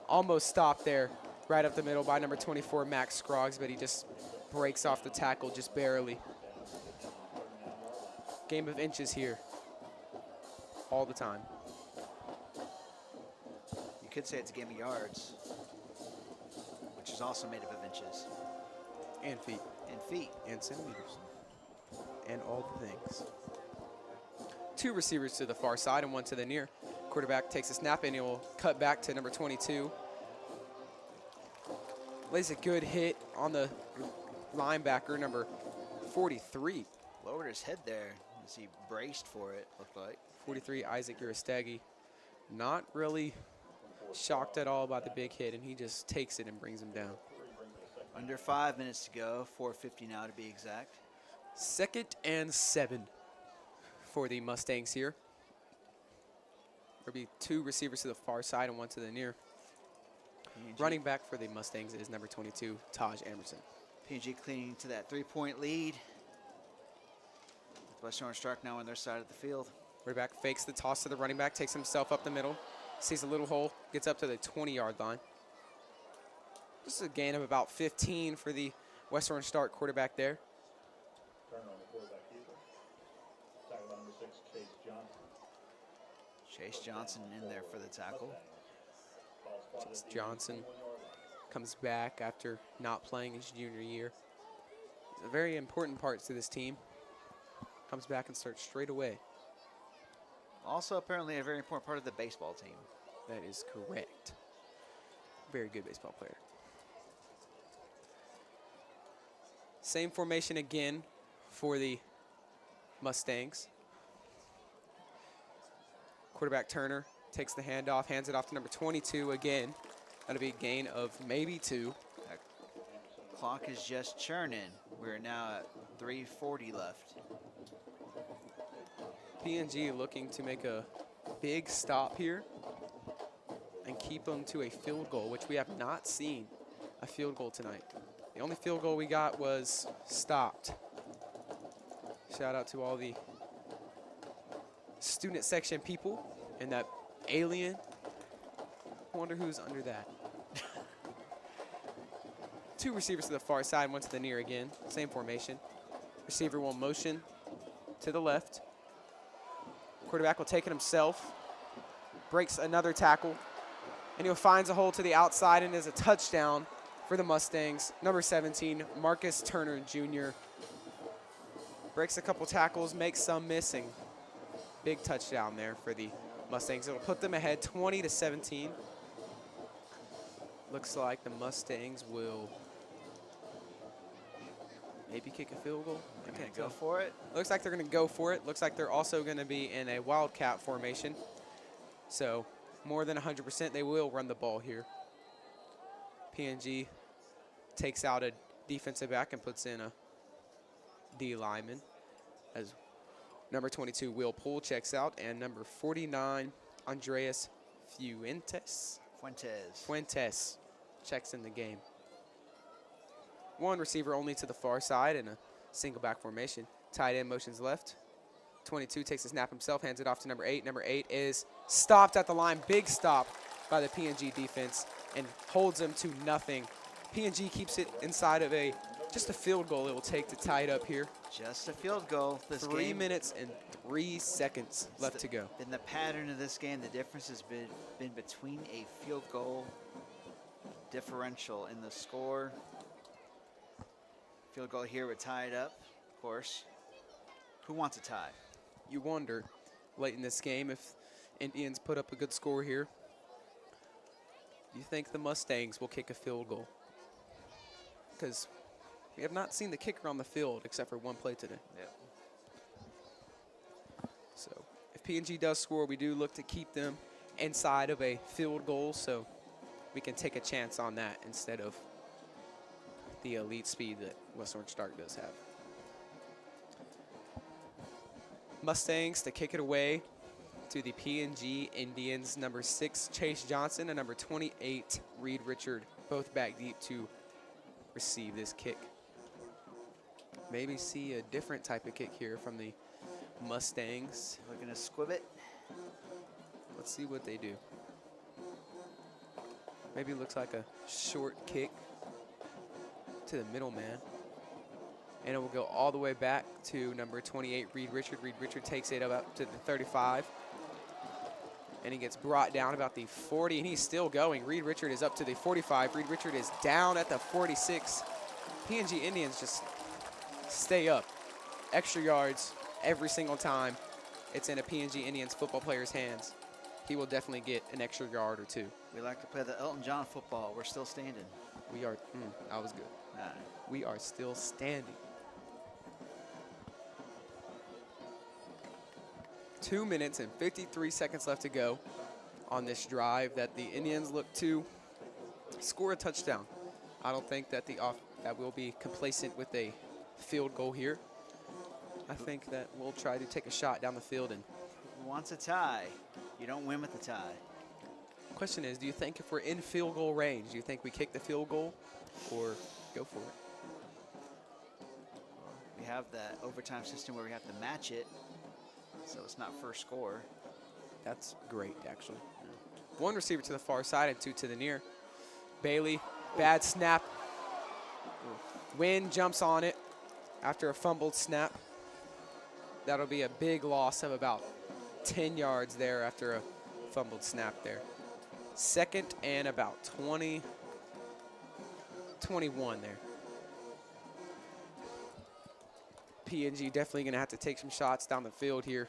Almost stopped there, right up the middle by number 24, Max Scroggs, but he just breaks off the tackle just barely. Game of inches here, all the time. You could say it's a game of yards, which is also made up of inches. And feet. And feet. And centimeters. And all the things. 2 receivers to the far side and 1 to the near. Quarterback takes a snap and he will cut back to number 22. Lays a good hit on the linebacker, number 43. Lowered his head there as he braced for it, looked like. 43, Isaac Uristegi. Not really shocked at all by the big hit, and he just takes it and brings him down. Under 5 minutes to go, 4:50 now to be exact. 2nd and 7 for the Mustangs here. There'll be 2 receivers to the far side and 1 to the near. Running back for the Mustangs is number 22, Taj Emerson. PNG clinging to that 3-point lead. With West Orange Stark now on their side of the field. Running back fakes the toss to the running back, takes himself up the middle, sees a little hole, gets up to the 20-yard line. This is a gain of about 15 for the West Orange Stark quarterback there. Turn on the quarterback keeper. Tackle by number 6, Chase Johnson. Chase Johnson in there for the tackle. Chase Johnson comes back after not playing his junior year. He's a very important part to this team. Comes back and starts straight away. Also apparently a very important part of the baseball team. That is correct. Very good baseball player. Same formation again for the Mustangs. Quarterback Turner takes the handoff, hands it off to number 22 again. That'll be a gain of maybe 2. That clock is just churning. We're now at 3:40 left. PNG looking to make a big stop here and keep them to a field goal, which we have not seen a field goal tonight. The only field goal we got was stopped. Shout out to all the student section people and that alien. I wonder who's under that. 2 receivers to the far side, 1 to the near again. Same formation. Receiver will motion to the left. Quarterback will take it himself. Breaks another tackle. And he'll finds a hole to the outside and is a touchdown for the Mustangs. Number 17, Marcus Turner Jr. Breaks a couple tackles, makes some missing. Big touchdown there for the Mustangs. It'll put them ahead 20-17. Looks like the Mustangs will maybe kick a field goal. They're going to go for it. Looks like they're going to go for it. Looks like they're also going to be in a wildcat formation. So more than 100% they will run the ball here. PNG takes out a defensive back and puts in a D lineman as number 22 Will Poole checks out and number 49 Andreas Fuentes checks in the game. 1 receiver only to the far side in a single back formation. Tight end motions left. 22 takes the snap himself, hands it off to number 8. Number 8 is stopped at the line. Big stop by the PNG defense and holds them to nothing. PNG keeps it inside of a Just a field goal it will take to tie it up here. Just a field goal. This 3 game, minutes and 3 seconds left to go. In the pattern of this game, the difference has been between a field goal differential in the score. Field goal here would tie it up, of course. Who wants a tie? You wonder late in this game if Indians put up a good score here. You think the Mustangs will kick a field goal? Because we have not seen the kicker on the field except for one play today. Yep. So if PNG does score, we do look to keep them inside of a field goal so we can take a chance on that instead of the elite speed that West Orange Stark does have. Mustangs to kick it away to the PNG Indians. Number 6, Chase Johnson, and number 28, Reed Richard, both back deep to receive this kick. Maybe see a different type of kick here from the Mustangs. Looking to squib it. Let's see what they do. Maybe it looks like a short kick to the middle man. And it will go all the way back to number 28, Reed Richard. Reed Richard takes it up to the 35. And he gets brought down about the 40, and he's still going. Reed Richard is up to the 45. Reed Richard is down at the 46. PNG Indians just stay up. Extra yards every single time it's in a PNG Indians football player's hands. He will definitely get an extra yard or two. We like to play the Elton John football. We're still standing. We are, that was good. All right. We are still standing. 2 minutes and 53 seconds left to go on this drive that the Indians look to score a touchdown. I don't think that that we'll be complacent with a field goal here. I think that we'll try to take a shot down the field. And who wants a tie? You don't win with a tie. Question is, do you think if we're in field goal range, do you think we kick the field goal or go for it? We have that overtime system where we have to match it, so it's not first score. That's great, actually. Yeah. 1 receiver to the far side and 2 to the near. Bailey, bad snap. Wynn jumps on it after a fumbled snap. That'll be a big loss of about 10 yards there after a fumbled snap there. 2nd and about 20, 21 there. PNG definitely going to have to take some shots down the field here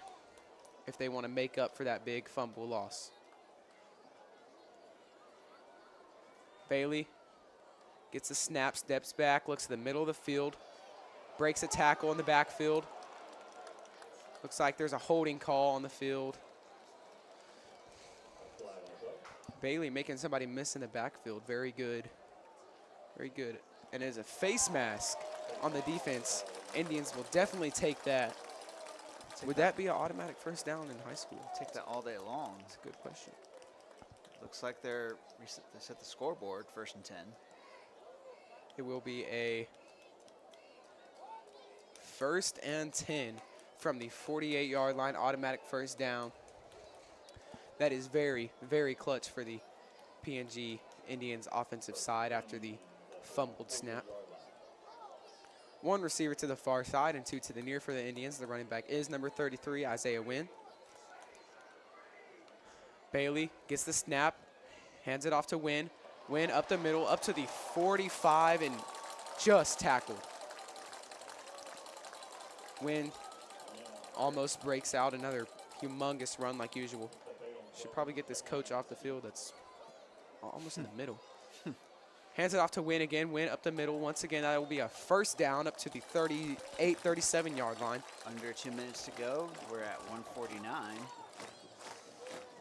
if they want to make up for that big fumble loss. Bailey gets a snap, steps back, looks to the middle of the field, breaks a tackle in the backfield. Looks like there's a holding call on the field. Bailey making somebody miss in the backfield. Very good. Very good. And as a face mask on the defense, Indians will definitely take that. Would that be an automatic first down in high school? Take that all day long. That's a good question. Looks like they set the scoreboard 1st and 10. It will be a 1st and 10 from the 48-yard line, automatic first down. That is very, very clutch for the PNG Indians offensive side after the fumbled snap. 1 receiver to the far side and 2 to the near for the Indians. The running back is number 33, Isaiah Wynn. Bailey gets the snap, hands it off to Wynn. Wynn up the middle, up to the 45, and just tackled. Wynn almost breaks out another humongous run like usual. Should probably get this coach off the field. That's almost in the middle. Hands it off to Wynn again. Wynn up the middle. Once again, that will be a first down up to the 38, 37-yard line. Under 2 minutes to go. We're at 149.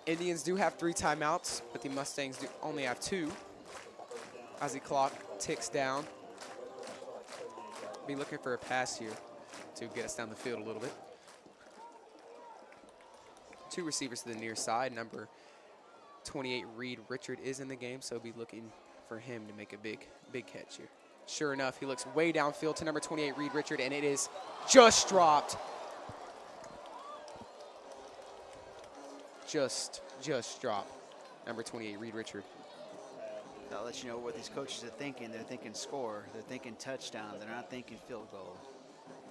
Indians do have 3 timeouts, but the Mustangs do only have 2 as the clock ticks down. Be looking for a pass here to get us down the field a little bit. 2 receivers to the near side. Number 28, Reed Richard, is in the game, so be looking for him to make a big catch here. Sure enough, he looks way downfield to number 28, Reed Richard, and it is just dropped. Just dropped. Number 28, Reed Richard. That'll let you know what these coaches are thinking. They're thinking score. They're thinking touchdown. They're not thinking field goal.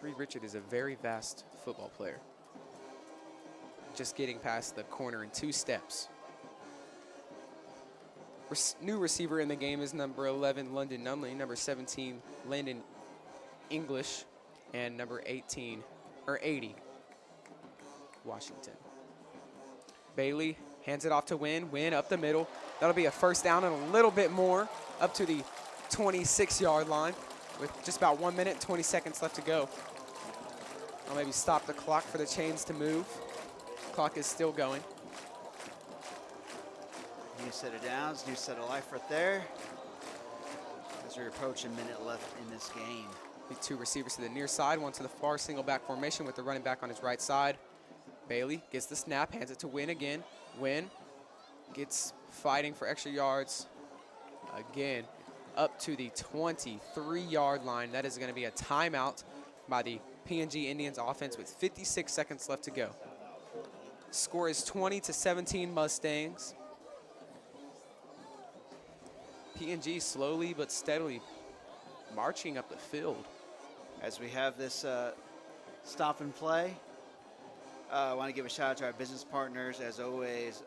Reed Richard is a very fast football player. Just getting past the corner in 2 steps. New receiver in the game is number 11, London Nunley, number 17, Landon English, and number 80, Washington. Bailey hands it off to Wynn. Wynn up the middle. That'll be a first down and a little bit more up to the 26-yard line with just about 1 minute, 20 seconds left to go. I'll maybe stop the clock for the chains to move. Clock is still going. New set of downs, new set of life right there. As we approach a minute left in this game. The 2 receivers to the near side, one to the far single back formation with the running back on his right side. Bailey gets the snap, hands it to Wynn again. Wynn gets fighting for extra yards again up to the 23-yard line. That is going to be a timeout by the PNG Indians offense with 56 seconds left to go. Score is 20-17 Mustangs. PNG slowly but steadily marching up the field. As we have this stop and play, I want to give a shout out to our business partners, as always,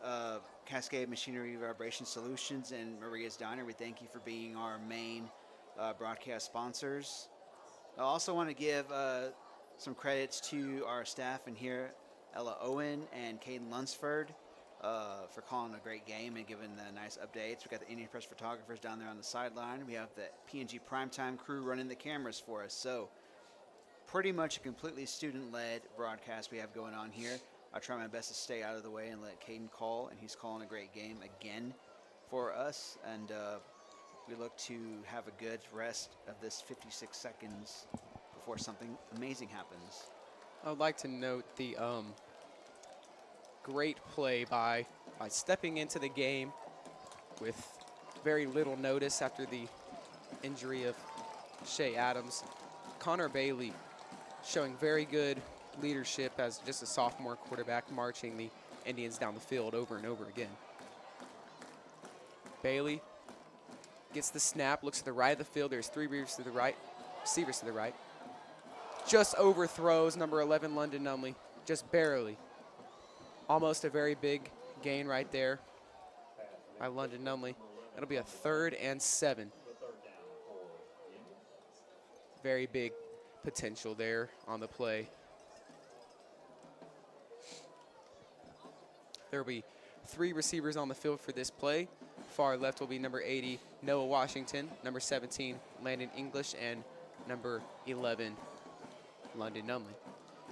Cascade Machinery Vibration Solutions and Maria's Diner. We thank you for being our main broadcast sponsors. I also want to give some credits to our staff in here, Ella Owen and Caden Lunsford, for calling a great game and giving the nice updates. We got the Indian Press photographers down there on the sideline. We have the PNG Primetime crew running the cameras for us. So pretty much a completely student-led broadcast we have going on here. I try my best to stay out of the way and let Caden call, and he's calling a great game again for us. And we look to have a good rest of this 56 seconds before something amazing happens. I would like to note the great play by stepping into the game with very little notice after the injury of Shea Adams. Connor Bailey showing very good leadership as just a sophomore quarterback, marching the Indians down the field over and over again. Bailey gets the snap, looks to the right of the field. There's 3 receivers to the right. Just overthrows number 11, London Nunley, just barely. Almost a very big gain right there by London Nunley. It'll be a 3rd and 7. Very big potential there on the play. There will be 3 receivers on the field for this play. Far left will be number 80, Noah Washington, number 17, Landon English, and number 11, London Nunley.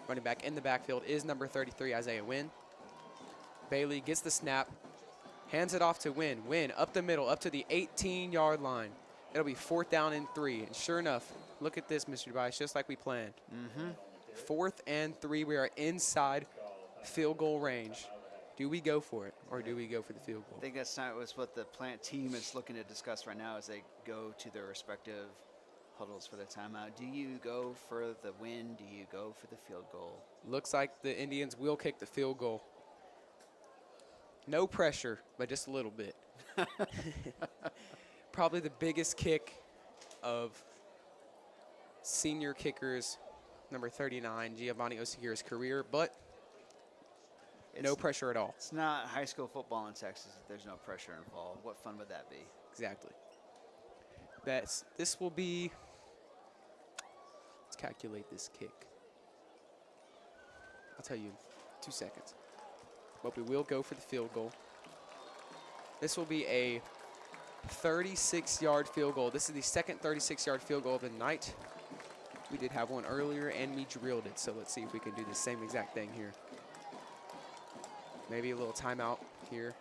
Running back in the backfield is number 33, Isaiah Wynn. Bailey gets the snap, hands it off to Wynn. Wynn up the middle, up to the 18-yard line. It'll be 4th down and 3. And sure enough, look at this, Mr. Tobias, just like we planned. 4th and 3. We are inside field goal range. Do we go for it, or do we go for the field goal? I think that's not what the plant team is looking to discuss right now as they go to their respective huddles for the timeout. Do you go for the win? Do you go for the field goal? Looks like the Indians will kick the field goal. No pressure, but just a little bit. Probably the biggest kick of senior kickers, number 39, Giovanni Oseguera's career, but no pressure at all. It's not high school football in Texas if there's no pressure involved. What fun would that be? Exactly. This will be, let's calculate this kick. I'll tell you in 2 seconds. But we will go for the field goal. This will be a 36-yard field goal. This is the second 36-yard field goal of the night. We did have one earlier, and we drilled it. So let's see if we can do the same exact thing here. Maybe a little timeout here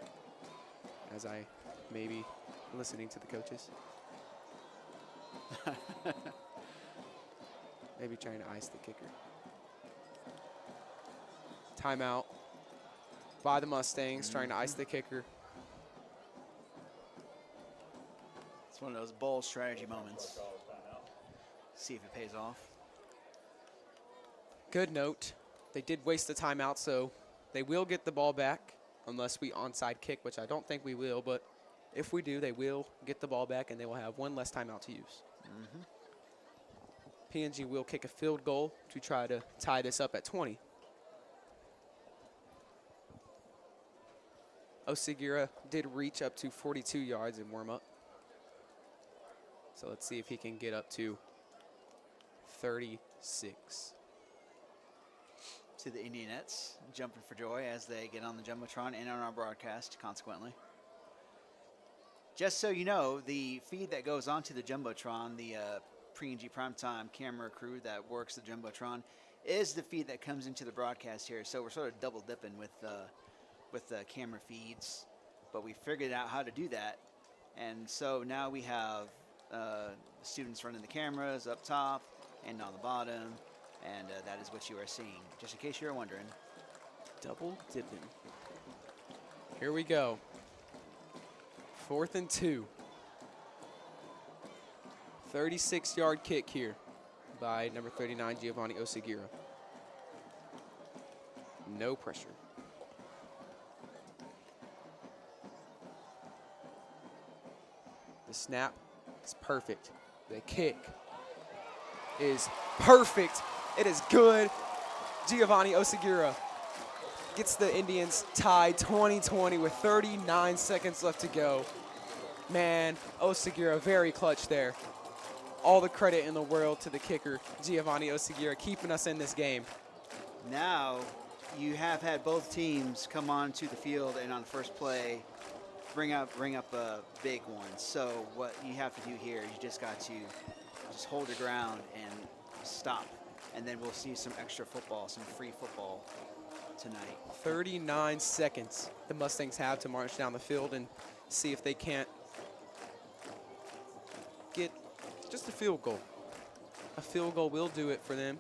as I maybe listening to the coaches. Maybe trying to ice the kicker. Timeout by the Mustangs, trying to ice the kicker. It's one of those bold strategy moments. See if it pays off. Good note. They did waste the timeout, so they will get the ball back unless we onside kick, which I don't think we will, but If we do, they will get the ball back, and they will have one less timeout to use. PNG will kick a field goal to try to tie this up at 20. Oseguera did reach up to 42 yards in warm-up. So let's see if he can get up to 36. To the Indianettes jumping for joy as they get on the Jumbotron and on our broadcast, consequently. Just so you know, the feed that goes onto the Jumbotron, the PNG Primetime camera crew that works the Jumbotron, is the feed that comes into the broadcast here. So we're sort of double dipping with the camera feeds, but we figured out how to do that. And so now we have students running the cameras up top and on the bottom, and that is what you are seeing, just in case you're wondering. Double dipping. Here we go. 4th and 2. 36-yard kick here by number 39, Giovanni Oseguera. No pressure. The snap is perfect. The kick is perfect. It is good. Giovanni Oseguera gets the Indians tied 20-20 with 39 seconds left to go. Man, Oseguera very clutch there. All the credit in the world to the kicker, Giovanni Oseguera, keeping us in this game. Now you have had both teams come onto the field and on first play bring up a big one. So what you have to do here, you just got to just hold your ground and stop. And then we'll see some extra football, some free football tonight. 39 seconds the Mustangs have to march down the field and see if they can't get just a field goal. A field goal will do it for them,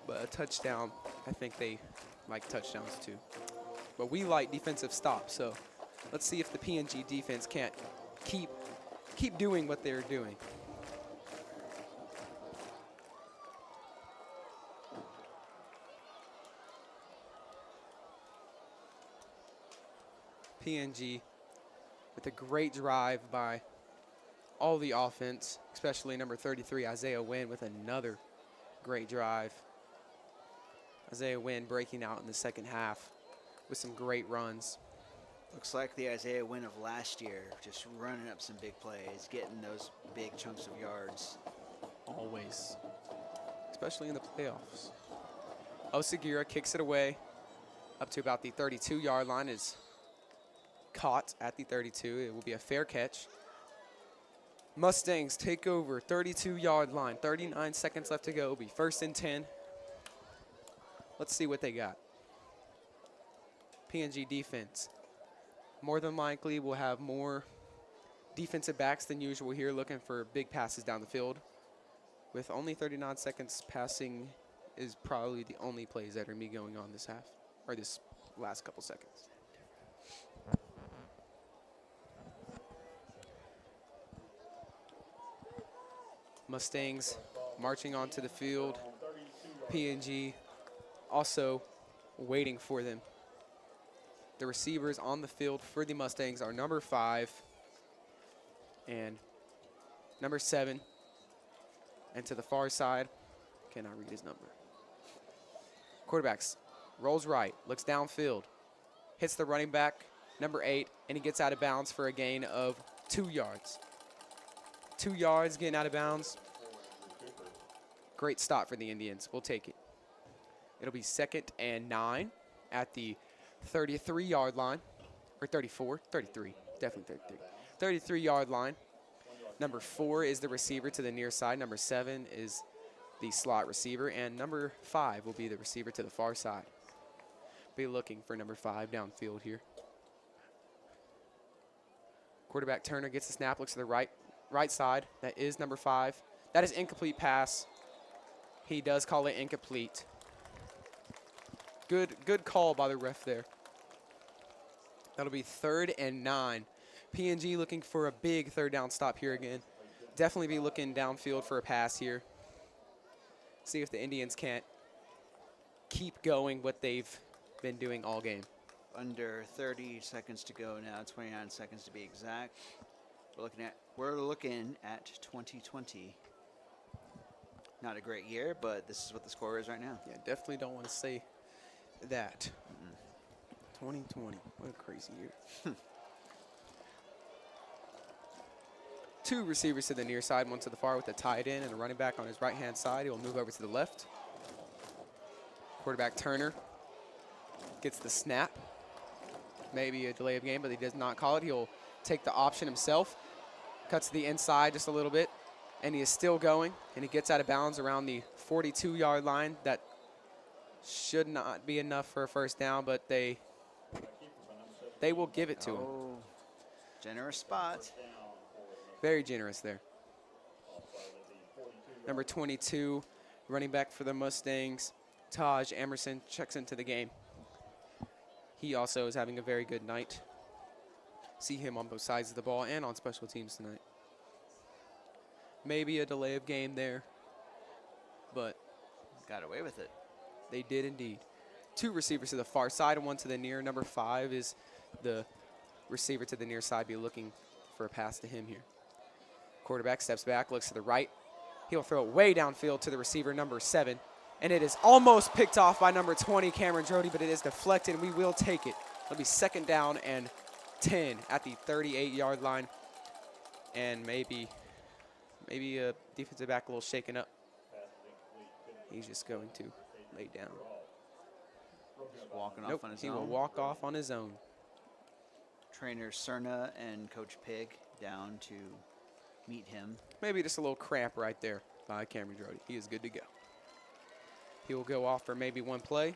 but a touchdown, I think they like touchdowns too. But we like defensive stops, so let's see if the PNG defense can't keep doing what they're doing. PNG with a great drive by all the offense, especially number 33, Isaiah Wynn, with another great drive. Isaiah Wynn breaking out in the second half with some great runs. Looks like the Isaiah Wynn of last year, just running up some big plays, getting those big chunks of yards. Always, especially in the playoffs. Oseguera kicks it away up to about the 32-yard line. Is caught at the 32. It will be a fair catch. Mustangs take over 32-yard line. 39 seconds left to go. It'll be 1st and 10. Let's see what they got. PNG defense. More than likely, we'll have more defensive backs than usual here looking for big passes down the field. With only 39 seconds, passing is probably the only plays that are going to be going on this half, or this last couple seconds. Mustangs marching onto the field. PNG also waiting for them. The receivers on the field for the Mustangs are number 5 and number 7. And to the far side, cannot read his number. Quarterbacks rolls right, looks downfield, hits the running back, number 8, and he gets out of bounds for a gain of 2 yards. 2 yards getting out of bounds. Great stop for the Indians. We'll take it. It'll be 2nd and 9 at the 33-yard line, or 33, definitely 33. 33-yard line. Number 4 is the receiver to the near side. Number 7 is the slot receiver, and number 5 will be the receiver to the far side. Be looking for number 5 downfield here. Quarterback Turner gets the snap, looks to the right side. That is number 5. That is incomplete pass. He does call it incomplete. Good call by the ref there. That'll be 3rd and 9. PNG looking for a big 3rd down stop here again. Definitely be looking downfield for a pass here. See if the Indians can't keep going what they've been doing all game. under 30 seconds to go now, 29 seconds to be exact. We're looking at 2020. Not a great year, but this is what the score is right now. Yeah, definitely don't want to say that. 2020, what a crazy year. Two receivers to the near side, one to the far with a tight end and a running back on his right-hand side. He'll move over to the left. Quarterback Turner gets the snap. Maybe a delay of game, but he does not call it. He'll take the option himself. Cuts to the inside just a little bit, and he is still going, and he gets out of bounds around the 42-yard line. That should not be enough for a first down, but they will give it to him. Generous spot. Very generous there. Number 22, running back for the Mustangs, Taj Emerson, checks into the game. He also is having a very good night. See him on both sides of the ball and on special teams tonight. Maybe a delay of game there, but got away with it. They did indeed. Two receivers to the far side and one to the near. Number 5 is the receiver to the near side. Be looking for a pass to him here. Quarterback steps back, looks to the right. He'll throw it way downfield to the receiver, number 7. And it is almost picked off by number 20, Cameron Drody, but it is deflected, and we will take it. It'll be second down and 10 at the 38-yard line. And maybe a defensive back a little shaken up. He's just going to lay down. Just walking Nope, off on his he own. will walk off on his own. Trainer Cerna and Coach Pig down to meet him. Maybe just a little cramp right there by Cameron Drody. He is good to go. He will go off for maybe one play.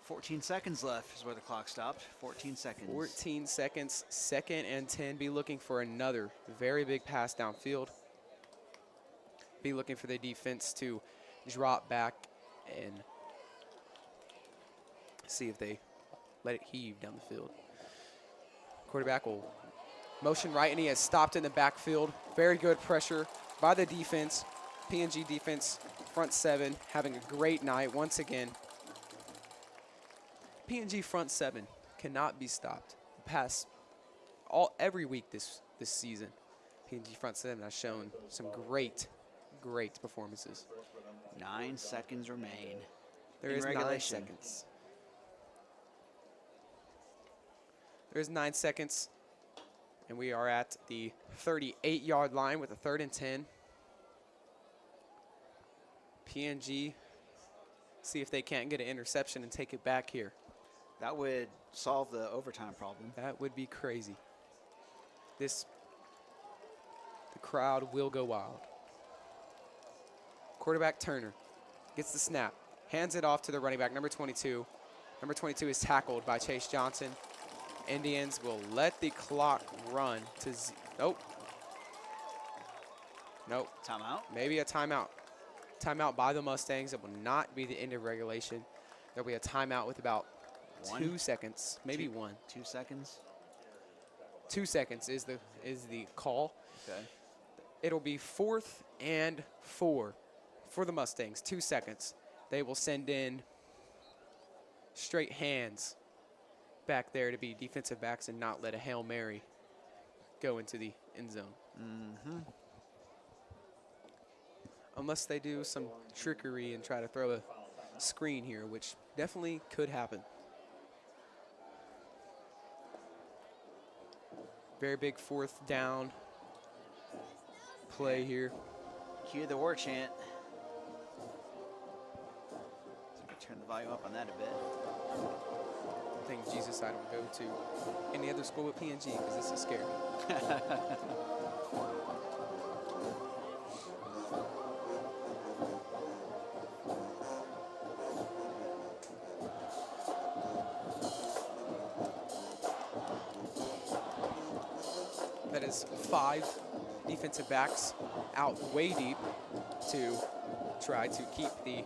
14 seconds left is where the clock stopped. 14 seconds. 14 seconds, second and 10. Be looking for another very big pass downfield. Be looking for the defense to drop back and see if they let it heave down the field. Quarterback will motion right, and he has stopped in the backfield. Very good pressure by the defense. PNG defense, front 7, having a great night once again. PNG front 7 cannot be stopped. Pass every week this season. PNG front 7 has shown some great performances. 9 seconds remain. There is 9 seconds. There's 9 seconds, and we are at the 38-yard line with a 3rd and 10. PNG, see if they can't get an interception and take it back here. That would solve the overtime problem. That would be crazy. The crowd will go wild. Quarterback Turner gets the snap, hands it off to the running back, number 22. Number 22 is tackled by Chase Johnson. Indians will let the clock run to nope. Timeout? Maybe a timeout. Timeout by the Mustangs. It will not be the end of regulation. There'll be a timeout with about 2 seconds, maybe 1. 2 seconds? 2 seconds is the call. Okay. It'll be 4th and 4 for the Mustangs. 2 seconds. They will send in straight hands back there to be defensive backs and not let a Hail Mary go into the end zone. Mm-hmm. Unless they do some trickery and try to throw a screen here, which definitely could happen. Very big 4th down play here. Cue the war chant. So I can turn the volume up on that a bit. Thank Jesus I don't go to any other school with PNG because this is scary. That is 5 defensive backs out way deep to try to keep the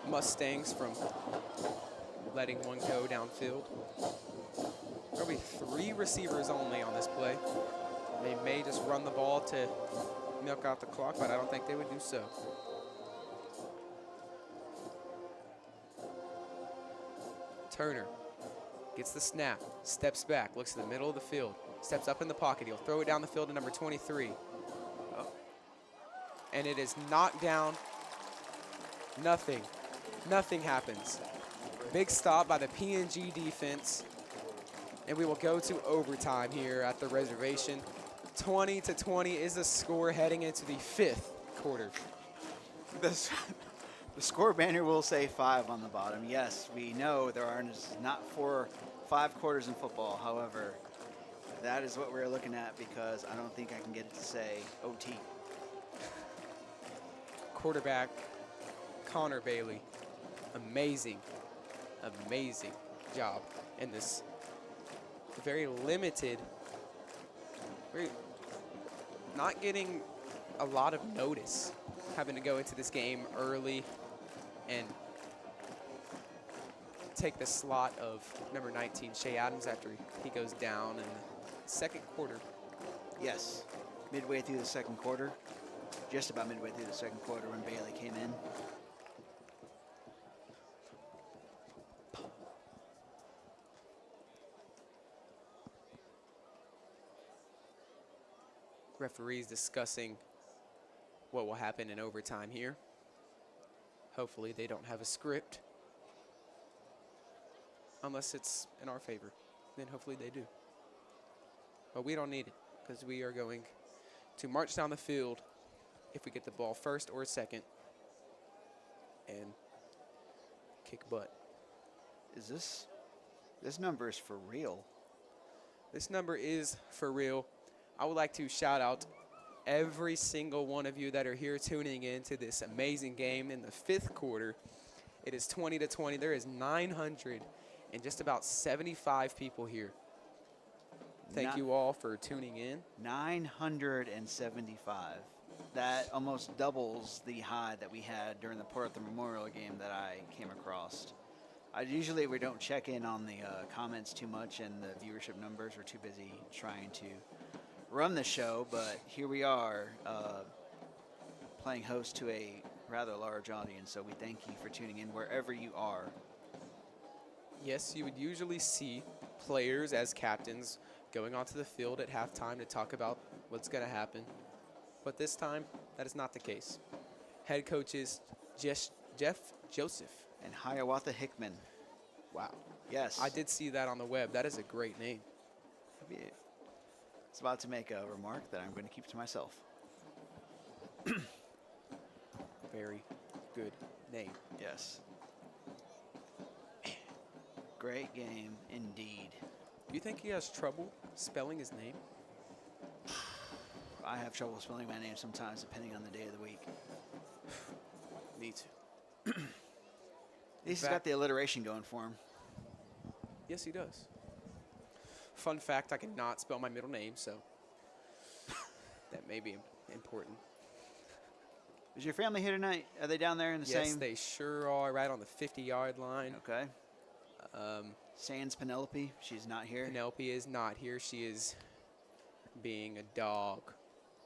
Mustangs from letting one go downfield. There'll be 3 receivers only on this play. They may just run the ball to milk out the clock, but I don't think they would do so. Turner gets the snap, steps back, looks to the middle of the field, steps up in the pocket. He'll throw it down the field to number 23. And it is knocked down. Nothing happens. Big stop by the PNG defense. And we will go to overtime here at the reservation. 20-20 is the score heading into the 5th quarter. The score banner will say 5 on the bottom. Yes, we know there are not 5 quarters in football. However, that is what we're looking at because I don't think I can get it to say OT. Quarterback Connor Bailey, amazing job in this very limited, not getting a lot of notice, having to go into this game early and take the slot of number 19, Shea Adams, after he goes down in the 2nd quarter. Yes, midway through the 2nd quarter, just about midway through the 2nd quarter when Bailey came in. Referees discussing what will happen in overtime here. Hopefully they don't have a script. Unless it's in our favor, then hopefully they do. But we don't need it because we are going to march down the field if we get the ball first or second and kick butt. Is this number is for real? This number is for real. I would like to shout out every single one of you that are here tuning in to this amazing game in the 5th quarter. It is 20-20. There is 900 and just about 75 people here. Thank you all for tuning in. 975. That almost doubles the high that we had during the Port Arthur Memorial game that I came across. Usually we don't check in on the comments too much and the viewership numbers. We're too busy trying to run the show, but here we are playing host to a rather large audience, so we thank you for tuning in wherever you are. Yes, you would usually see players as captains going onto the field at halftime to talk about what's going to happen, but this time that is not the case. Head coaches Jeff Joseph and Hiawatha Hickman. Wow. Yes. I did see that on the web. That is a great name. It's about to make a remark that I'm going to keep to myself. Very good name. Yes. Great game indeed. Do you think he has trouble spelling his name? I have trouble spelling my name sometimes, depending on the day of the week. Me too. At least he's got the alliteration going for him. Yes, he does. Fun fact, I cannot spell my middle name, so that may be important. Is your family here tonight? Are they down there in the same? Yes, they sure are, right on the 50-yard line. Okay. Sans Penelope, she's not here. Penelope is not here. She is being a dog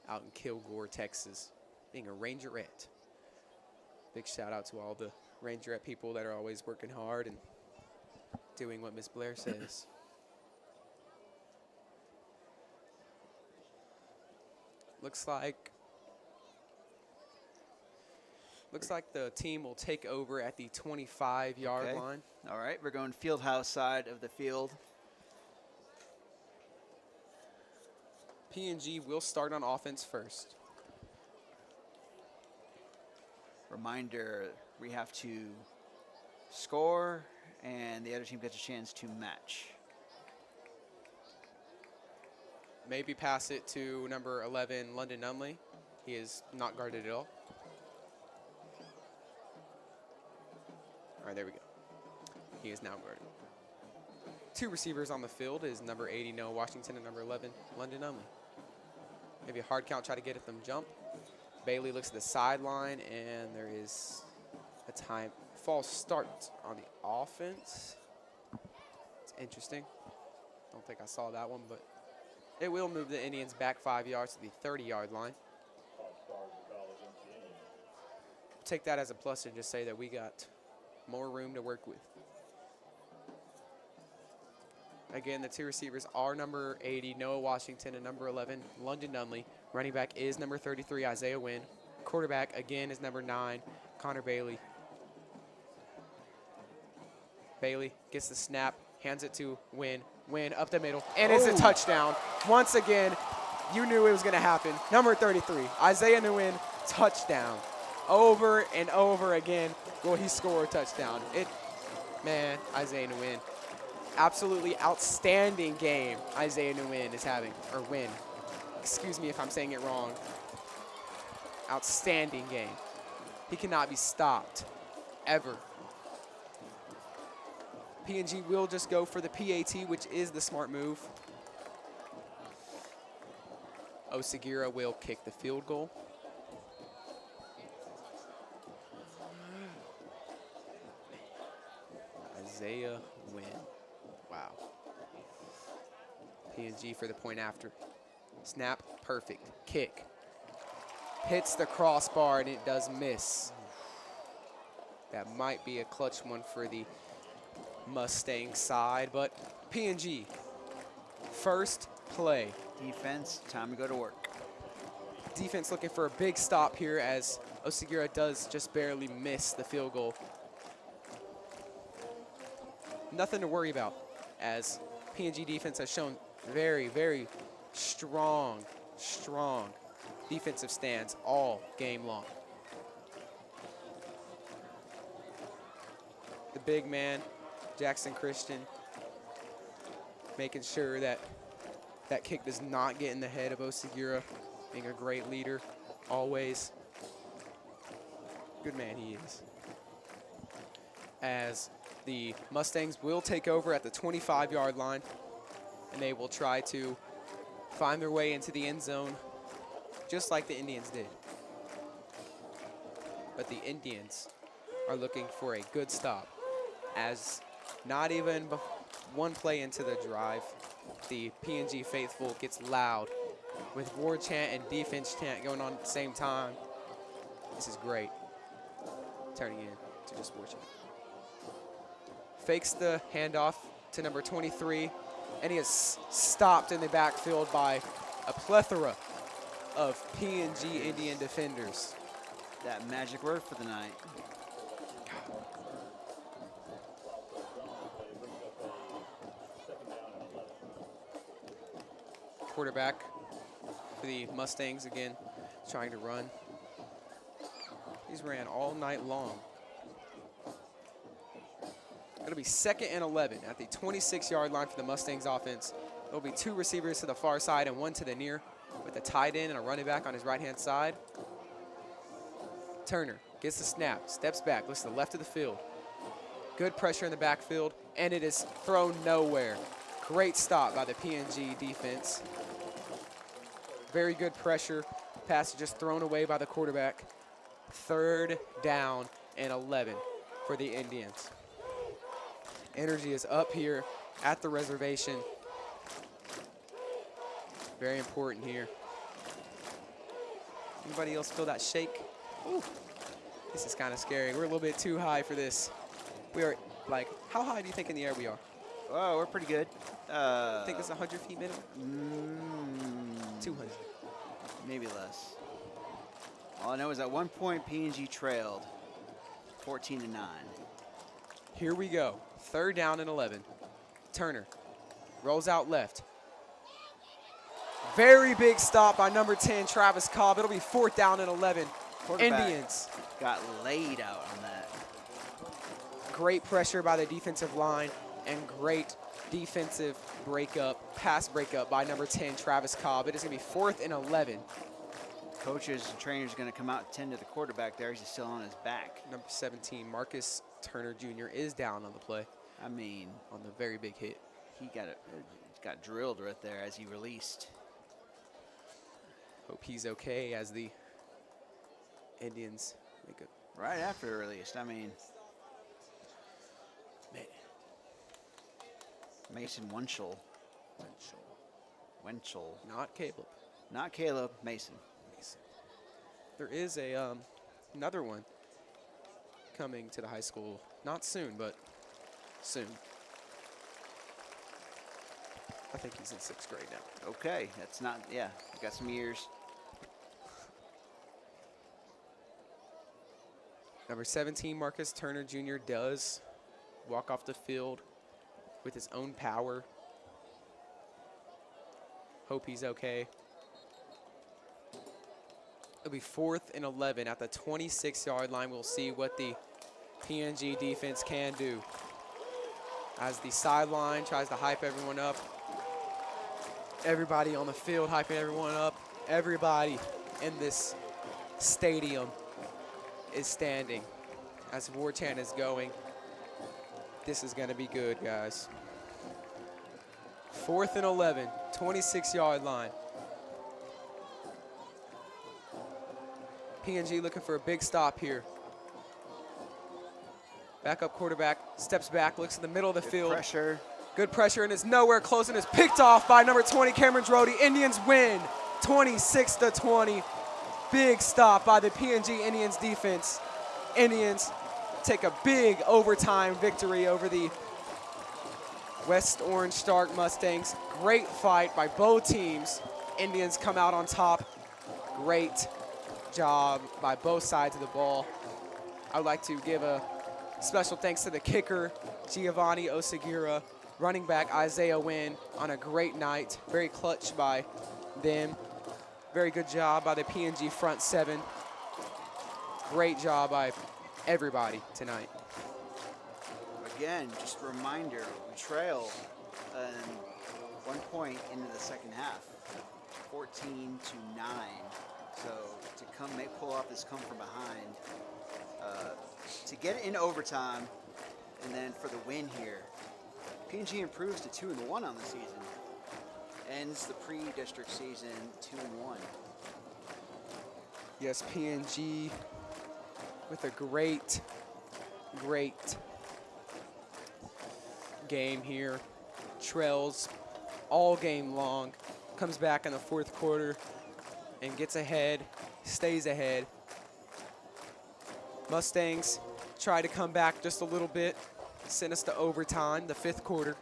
out in Kilgore, Texas, being a rangerette. Big shout out to all the rangerette people that are always working hard and doing what Miss Blair says. Looks like the team will take over at the 25-yard line. All right, we're going field house side of the field. PNG will start on offense first. Reminder, we have to score and the other team gets a chance to match. Maybe pass it to number 11, London Nunley. He is not guarded at all. All right, there we go. He is now guarded. Two receivers on the field is number 80, Noah Washington, and number 11, London Nunley. Maybe a hard count, try to get at them jump. Bailey looks at the sideline, and there is a false start on the offense. It's interesting. Don't think I saw that one, but it will move the Indians back 5 yards to the 30-yard line. Take that as a plus and just say that we got more room to work with. Again, the two receivers are number 80, Noah Washington, and number 11, London Nunley. Running back is number 33, Isaiah Wynn. Quarterback, again, is number 9, Connor Bailey. Bailey gets the snap, hands it to Wynn. Wynn up the middle, and it's a touchdown. Once again, you knew it was going to happen. Number 33, Isaiah Nguyen, touchdown. Over and over again will he score a touchdown. Man, Isaiah Nguyen. Absolutely outstanding game Isaiah Nguyen is having, or Wynn. Excuse me if I'm saying it wrong. Outstanding game. He cannot be stopped, ever. PNG will just go for the PAT, which is the smart move. Osagira will kick the field goal. Isaiah Wynn. Wow. PNG for the point after. Snap, perfect. Kick. Hits the crossbar, and it does miss. That might be a clutch one for the Mustang side, but PNG, first play. Defense, time to go to work. Defense looking for a big stop here as Osagira does just barely miss the field goal. Nothing to worry about as PNG defense has shown very, very strong defensive stance all game long. The big man, Jackson Christian, making sure that that kick does not get in the head of Osagira, being a great leader, always. Good man he is. As the Mustangs will take over at the 25-yard line, and they will try to find their way into the end zone, just like the Indians did. But the Indians are looking for a good stop, as not even one play into the drive, the PNG faithful gets loud with war chant and defense chant going on at the same time. This is great. Turning in to just war chant. Fakes the handoff to number 23, and he is stopped in the backfield by a plethora of PNG Indian defenders. That magic word for the night. Quarterback for the Mustangs again, trying to run. He's ran all night long. It'll be 2nd and 11 at the 26-yard line for the Mustangs offense. There'll be 2 receivers to the far side and 1 to the near, with a tight end and a running back on his right-hand side. Turner gets the snap, steps back, looks to the left of the field. Good pressure in the backfield, and it is thrown nowhere. Great stop by the PNG defense. Very good pressure. Pass just thrown away by the quarterback. 3rd down and 11 for the Indians. Energy is up here at the reservation. Very important here. Anybody else feel that shake? Ooh, this is kind of scary. We're a little bit too high for this. We are, like, how high do you think in the air we are? Oh, we're pretty good. I think it's 100 feet minimum. 200. Maybe less. All I know is at one point PNG trailed 14-9. Here we go. 3rd down and 11. Turner rolls out left. Very big stop by number 10, Travis Cobb. It'll be 4th down and 11. Indians got laid out on that. Great pressure by the defensive line and great defensive breakup, pass breakup by number 10, Travis Cobb. It is going to be 4th and 11. Coaches and trainers are going to come out and tend to the quarterback there. He's still on his back. Number 17, Marcus Turner Jr. is down on the play. I mean, on the very big hit. He got drilled right there as he released. Hope he's okay as the Indians make it. Right after he released. I mean, Mason Winchell. Not Caleb. Not Caleb, Mason. There is a another one coming to the high school. Not soon, but soon. think he's in 6th grade now. Okay, that's not, yeah, you got some years. Number 17, Marcus Turner Jr. does walk off the field with his own power. Hope he's okay. It'll be 4th and 11 at the 26-yard line. We'll see what the PNG defense can do. As the sideline tries to hype everyone up. Everybody on the field hyping everyone up. Everybody in this stadium is standing as war chant is going. This is going to be good, guys. 4th and 11, 26-yard line. PNG looking for a big stop here. Backup quarterback steps back, looks in the middle of the field. Pressure. Good pressure, and it's nowhere close, and it's picked off by number 20, Cameron Drody. Indians win 26-20. Big stop by the PNG Indians defense. Indians take a big overtime victory over the West Orange Stark Mustangs. Great fight by both teams. Indians come out on top. Great job by both sides of the ball. I would like to give a special thanks to the kicker, Giovanni Osagira, running back Isaiah Wynn on a great night. Very clutch by them. Very good job by the PNG front seven. Great job by everybody tonight. Again, just a reminder, we trail 1 point into the second half, 14-9. So to pull off this come from behind, to get it in overtime, and then for the win here, PNG improves to 2-1 on the season. Ends the pre-district season 2-1. Yes, PNG with a great game here. Trails all game long, comes back in the 4th quarter and gets ahead, stays ahead. Mustangs try to come back just a little bit, send us to overtime, the 5th quarter,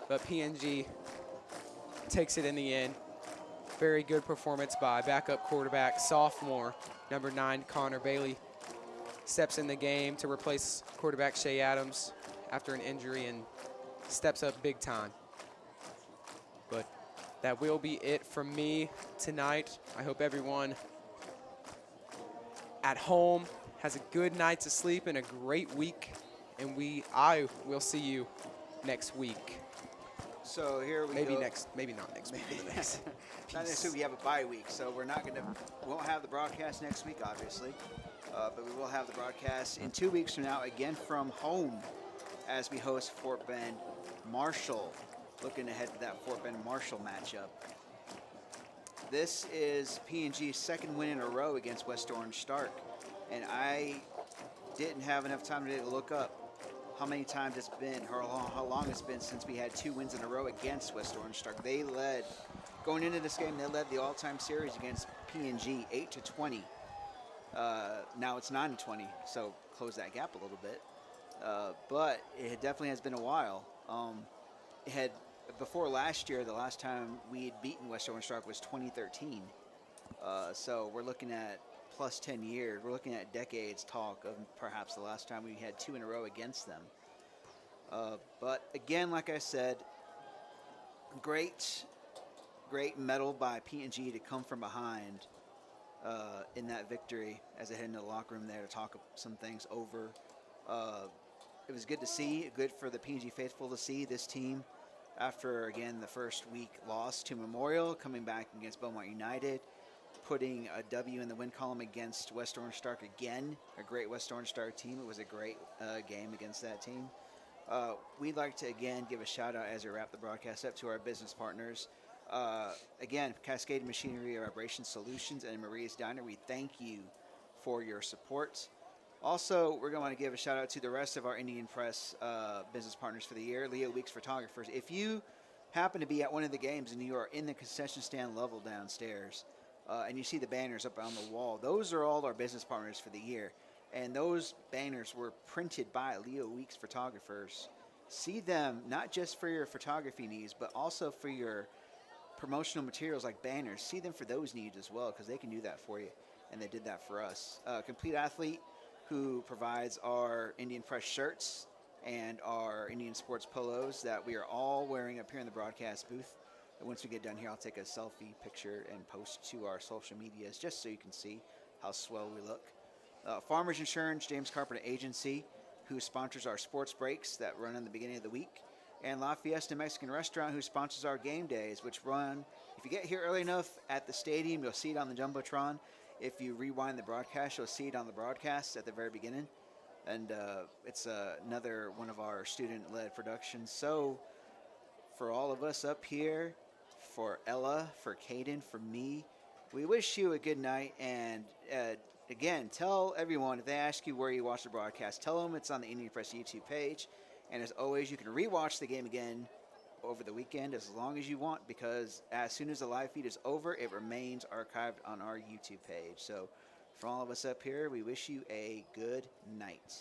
but PNG takes it in the end. Very good performance by backup quarterback, sophomore, number 9, Connor Bailey, steps in the game to replace quarterback Shay Adams after an injury and steps up big time. But that will be it from me tonight. I hope everyone at home has a good night's sleep and a great week, and I will see you next week. So here we maybe go. Maybe not next week. Not next week. We have a bye week, so we won't have the broadcast next week, obviously, but we will have the broadcast in 2 weeks from now, again from home, as we host Fort Bend Marshall. Looking ahead to that Fort Bend Marshall matchup. This is PNG's 2nd win in a row against West Orange Stark, and I didn't have enough time today to look up how many times it's been, or how long it's been since we had 2 wins in a row against West Orange Stark. They led, going into this game, they led the all-time series against PNG 8-20. Now it's 9-20, so close that gap a little bit. But it definitely has been a while. Before last year, the last time we had beaten West Orange Stark was 2013. So we're looking at plus 10 years. We're looking at decades talk of perhaps the last time we had 2 in a row against them. But again, like I said, great medal by PNG to come from behind in that victory as I head into the locker room there to talk some things over. It was good to see, good for the PNG faithful to see this team after, again, the first week loss to Memorial, coming back against Beaumont United, putting a W in the win column against West Orange Stark again, a great West Orange Stark team. It was a great game against that team. We'd like to, again, give a shout-out as we wrap the broadcast up to our business partners. Again, Cascade Machinery, Vibration Solutions, and Maria's Diner, we thank you for your support. Also, we're going to give a shout out to the rest of our Indian Press business partners for the year, Leo Weeks Photographers. If you happen to be at one of the games in New York in the concession stand level downstairs, and you see the banners up on the wall, those are all our business partners for the year. And those banners were printed by Leo Weeks Photographers. See them not just for your photography needs, but also for your promotional materials like banners. See them for those needs as well, because they can do that for you, and they did that for us. Complete Athlete, who provides our Indian Press shirts and our Indian Sports polos that we are all wearing up here in the broadcast booth. And once we get done here, I'll take a selfie picture and post to our social medias just so you can see how swell we look. Farmers Insurance, James Carpenter Agency, who sponsors our sports breaks that run in the beginning of the week. And La Fiesta Mexican Restaurant, who sponsors our game days, which run, if you get here early enough at the stadium, you'll see it on the Jumbotron. If you rewind the broadcast, you'll see it on the broadcast at the very beginning. And it's another one of our student-led productions. So for all of us up here, for Ella, for Caden, for me, we wish you a good night. And again, tell everyone, if they ask you where you watch the broadcast, tell them it's on the Indian Press YouTube page. And as always, you can rewatch the game again over the weekend as long as you want, because as soon as the live feed is over, it remains archived on our YouTube page. So for all of us up here, we wish you a good night.